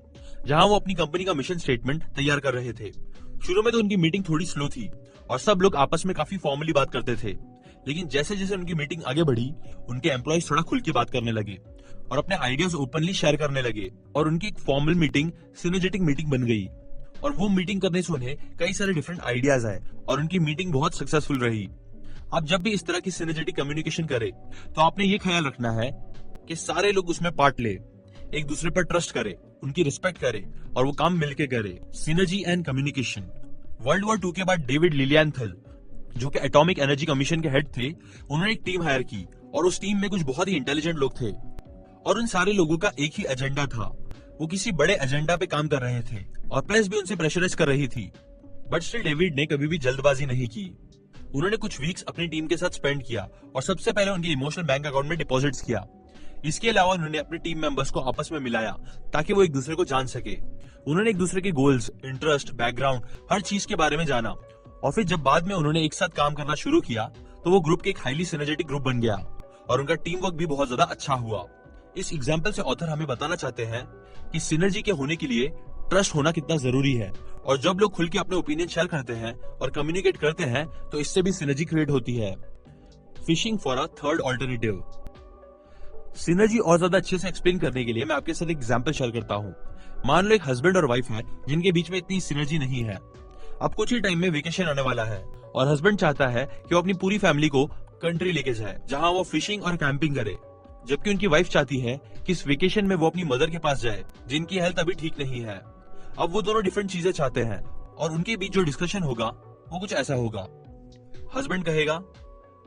जहां वो अपनी कंपनी का मिशन स्टेटमेंट तैयार कर रहे थे। शुरू में तो उनकी मीटिंग थोड़ी स्लो थी और सब लोग आपस में काफी फॉर्मली बात करते थे, लेकिन जैसे जैसे उनकी मीटिंग आगे बढ़ी उनके एम्प्लॉयज थोड़ा खुल के बात करने लगे और अपने आइडियाज ओपनली शेयर करने लगे और उनकी एक फॉर्मल मीटिंग सिनर्जेटिक मीटिंग बन गई। और वो मीटिंग करने से उन्हें कई सारे डिफरेंट आइडियाज आए और उनकी मीटिंग बहुत सक्सेसफुल रही। आप जब भी इस तरह की सिनर्जेटिक कम्युनिकेशन करें तो आपने ये ख्याल रखना है कि सारे लोग उसमें पार्ट ले, एक दूसरे पर ट्रस्ट करे, उनकी रिस्पेक्ट करे और वो काम मिलके करे। Synergy and communication, world war 2 के बाद डेविड लिलियंथल जो कि एटॉमिक एनर्जी कमीशन के हेड थे, उन्होंने एक टीम हायर की और उस टीम में कुछ बहुत ही इंटेलिजेंट लोग थे और उन सारे लोगों का एक ही एजेंडा था। वो किसी बड़े एजेंडा पे काम कर रहे थे और प्रेस भी उनसे प्रेशराइज कर रही थी, बट स्टिल डेविड ने कभी भी जल्दबाजी नहीं की। उन्होंने कुछ वीक्स अपनी टीम के साथ स्पेंड किया और सबसे पहले उनके इमोशनल बैंक अकाउंट में डिपॉजिट्स किया। इसके अलावा उन्होंने अपने टीम मेंबर्स को आपस में मिलाया ताकि वो एक दूसरे को जान सके। उन्होंने एक दूसरे के गोल्स, इंटरेस्ट, बैकग्राउंड, हर चीज के बारे में जाना और फिर जब बाद में उन्होंने एक साथ काम करना शुरू किया तो वो ग्रुप के एक हाईली सिनर्जेटिक ग्रुप बन गया और उनका टीम वर्क भी बहुत ज्यादा अच्छा हुआ। इस एग्जाम्पल से ऑथर हमें बताना चाहते हैं कि सिनर्जी के होने के लिए ट्रस्ट होना कितना जरूरी है। और जब लोग खुल के अपने ओपिनियन शेयर करते हैं और कम्युनिकेट करते हैं तो इससे भी सिनर्जी क्रिएट होती है। Fishing for a third alternative. Synergy और ज्यादा अच्छे से एक्सप्लेन करने के लिए मैं आपके साथ एक एग्जांपल शेयर करता हूँ। मान लो एक हस्बैंड और वाइफ है जिनके बीच में इतनी सिनर्जी नहीं है। अब कुछ ही टाइम में वेकेशन आने वाला है और हस्बैंड चाहता है कि वो अपनी पूरी फैमिली को कंट्री लेके जाए जहां वो फिशिंग और कैंपिंग करे, जबकि उनकी वाइफ चाहती है कि इस वेकेशन में वो अपनी मदर के पास जाए जिनकी हेल्थ अभी ठीक नहीं है। अब वो दोनों डिफरेंट चीजें चाहते हैं और उनके बीच जो डिस्कशन होगा वो कुछ ऐसा होगा। हस्बैंड कहेगा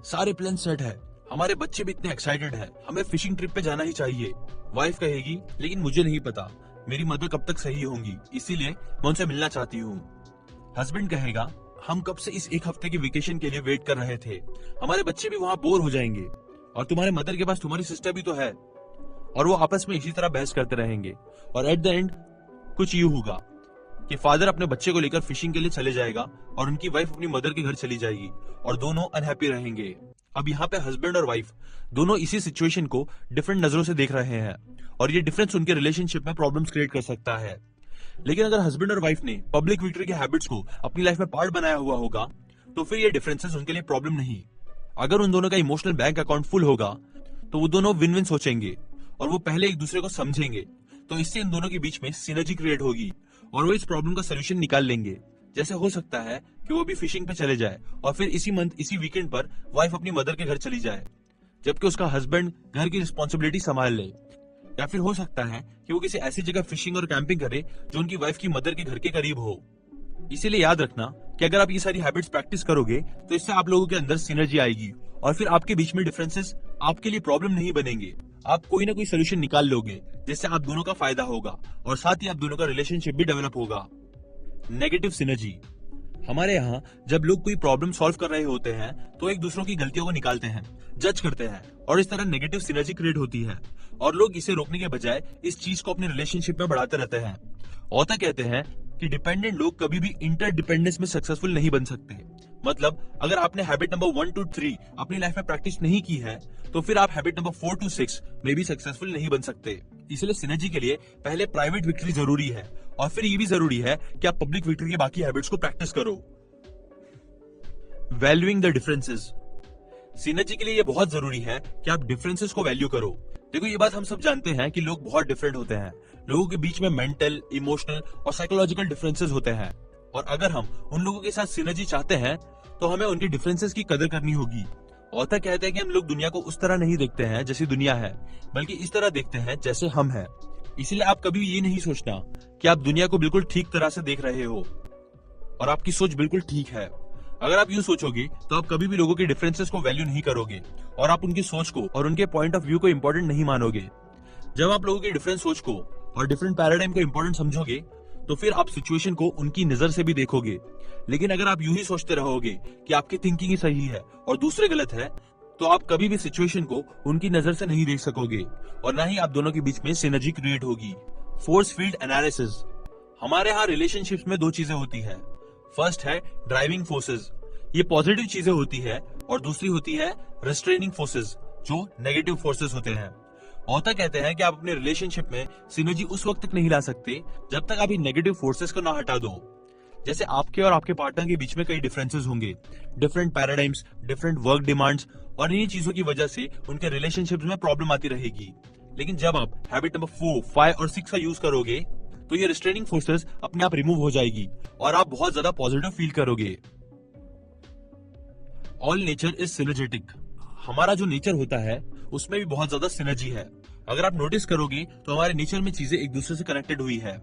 सारे प्लान सेट है, हमारे बच्चे भी इतने एक्साइटेड हैं, हमें फिशिंग ट्रिप पे जाना ही चाहिए। वाइफ कहेगी लेकिन मुझे नहीं पता मेरी मदर कब तक सही होंगी, इसीलिए मैं उनसे मिलना चाहती हूँ। हस्बैंड कहेगा हम कब से इस एक हफ्ते की वेकेशन के लिए वेट कर रहे थे, हमारे बच्चे भी वहां बोर हो जाएंगे और तुम्हारे मदर के पास तुम्हारी सिस्टर भी तो है। और वो आपस में इसी तरह बहस करते रहेंगे और एट द एंड कुछ यूं होगा कि फादर अपने बच्चे को लेकर फिशिंग के लिए चले जाएगा और उनकी वाइफ अपनी मदर के घर चली जाएगी और दोनों अनहैप्पी रहेंगे। अब यहाँ पे हस्बैंड और वाइफ दोनों इसी सिचुएशन को डिफरेंट नजरों से देख रहे हैं और ये डिफरेंस उनके रिलेशनशिप में प्रॉब्लम्स क्रिएट कर सकता है। लेकिन अगर हस्बैंड और वाइफ ने पब्लिक विक्ट्री के हैबिट्स को अपनी लाइफ में पार्ट बनाया हुआ होगा तो फिर ये डिफरेंसेस उनके लिए प्रॉब्लम नहीं। अगर उन दोनों का इमोशनल बैंक अकाउंट फुल होगा तो वो दोनों विन विन सोचेंगे और वो पहले एक दूसरे को समझेंगे, तो इससे इन दोनों के बीच में सिनर्जी क्रिएट होगी और वो इस प्रॉब्लम का सोल्यूशन निकाल लेंगे। जैसे हो सकता है कि वो भी फिशिंग पे चले जाए और फिर इसी मंथ इसी वीकेंड पर वाइफ अपनी मदर के घर चली जाए जबकि उसका हस्बैंड घर की रिस्पॉन्सिबिलिटी संभाल ले। या फिर हो सकता है कि वो किसी ऐसी जगह फिशिंग और कैंपिंग करे जो उनकी वाइफ की मदर के घर के करीब हो। इसीलिए याद रखना कि अगर आप ये सारी हैबिट्स प्रैक्टिस करोगे तो इससे आप लोगों के अंदर सिनर्जी आएगी और फिर आपके बीच में डिफरेंसेस आपके लिए प्रॉब्लम नहीं बनेंगे। आप कोई ना कोई सोल्यूशन निकाल लोगे जिससे आप दोनों का फायदा होगा और साथ ही आप दोनों का रिलेशनशिप भी डेवलप होगा। Negative synergy. हमारे यहाँ जब लोग कोई प्रॉब्लम सॉल्व कर रहे होते हैं तो एक दूसरों की गलतियों को निकालते हैं, जज करते हैं और इस तरह नेगेटिव सिनर्जी क्रिएट होती है और लोग इसे रोकने के बजाय इस चीज को अपने रिलेशनशिप में बढ़ाते रहते हैं। ऑथर कहते हैं कि डिपेंडेंट लोग कभी भी इंटरडिपेंडेंस में सक्सेसफुल नहीं बन सकते। मतलब अगर आपने हैबिट नंबर 1 to 3 अपनी लाइफ में प्रैक्टिस नहीं की है तो फिर आप हैबिट नंबर 4 to 6 में भी सक्सेसफुल नहीं बन सकते। इसलिए सिनर्जी के लिए पहले प्राइवेट विक्ट्री जरूरी है और फिर ये भी जरूरी है कि आप पब्लिक विक्ट्री के बाकी हैबिट्स को प्रैक्टिस करो। Valuing the differences. सिनर्जी के लिए ये बहुत जरूरी है कि आप डिफरेंसेस को वैल्यू करो। देखो ये बात हम सब जानते हैं कि लोग बहुत डिफरेंट होते हैं, लोगों के बीच में मेंटल, इमोशनल और साइकोलॉजिकल डिफरेंसेस होते हैं और अगर हम उन लोगों के साथ सिनर्जी चाहते हैं तो हमें उनके डिफरेंसेस की कदर करनी होगी। ऑथर कहते हैं कि हम लोग दुनिया को उस तरह नहीं देखते हैं जैसी दुनिया है, बल्कि इस तरह देखते हैं जैसे हम हैं। इसीलिए आप कभी ये नहीं सोचना कि आप दुनिया को बिल्कुल ठीक तरह से देख रहे हो और आपकी सोच बिल्कुल ठीक है। अगर आप यूं सोचोगे तो आप कभी भी लोगों के डिफरेंसेस को वैल्यू नहीं करोगे और आप उनकी सोच को और उनके पॉइंट ऑफ व्यू को इंपॉर्टेंट नहीं मानोगे। जब आप लोगों की डिफरेंट सोच को और डिफरेंट पैराडाइम को इंपॉर्टेंट समझोगे तो फिर आप सिचुएशन को उनकी नजर से भी देखोगे। लेकिन अगर आप यूं ही सोचते रहोगे कि आपकी थिंकिंग ही सही है और दूसरे गलत है तो आप कभी भी सिचुएशन को उनकी नजर से नहीं देख सकोगे और ना ही आप दोनों के बीच में सिनर्जी क्रिएट होगी। Force field analysis. हमारे यहाँ रिलेशनशिप्स में दो चीजें होती है। फर्स्ट है ड्राइविंग फोर्सेस, ये पॉजिटिव चीजें होती है और दूसरी होती है रिस्ट्रेनिंग फोर्सेस जो नेगेटिव फोर्सेस होते हैं। ऑथर कहते हैं कि आप अपने रिलेशनशिप में सिनर्जी उस वक्त तक नहीं ला सकते जब तक आप इन नेगेटिव फोर्सेस को ना हटा दो। जैसे आपके और आपके पार्टनर के बीच में कई डिफरेंसेस होंगे, different paradigms, different work demands और इन्हीं चीजों की वजह से उनके रिलेशनशिप में प्रॉब्लम आती रहेगी। लेकिन जब आप हैबिट नंबर 4, 5 और 6 का यूज करोगे तो ये रिस्ट्रेनिंग फोर्सेस अपने आप रिमूव हो जाएगी और आप बहुत ज्यादा पॉजिटिव फील करोगे। All nature is synergetic. हमारा जो नेचर होता है उसमें भी बहुत ज्यादा सिनर्जी है। अगर आप नोटिस करोगे तो हमारे नेचर में चीजें एक दूसरे से कनेक्टेड हुई है।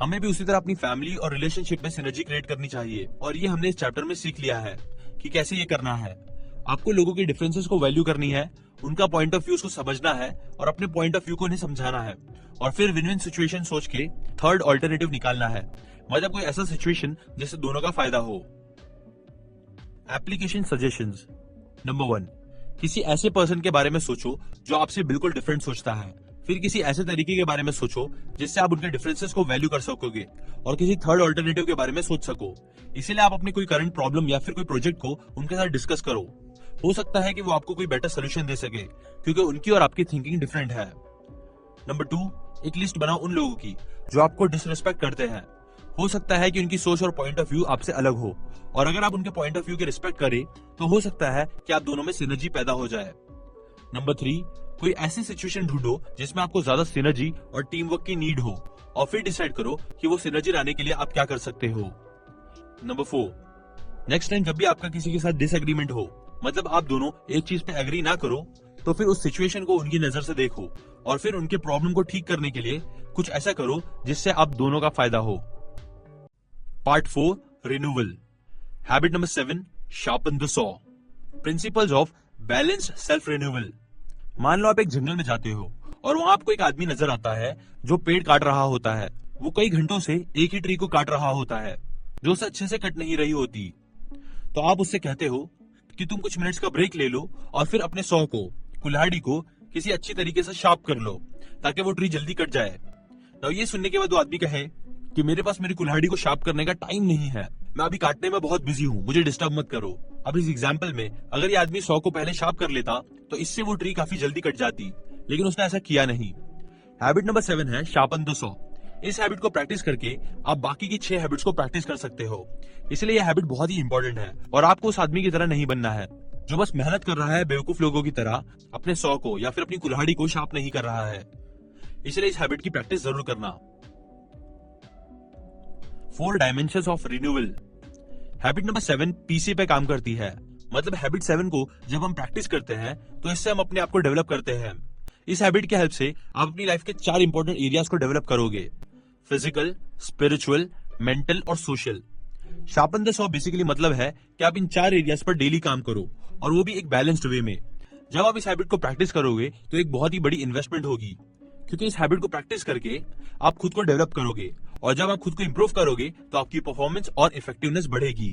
हमें भी उसी तरह अपनी फैमिली और रिलेशनशिप में सिनर्जी क्रिएट करनी चाहिए और ये हमने इस चैप्टर में सीख लिया है कि कैसे ये करना है। आपको लोगों के डिफरेंसेस को वैल्यू करनी है, उनका पॉइंट ऑफ व्यू को समझना है और अपने पॉइंट ऑफ व्यू को उन्हें समझाना है और फिर विन विन सिचुएशन सोच के थर्ड ऑल्टरनेटिव निकालना है। मतलब कोई ऐसा सिचुएशन जिससे दोनों का फायदा हो। Application suggestions. नंबर 1, किसी ऐसे पर्सन के बारे में सोचो जो आपसे बिल्कुल डिफरेंट सोचता है। फिर किसी ऐसे तरीके के बारे में सोचो जिससे आप उनके डिफरेंसेस को वैल्यू कर सकोगे और किसी थर्ड ऑल्टरनेटिव के बारे में सोच सको। इसीलिए आप अपनी कोई करंट प्रॉब्लम या फिर कोई प्रोजेक्ट को उनके साथ डिस्कस करो। हो सकता है कि वो आपको कोई बेटर सोल्यूशन दे सके क्योंकि उनकी और आपकी थिंकिंग डिफरेंट है। नंबर 2, एक लिस्ट बनाओ उन लोगों की जो आपको डिसरिस्पेक्ट करते हैं। हो सकता है कि उनकी सोच और पॉइंट ऑफ व्यू आपसे अलग हो, और अगर आप उनके पॉइंट ऑफ व्यू की रिस्पेक्ट करें तो हो सकता है कि आप दोनों में सिनर्जी पैदा हो जाए। नंबर 3, कोई ऐसी सिचुएशन ढूंढो जिसमें आपको ज्यादा सिनर्जी और टीम वर्क की नीड हो, और फिर डिसाइड करो कि वो सिनर्जी लाने के लिए आप क्या कर सकते हो। नंबर 4, नेक्स्ट टाइम जब भी आपका किसी के साथ डिसएग्रीमेंट हो, मतलब आप दोनों एक चीज पे एग्री ना करो, तो फिर उस सिचुएशन को उनकी नजर से देखो और फिर उनके प्रॉब्लम को ठीक करने के लिए कुछ ऐसा करो जिससे आप दोनों का फायदा हो। Part 4, renewal. Habit number 7, sharpen the saw. Principles of balanced self renewal. मान लो आप एक जंगल में जाते हो और वहां आपको एक आदमी नजर आता है जो पेड़ काट रहा होता है। वो कई घंटों से एक ही ट्री को काट रहा होता है जो उसे अच्छे से कट नहीं रही होती। तो आप उससे कहते हो कि तुम कुछ मिनट्स का ब्रेक ले लो और फिर अपने सॉ को, कुल्हाड़ी को किसी अच्छी तरीके से शार्प कर लो ताकि वो ट्री जल्दी कट जाए। तो ये सुनने के बाद वो आदमी कहे कि मेरे पास मेरी कुल्हाड़ी को शार्प करने का टाइम नहीं है, मैं अभी काटने में बहुत बिजी हूँ, मुझे डिस्टर्ब मत करो। अब इस एग्जाम्पल में अगर ये आदमी सॉ को पहले शार्प कर लेता तो इससे वो ट्री काफी जल्दी कट जाती, लेकिन उसने ऐसा किया नहीं। हैबिट नंबर 7 है शार्पन द सॉ। इस हैबिट को प्रैक्टिस करके आप बाकी की 6 हैबिट्स को प्रैक्टिस कर सकते हो। इसलिए यह हैबिट बहुत ही इंपॉर्टेंट है और आपको उस आदमी की तरह नहीं बनना है जो बस मेहनत कर रहा है बेवकूफ लोगों की तरह, अपने सॉ को या फिर अपनी कुल्हाड़ी को शार्प नहीं कर रहा है। इसलिए इस हैबिट की प्रैक्टिस जरूर करना। 4 dimensions of renewal. Habit number 7 PC पे काम करती है। मतलब हैबिट 7 को जब हम प्रैक्टिस करते हैं तो इससे हम अपने आप को डेवलप करते हैं। इस हैबिट की हेल्प से आप अपनी लाइफ के 4 इंपॉर्टेंट एरियाज को डेवलप करोगे: फिजिकल, स्पिरिचुअल, मेंटल और social. Sharpen the saw basically मतलब है कि आप इन 4 एरियाज पर डेली काम करो, और वो भी एक बैलेंस्ड वे में। जब आप इस हैबिट को प्रैक्टिस करोगे तो एक बहुत ही बड़ी इन्वेस्टमेंट होगी, क्योंकि इस हैबिट को प्रैक्टिस करके आप खुद को डेवलप करोगे, और जब आप खुद को इंप्रूव करोगे तो आपकी परफॉर्मेंस और इफेक्टिवनेस बढ़ेगी।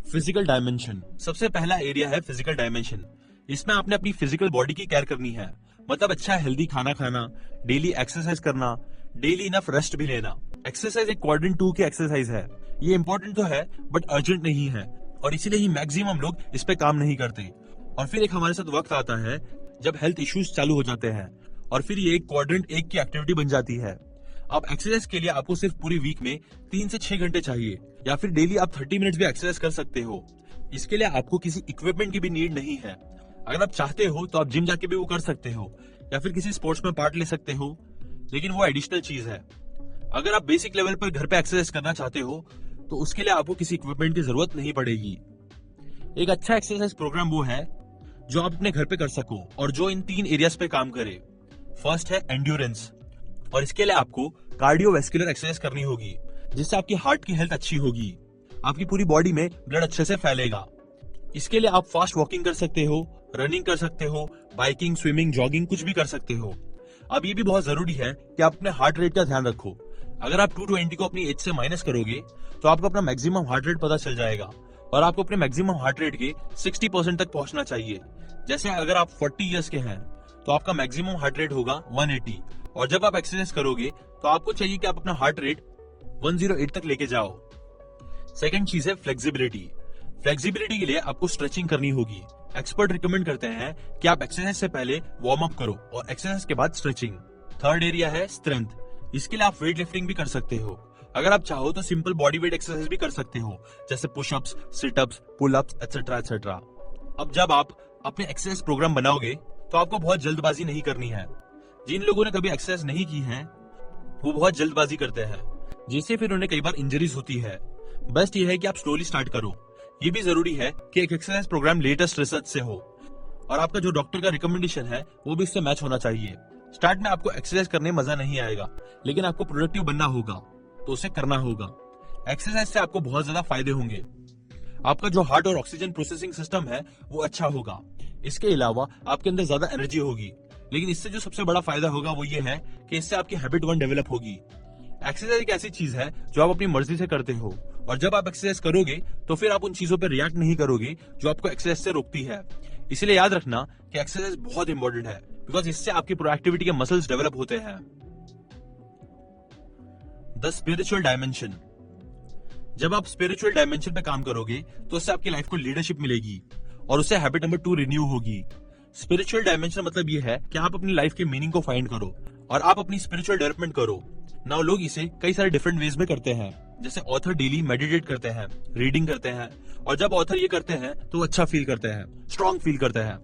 Physical dimension. सबसे पहला एरिया है फिजिकल डायमेंशन। इसमें आपने अपनी फिजिकल बॉडी की केयर करनी है, मतलब अच्छा हेल्दी खाना खाना, डेली एक्सरसाइज करना, डेली इनफ रेस्ट भी लेना। एक्सरसाइज एक क्वाड्रेंट 2 की एक्सरसाइज है। ये इंपॉर्टेंट तो है बट अर्जेंट नहीं है, और इसीलिए ही मैक्सिमम लोग इस पे काम नहीं करते। और फिर एक हमारे साथ वक्त आता है जब हेल्थ इश्यूज चालू हो जाते हैं, और फिर ये एक क्वाड्रेंट 1 की एक्टिविटी बन जाती है। अब एक्सरसाइज के लिए आपको सिर्फ पूरी वीक में 3 से 6 घंटे चाहिए, या फिर डेली आप 30 मिनट्स भी एक्सरसाइज कर सकते हो। इसके लिए आपको किसी इक्विपमेंट की भी नीड नहीं है। अगर आप चाहते हो तो आप जिम जाके भी वो कर सकते हो, या फिर किसी स्पोर्ट्स में पार्ट ले सकते हो, लेकिन वो एडिशनल चीज है। अगर आप बेसिक लेवल पर घर पे एक्सरसाइज करना चाहते हो तो उसके लिए आपको किसी इक्विपमेंट की जरूरत नहीं पड़ेगी। एक अच्छा एक्सरसाइज प्रोग्राम वो है जो आप अपने घर पे कर सको और जो इन 3 एरियाज पे काम करे। फर्स्ट है एंड्योरेंस, और इसके लिए आपको कार्डियोवैस्कुलर एक्सरसाइज करनी होगी, जिससे आपकी हार्ट की हेल्थ अच्छी होगी, आपकी पूरी बॉडी में ब्लड अच्छे से फैलेगा। इसके लिए आप फास्ट वॉकिंग कर सकते हो, रनिंग कर सकते हो, बाइकिंग, स्विमिंग, जॉगिंग कुछ भी कर सकते हो। अब ये भी बहुत जरूरी है कि आप अपने हार्ट रेट का ध्यान रखो। अगर आप 220 को अपनी एज से माइनस करोगे तो आपको अपना मैक्सिमम हार्ट रेट पता चल जाएगा, और आपको अपने मैक्सिमम हार्ट रेट के 60% तक पहुंचना चाहिए। जैसे अगर आप 40 इयर्स के हैं तो आपका मैक्सिमम हार्ट रेट होगा 180, और जब आप एक्सरसाइज करोगे तो आपको चाहिए कि आप अपना हार्ट रेट 108 तक लेके जाओ। सेकंड चीज है फ्लेक्सिबिलिटी। फ्लेक्सिबिलिटी के लिए आपको स्ट्रेचिंग करनी होगी। एक्सपर्ट रिकमेंड करते हैं कि आप एक्सरसाइज से पहले वार्म अप करो और एक्सरसाइज के बाद स्ट्रेचिंग। थर्ड एरिया है स्ट्रेंथ। इसके लिए आप वेट लिफ्टिंग भी कर सकते हो। अगर आप चाहो तो सिंपल बॉडी वेट एक्सरसाइज भी कर सकते हो, जैसे pushups, sit-ups, pullups etcetera etcetera. अब जब आप अपने एक्सरसाइज प्रोग्राम बनाओगे तो आपको बहुत जल्दबाजी नहीं करनी है। जिन लोगों ने कभी एक्सरसाइज नहीं की है वो बहुत जल्दबाजी करते हैं, जिससे फिर उन्हें कई बार इंजरीज होती है। बेस्ट ये है कि आप स्लोली स्टार्ट करो। ये भी जरूरी है कि एक एक्सरसाइज प्रोग्राम लेटेस्ट रिसर्च से हो, और आपका जो डॉक्टर का रिकमेंडेशन है वो भी उससे मैच होना चाहिए। स्टार्ट में आपको एक्सरसाइज करने में मजा नहीं आएगा, लेकिन आपको प्रोडक्टिव बनना होगा तो उसे करना होगा। एक्सरसाइज से आपको बहुत ज्यादा फायदे होंगे। आपका जो हार्ट और ऑक्सीजन प्रोसेसिंग सिस्टम है वो अच्छा होगा। इसके अलावा आपके अंदर ज्यादा एनर्जी होगी, लेकिन इससे जो सबसे बड़ा फायदा होगा वो ये है कि इससे आपकी हैबिट 1 डेवलप होगी। एक्सरसाइज एक ऐसी चीज है जो आप अपनी मर्जी से करते हो, और जब आप एक्सरसाइज करोगे तो फिर आप उन चीजों पर रिएक्ट नहीं करोगे जो आपको एक्सरसाइज से रोकती है। इसलिए याद रखना कि एक्सरसाइज बहुत इंपॉर्टेंट है, बिकॉज इससे आपकी प्रोएक्टिविटी के मसल्स डेवलप होते हैं। The spiritual dimension. जब आप स्पिरिचुअल डायमेंशन पे काम करोगे तो उससे आपकी लाइफ को लीडरशिप मिलेगी, और उससे हैबिट नंबर 2 रिन्यू होगी। स्पिरिचुअल डायमेंशन मतलब ये है कि आप अपनी लाइफ के मीनिंग को फाइंड करो और आप अपनी स्पिरिचुअल डेवलपमेंट करो। नाउ लोग इसे कई सारे डिफरेंट वेज में करते हैं। जैसे ऑथर डेली मेडिटेट करते हैं, रीडिंग करते हैं, और जब ऑथर ये करते हैं तो अच्छा फील करते हैं, स्ट्रांग फील करते हैं।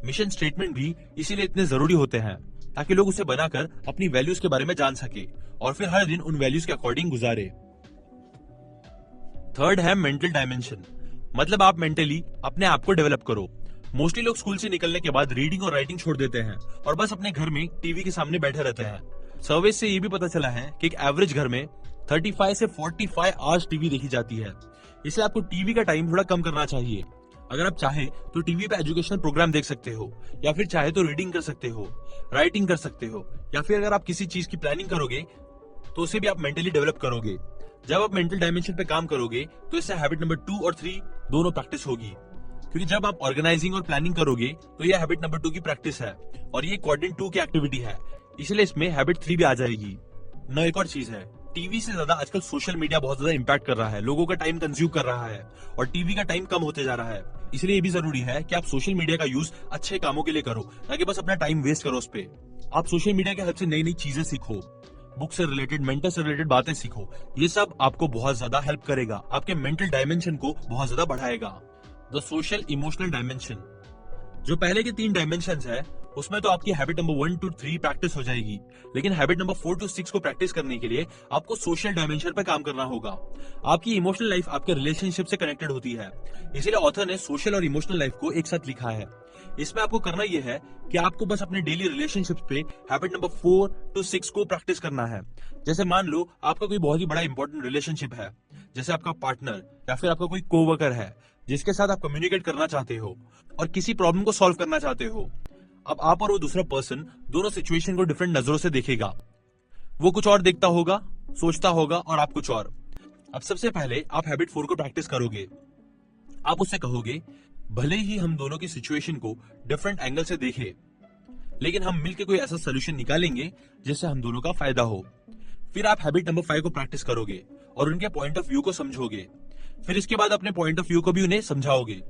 मिशन स्टेटमेंट भी इसीलिए इतने जरूरी होते हैं ताकि लोग उसे बनाकर अपनी वैल्यूज के बारे में जान सके और फिर हर दिन उन वैल्यूज के अकॉर्डिंग गुजारे। थर्ड है मेंटल डायमेंशन, मतलब आप मेंटली अपने आप को डेवलप करो। मोस्टली लोग स्कूल से निकलने के बाद रीडिंग और राइटिंग छोड़ देते हैं और बस अपने घर में टीवी के सामने बैठे रहते हैं। सर्वे से ये भी पता चला है कि एक एवरेज घर में 35 से 45 आवर्स टीवी देखी जाती है। इसलिए आपको टीवी का टाइम थोड़ा कम करना चाहिए। अगर आप चाहें तो टीवी पे एजुकेशनल प्रोग्राम देख सकते हो, या फिर चाहे तो रीडिंग कर सकते हो, राइटिंग कर सकते हो, या फिर अगर आप किसी चीज की प्लानिंग करोगे तो उसे भी आप मेंटली डेवलप करोगे। जब आप मेंटल डायमेंशन पे काम करोगे तो इससे हैबिट नंबर 2 और 3 दोनों प्रैक्टिस होगी, क्योंकि जब आप ऑर्गेनाइजिंग और प्लानिंग करोगे तो यह हैबिट नंबर 2 की प्रैक्टिस है और ये क्वाड्रेंट 2 की एक्टिविटी है, इसलिए इसमें हैबिट 3 भी आ जाएगी। न एक और चीज है, टीवी से ज्यादा आजकल सोशल मीडिया बहुत ज्यादा इंपैक्ट कर रहा है, लोगों का टाइम कंज्यूम कर रहा है और टीवी का टाइम कम होते जा रहा है। इसलिए ये भी जरूरी है कि आप सोशल मीडिया का यूज अच्छे कामों के लिए करो, ना कि बस अपना टाइम वेस्ट करो उस पे। आप सोशल मीडिया के हेल्प से नई नई चीजें सीखो, बुक से रिलेटेड, मेंटर से रिलेटेड बातें सीखो। ये सब आपको बहुत ज्यादा हेल्प करेगा, आपके मेंटल डायमेंशन को बहुत ज्यादा बढ़ाएगा। द सोशल इमोशनल डायमेंशन, जो पहले के 3 डायमेंशन है उसमें तो आपकी हैबिट नंबर 1 to 3 प्रैक्टिस हो जाएगी, लेकिन हैबिट नंबर 4 to 6 को प्रैक्टिस करने के लिए आपको सोशल डायमेंशन पर काम करना होगा। आपकी इमोशनल लाइफ आपके रिलेशनशिप से कनेक्टेड होती है, इसीलिए ऑथर ने सोशल और इमोशनल लाइफ को एक साथ लिखा है। इसमें आपको करना यह है कि आपको बस अपने डेली रिलेशनशिप्स पे हैबिट नंबर 4 to 6 को प्रैक्टिस करना है। जैसे मान लो आपका कोई बहुत ही बड़ा इंपॉर्टेंट रिलेशनशिप है, जैसे आपका पार्टनर या फिर आपका कोई कोवर्कर है जिसके साथ आप कम्युनिकेट करना चाहते हो और किसी प्रॉब्लम को सॉल्व करना चाहते हो। अब आप और वो दूसरा पर्सन दोनों सिचुएशन को डिफरेंट नजरों से देखेगा। वो कुछ और देखता होगा, सोचता होगा, और आप कुछ और। अब सबसे पहले आप हैबिट 4 को प्रैक्टिस करोगे। आप उससे कहोगे, भले ही हम दोनों की सिचुएशन को डिफरेंट एंगल से देखें, लेकिन हम मिलकर कोई ऐसा सोल्यूशन निकालेंगे जिससे हम दोनों का फायदा हो। फिर आप हैबिट नंबर 5 को प्रैक्टिस करोगे और उनके पॉइंट ऑफ व्यू को समझोगे। फिर इसके बाद अपने पॉइंट ऑफ व्यू को भी उन्हें समझाओगे।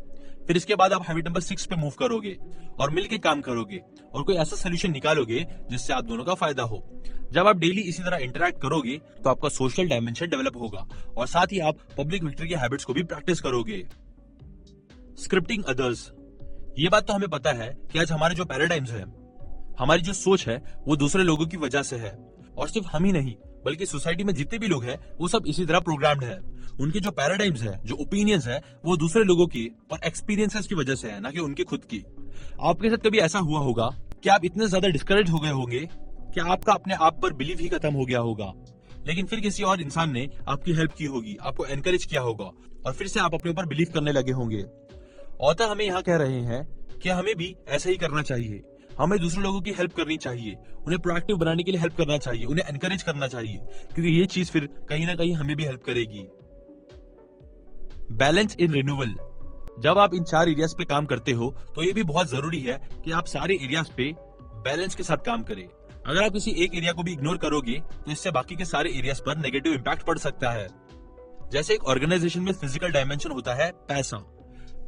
फिर इसके बाद आप हैबिट नंबर 6 पे मूव करोगे और मिलकर काम करोगे और कोई ऐसा सोल्यूशन निकालोगे जिससे आप दोनों का फायदा हो। जब आप डेली इसी तरह इंटरैक्ट करोगे तो आपका सोशल डायमेंशन डेवलप होगा और साथ ही आप पब्लिक विक्ट्री की हैबिट्स को भी प्रैक्टिस करोगे। स्क्रिप्टिंग अदर्स, ये बात तो हमें पता है कि आज हमारे जो पैराडाइम्स है, हमारी जो सोच है, वो दूसरे लोगों की वजह से है। और सिर्फ हम ही नहीं बल्कि सोसाइटी में जितने भी लोग हैं वो सब इसी तरह प्रोग्राम्ड है। उनके जो पैराडाइम्स है, जो ओपिनियंस है, वो दूसरे लोगों की और एक्सपीरियंसेस की वजह से है, ना कि उनकी खुद की। आपके साथ कभी ऐसा हुआ होगा कि आप इतने ज्यादा डिस्करेज हो गए होंगे कि आपका अपने आप पर बिलीव ही खत्म हो गया होगा, लेकिन फिर किसी और इंसान ने आपकी हेल्प की होगी, आपको एनकरेज किया होगा और फिर से आप अपने ऊपर बिलीव करने लगे होंगे। ऑथर हमें यहाँ कह रहे हैं कि हमें भी ऐसा ही करना चाहिए। हमें दूसरे लोगों की हेल्प करनी चाहिए, उन्हें प्रोएक्टिव बनाने के लिए हेल्प करना चाहिए, उन्हें एनकरेज करना चाहिए, क्योंकि ये चीज फिर कहीं ना कहीं हमें भी हेल्प करेगी। बैलेंस इन रिन्यूअल, जब आप इन 4 एरियाज पे काम करते हो तो ये भी बहुत जरूरी है कि आप सारे एरियाज पे बैलेंस के साथ काम करें। अगर आप किसी एक एरिया को भी इग्नोर करोगे तो इससे बाकी के सारे एरियाज पर नेगेटिव इंपैक्ट पड़ सकता है। जैसे एक ऑर्गेनाइजेशन में फिजिकल डायमेंशन होता है पैसा,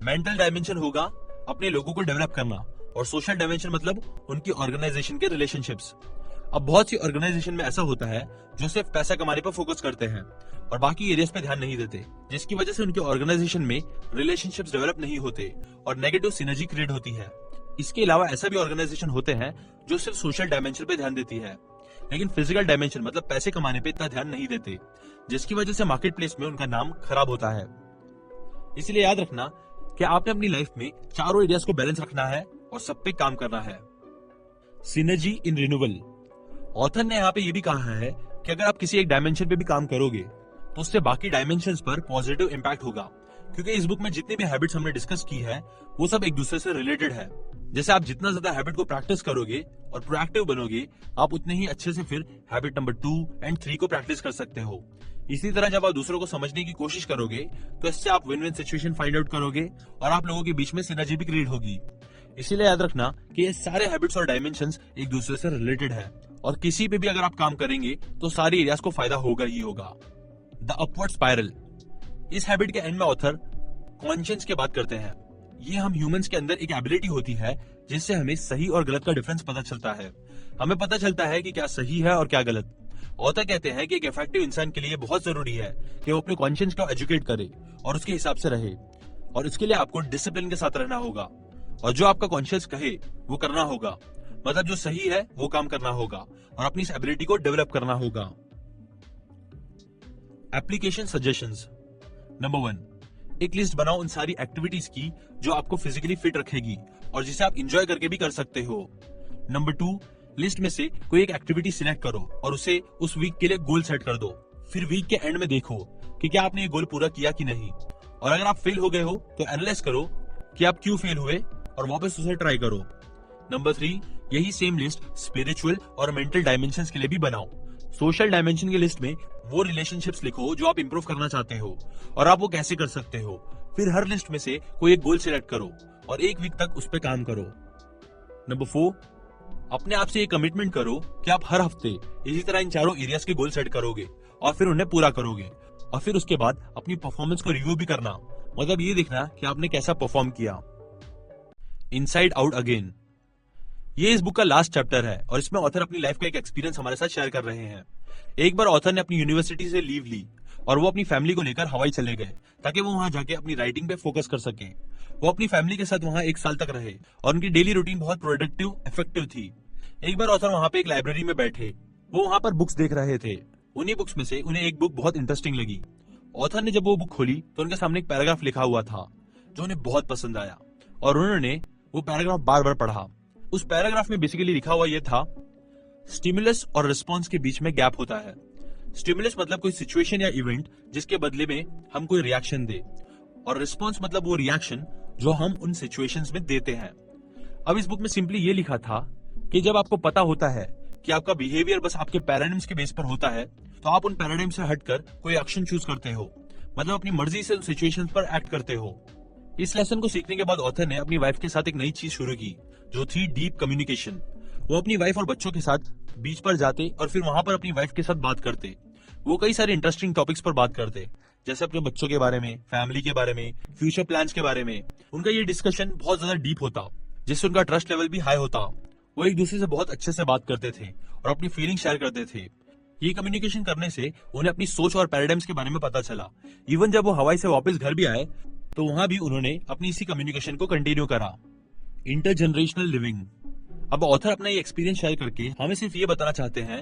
मेंटल डायमेंशन होगा अपने लोगों को डेवलप करना, और सोशल डायमेंशन मतलब उनकी ऑर्गेनाइजेशन के रिलेशनशिप्स। अब बहुत सी ऑर्गेनाइजेशन में ऐसा होता है जो सिर्फ पैसा कमाने पर फोकस करते हैं और बाकी एरियाज पे ध्यान नहीं देते, जिसकी वजह से उनके ऑर्गेनाइजेशन में रिलेशनशिप्स डेवलप नहीं होते और नेगेटिव सिनर्जी क्रिएट होती है। इसके अलावा ऐसा भी ऑर्गेनाइजेशन होते हैं जो सिर्फ सोशल डायमेंशन पे ध्यान देती है, लेकिन फिजिकल डायमेंशन मतलब पैसे कमाने पे इतना ध्यान नहीं देते, जिसकी वजह से मार्केट प्लेस में उनका नाम खराब होता है। इसलिए याद रखना कि आपने अपनी लाइफ में चारों एरियाज को बैलेंस रखना है और सब पे काम करना है। सिनर्जी इन रिन्यूअल, ऑथर ने यहाँ पे ये भी कहा है कि अगर आप किसी एक डायमेंशन पे भी काम करोगे तो उससे बाकी डायमेंशंस पर पॉजिटिव इंपैक्ट होगा, क्योंकि इस बुक में जितनी भी हैबिट्स हमने डिस्कस की है वो सब एक दूसरे से रिलेटेड है। जैसे आप जितना ज्यादा हैबिट को प्रैक्टिस करोगे और प्रोएक्टिव बनोगे, आप उतने ही अच्छे से फिर हैबिट नंबर 2 और 3 को प्रैक्टिस कर सकते हो। इसी तरह जब आप दूसरों को समझने की कोशिश करोगे तो इससे आप win win situation find out करोगे और आप लोगों के बीच में सिनर्जी भी क्रिएट होगी। इसीलिए याद रखना कि ये सारे हैबिट्स और डायमेंशंस एक दूसरे से रिलेटेड है और किसी पे भी अगर आप काम करेंगे तो सारे एरियाज को फायदा होगा ही होगा। द अपवर्ड स्पाइरल, इस हैबिट के एंड में ऑथर कॉन्शियंस की बात करते हैं। ये हम ह्यूमंस के अंदर एक एबिलिटी होती है जिससे हमें सही और गलत का डिफरेंस पता चलता है। हमें पता चलता है कि क्या सही है और क्या गलत। ऑथर कहते हैं कि एक इफेक्टिव इंसान के लिए बहुत जरूरी है कि वो अपने कॉन्शियस को एजुकेट करे और उसके हिसाब से रहे, और इसके लिए आपको डिसिप्लिन के साथ रहना होगा और जो आपका कॉन्शियस कहे वो करना होगा। मतलब जो सही है वो काम करना होगा और अपनी इस एबिलिटी को डेवलप करना होगा। Application suggestions. नंबर 1, एक लिस्ट बनाओ उन सारी एक्टिविटीज की जो आपको फिजिकली फिट रखेगी और जिसे आप इंजॉय करके भी कर सकते हो। नंबर 2, लिस्ट में से कोई एक एक्टिविटी सिलेक्ट करो और उसे उस वीक के लिए गोल सेट कर दो। फिर वीक के एंड में देखो कि क्या आपने ये गोल पूरा किया कि नहीं, और अगर आप फेल हो गए हो तो एनालाइज करो कि आप क्यों फेल हुए और वापस उसे ट्राई करो। नंबर 3, यही सेम लिस्ट स्पिरिचुअल और मेंटल डायमेंशंस के लिए भी बनाओ। सोशल डायमेंशन की लिस्ट में वो रिलेशनशिप्स लिखो जो आप इंप्रूव करना चाहते हो और आप वो कैसे कर सकते हो। फिर हर लिस्ट में से कोई एक गोल सिलेक्ट करो और एक वीक तक उस पर काम करो। नंबर 4, अपने आप से ये कमिटमेंट करो कि आप हर हफ्ते इसी तरह इन चारों एरियाज के गोल सेट करोगे और फिर उन्हें पूरा करोगे, और फिर उसके बाद अपनी परफॉर्मेंस को रिव्यू भी करना। मतलब ये देखना कि आपने कैसा परफॉर्म किया। इनसाइड आउट अगेन, ये इस बुक का लास्ट चैप्टर है और इसमें ऑथर अपनी लाइफ का एक एक्सपीरियंस हमारे साथ शेयर कर रहे हैं। एक बार ऑथर ने अपनी यूनिवर्सिटी से लीव ली और वो अपनी फैमिली को लेकर हवाई चले गए ताकि वो वहां जाके अपनी राइटिंग पे फोकस कर सके। वो अपनी फैमिली के साथ वहां 1 साल तक रहे और उनकी डेली रूटीन बहुत प्रोडक्टिव इफेक्टिव थी। एक बार ऑथर वहां पे एक लाइब्रेरी में बैठे, वो वहां पर बुक्स देख रहे थे। उन्हीं बुक्स में से उन्हें एक बुक बहुत इंटरेस्टिंग लगी। ऑथर ने जब वो बुक खोली तो उनके सामने एक पैराग्राफ लिखा हुआ था जो उन्हें बहुत पसंद आया और उन्होंने वो पैराग्राफ बार बार पढ़ा। उस पैराग्राफ में बेसिकली लिखा हुआ ये था, स्टिमुलस और रिस्पॉन्स के बीच में गैप होता है। स्टिमुलस मतलब कोई सिचुएशन या इवेंट जिसके बदले में हम कोई रिएक्शन दे, और रिस्पॉन्स मतलब वो रिएक्शन जो हम उन सिचुएशंस में देते हैं। अब इस बुक में सिंपली ये लिखा था कि जब आपको पता होता है कि आपका बिहेवियर बस आपके पैराडाइम्स के बेस पर होता है तो आप उन पैराडाइम से हटकर कोई एक्शन चूज करते हो, मतलब अपनी मर्जी से उन सिचुएशंस पर एक्ट करते हो। इस लेसन को सीखने के बाद ऑथर ने अपनी वाइफ के साथ एक नई चीज शुरू की जो थी डीप कम्युनिकेशन। वो अपनी वाइफ और बच्चों के साथ बीच पर जाते और फिर वहां पर अपनी वाइफ के साथ बात करते। वो कई सारे इंटरेस्टिंग टॉपिक्स पर बात करते, जैसे अपने बच्चों के बारे में, फैमिली के बारे में, फ्यूचर प्लान्स के बारे में। उनका ये डिस्कशन बहुत ज्यादा डीप होता जिससे उनका ट्रस्ट लेवल भी हाई होता। वो एक दूसरे से बहुत अच्छे से बात करते थे और अपनी फीलिंग शेयर करते थे। ये कम्युनिकेशन करने से उन्हें अपनी सोच और पैराडाइम्स के बारे में पता चला। इवन जब वो हवाई से वापस घर भी आए तो वहां भी उन्होंने अपनी इसी कम्युनिकेशन को कंटिन्यू करा। Intergenerational living. अब ऑथर अपना ये एक्सपीरियंस शेयर करके हमें सिर्फ ये बताना चाहते हैं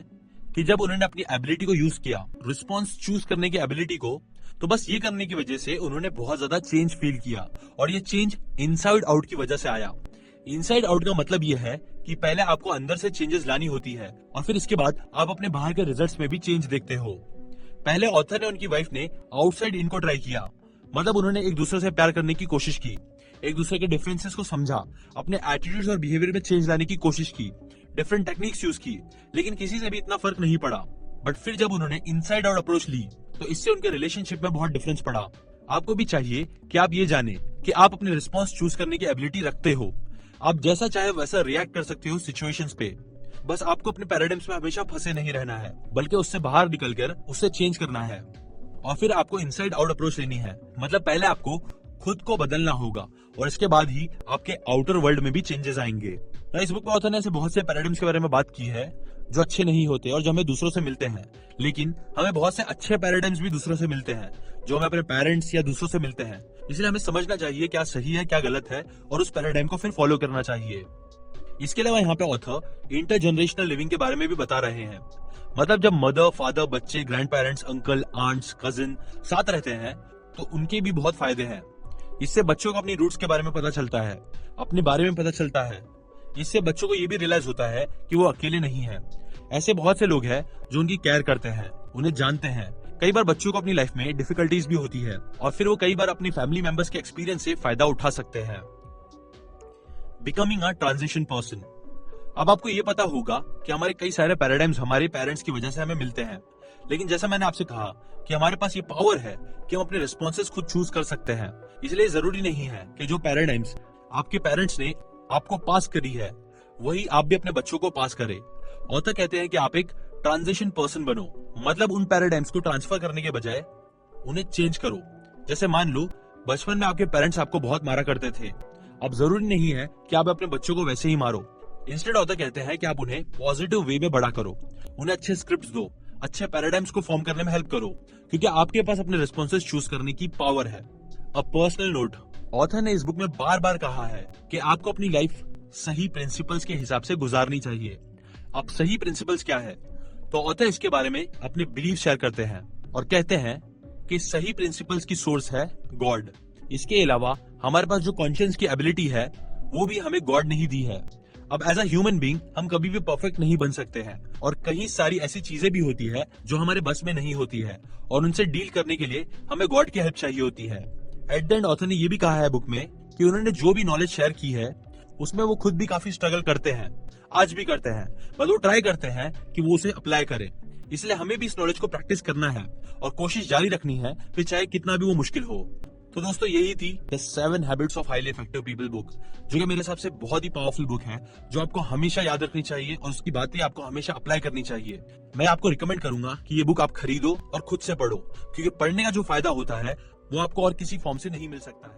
कि जब उन्होंने अपनी एबिलिटी को यूज किया, रिस्पॉन्स चूज करने की एबिलिटी को, तो बस ये करने की वजह से उन्होंने बहुत ज्यादा चेंज फील किया और ये चेंज इनसाइड आउट की वजह से आया। इनसाइड आउट का मतलब ये है कि पहले आपको अंदर से चेंजेस लानी होती है और फिर इसके बाद आप अपने बाहर के रिजल्ट्स में भी चेंज देखते हो। पहले ऑथर ने उनकी वाइफ ने आउटसाइड इन को ट्राई किया, मतलब उन्होंने एक दूसरे से प्यार करने की कोशिश की, एक दूसरे के डिफरेंसेस को समझा, अपने एटीट्यूड्स और बिहेवियर में चेंज लाने की कोशिश की, डिफरेंट टेक्निक्स यूज की, लेकिन किसी से भी इतना फर्क नहीं पड़ा। बट फिर जब उन्होंने इनसाइड आउट अप्रोच ली तो इससे उनके रिलेशनशिप में बहुत डिफरेंस पड़ा। आपको भी चाहिए कि आप ये जाने कि आप अपने रिस्पॉन्स चूज करने की एबिलिटी रखते हो। आप जैसा चाहे वैसा रिएक्ट कर सकते हो सिचुएशंस पे। बस आपको अपने पैराडाइम्स में हमेशा फंसे नहीं रहना है, बल्कि उससे बाहर निकलकर उससे चेंज करना है। और फिर आपको इनसाइड आउट अप्रोच लेनी है, मतलब पहले आपको खुद को बदलना होगा और इसके बाद ही आपके आउटर वर्ल्ड में भी चेंजेस आएंगे। तो इस बुक में ऑथर ने ऐसे बहुत से पैराडाइम्स के बारे में बात की है जो अच्छे नहीं होते और जो हमें दूसरों से मिलते हैं, लेकिन हमें बहुत से अच्छे पैराडाइम्स भी दूसरों से मिलते हैं जो हमें अपने पेरेंट्स या दूसरों से मिलते हैं। इसलिए हमें समझना चाहिए क्या सही है क्या गलत है और उस पैराडाइम को फिर फॉलो करना चाहिए। इसके अलावा यहाँ पे ऑथर इंटरजेनरेशनल लिविंग के बारे में भी बता रहे हैं। मतलब जब मदर, फादर, बच्चे, grandparents, uncle, aunts, cousin साथ रहते हैं तो उनके भी बहुत फायदे हैं। इससे बच्चों को अपनी रूट्स के बारे में पता चलता है, अपने बारे में पता चलता है। इससे बच्चों को ये भी रियलाइज होता है कि वो अकेले नहीं है। ऐसे बहुत से लोग हैं जो उनकी केयर करते हैं, उन्हें जानते हैं। कई बार बच्चों को अपनी लाइफ में डिफिकल्टीज भी होती है और फिर वो कई बार अपनी फैमिली मेंबर्स के एक्सपीरियंस से फायदा उठा सकते हैं। Becoming a transition person. अब आपको ये पता होगा कि हमारे कई सारे पैराडाइम्स हमारे पेरेंट्स की वजह से हमें मिलते हैं, लेकिन जैसा मैंने आपसे कहा कि हमारे पास ये पावर है कि हम अपने रिस्पॉन्सेस खुद चूज कर सकते हैं। इसलिए जरूरी नहीं है कि जो पैराडाइम्स आपके पेरेंट्स ने आपको पास करी है वही आप भी अपने बच्चों को पास करें। ऑथर कहते हैं कि आप एक ट्रांजिशन पर्सन बनो, मतलब उन पैराडाइम्स को ट्रांसफर करने के बजाय उन्हें चेंज करो। जैसे मान लो बचपन में आपके पेरेंट्स आपको बहुत मारा करते थे। अब जरूरी नहीं है कि आप अपने बच्चों को वैसे ही मारो। इंस्टेड ऑथर कहते हैं कि आप उन्हें पॉजिटिव वे में बड़ा करो, उन्हें अच्छे स्क्रिप्ट्स दो, अच्छे पैराडाइम्स को फॉर्म करने में हेल्प करो, क्योंकि आपके पास अपने रिस्पॉन्सेस चूज करने की पावर है। अ पर्सनल नोट, ऑथर ने इस बुक में बार बार कहा है कि आपको अपनी लाइफ सही प्रिंसिपल्स के हिसाब से गुजारनी चाहिए। अब सही प्रिंसिपल्स क्या है? तो ऑथर इसके बारे में अपने बिलीफ शेयर करते हैं और कहते हैं कि सही प्रिंसिपल्स की सोर्स है गॉड। इसके अलावा हमारे पास जो कॉन्शियस की एबिलिटी है वो भी हमें गॉड नहीं दी है। अब एज अ ह्यूमन बीइंग हम कभी भी परफेक्ट नहीं बन सकते हैं और कई सारी ऐसी चीजें भी होती है जो हमारे बस में नहीं होती है और उनसे डील करने के लिए हमें गॉड की हेल्प चाहिए होती है। एट द एंड ऑथर ने ये भी कहा है बुक में कि उन्होंने जो भी नॉलेज शेयर की है उसमें वो खुद भी काफी स्ट्रगल करते हैं, आज भी करते हैं, पर वो ट्राई करते हैं कि वो उसे अप्लाई करें। इसलिए हमें भी इस नॉलेज को प्रैक्टिस करना है और कोशिश जारी रखनी है, फिर चाहे कितना भी वो मुश्किल हो। तो दोस्तों यही थी the 7 habits of highly effective people book, जो कि मेरे हिसाब से बहुत ही पावरफुल बुक है, जो आपको हमेशा याद रखनी चाहिए और उसकी बातें आपको हमेशा अप्लाई करनी चाहिए। मैं आपको रिकमेंड करूंगा कि ये बुक आप खरीदो और खुद से पढ़ो, क्योंकि पढ़ने का जो फायदा होता है वो आपको और किसी फॉर्म से नहीं मिल सकता है।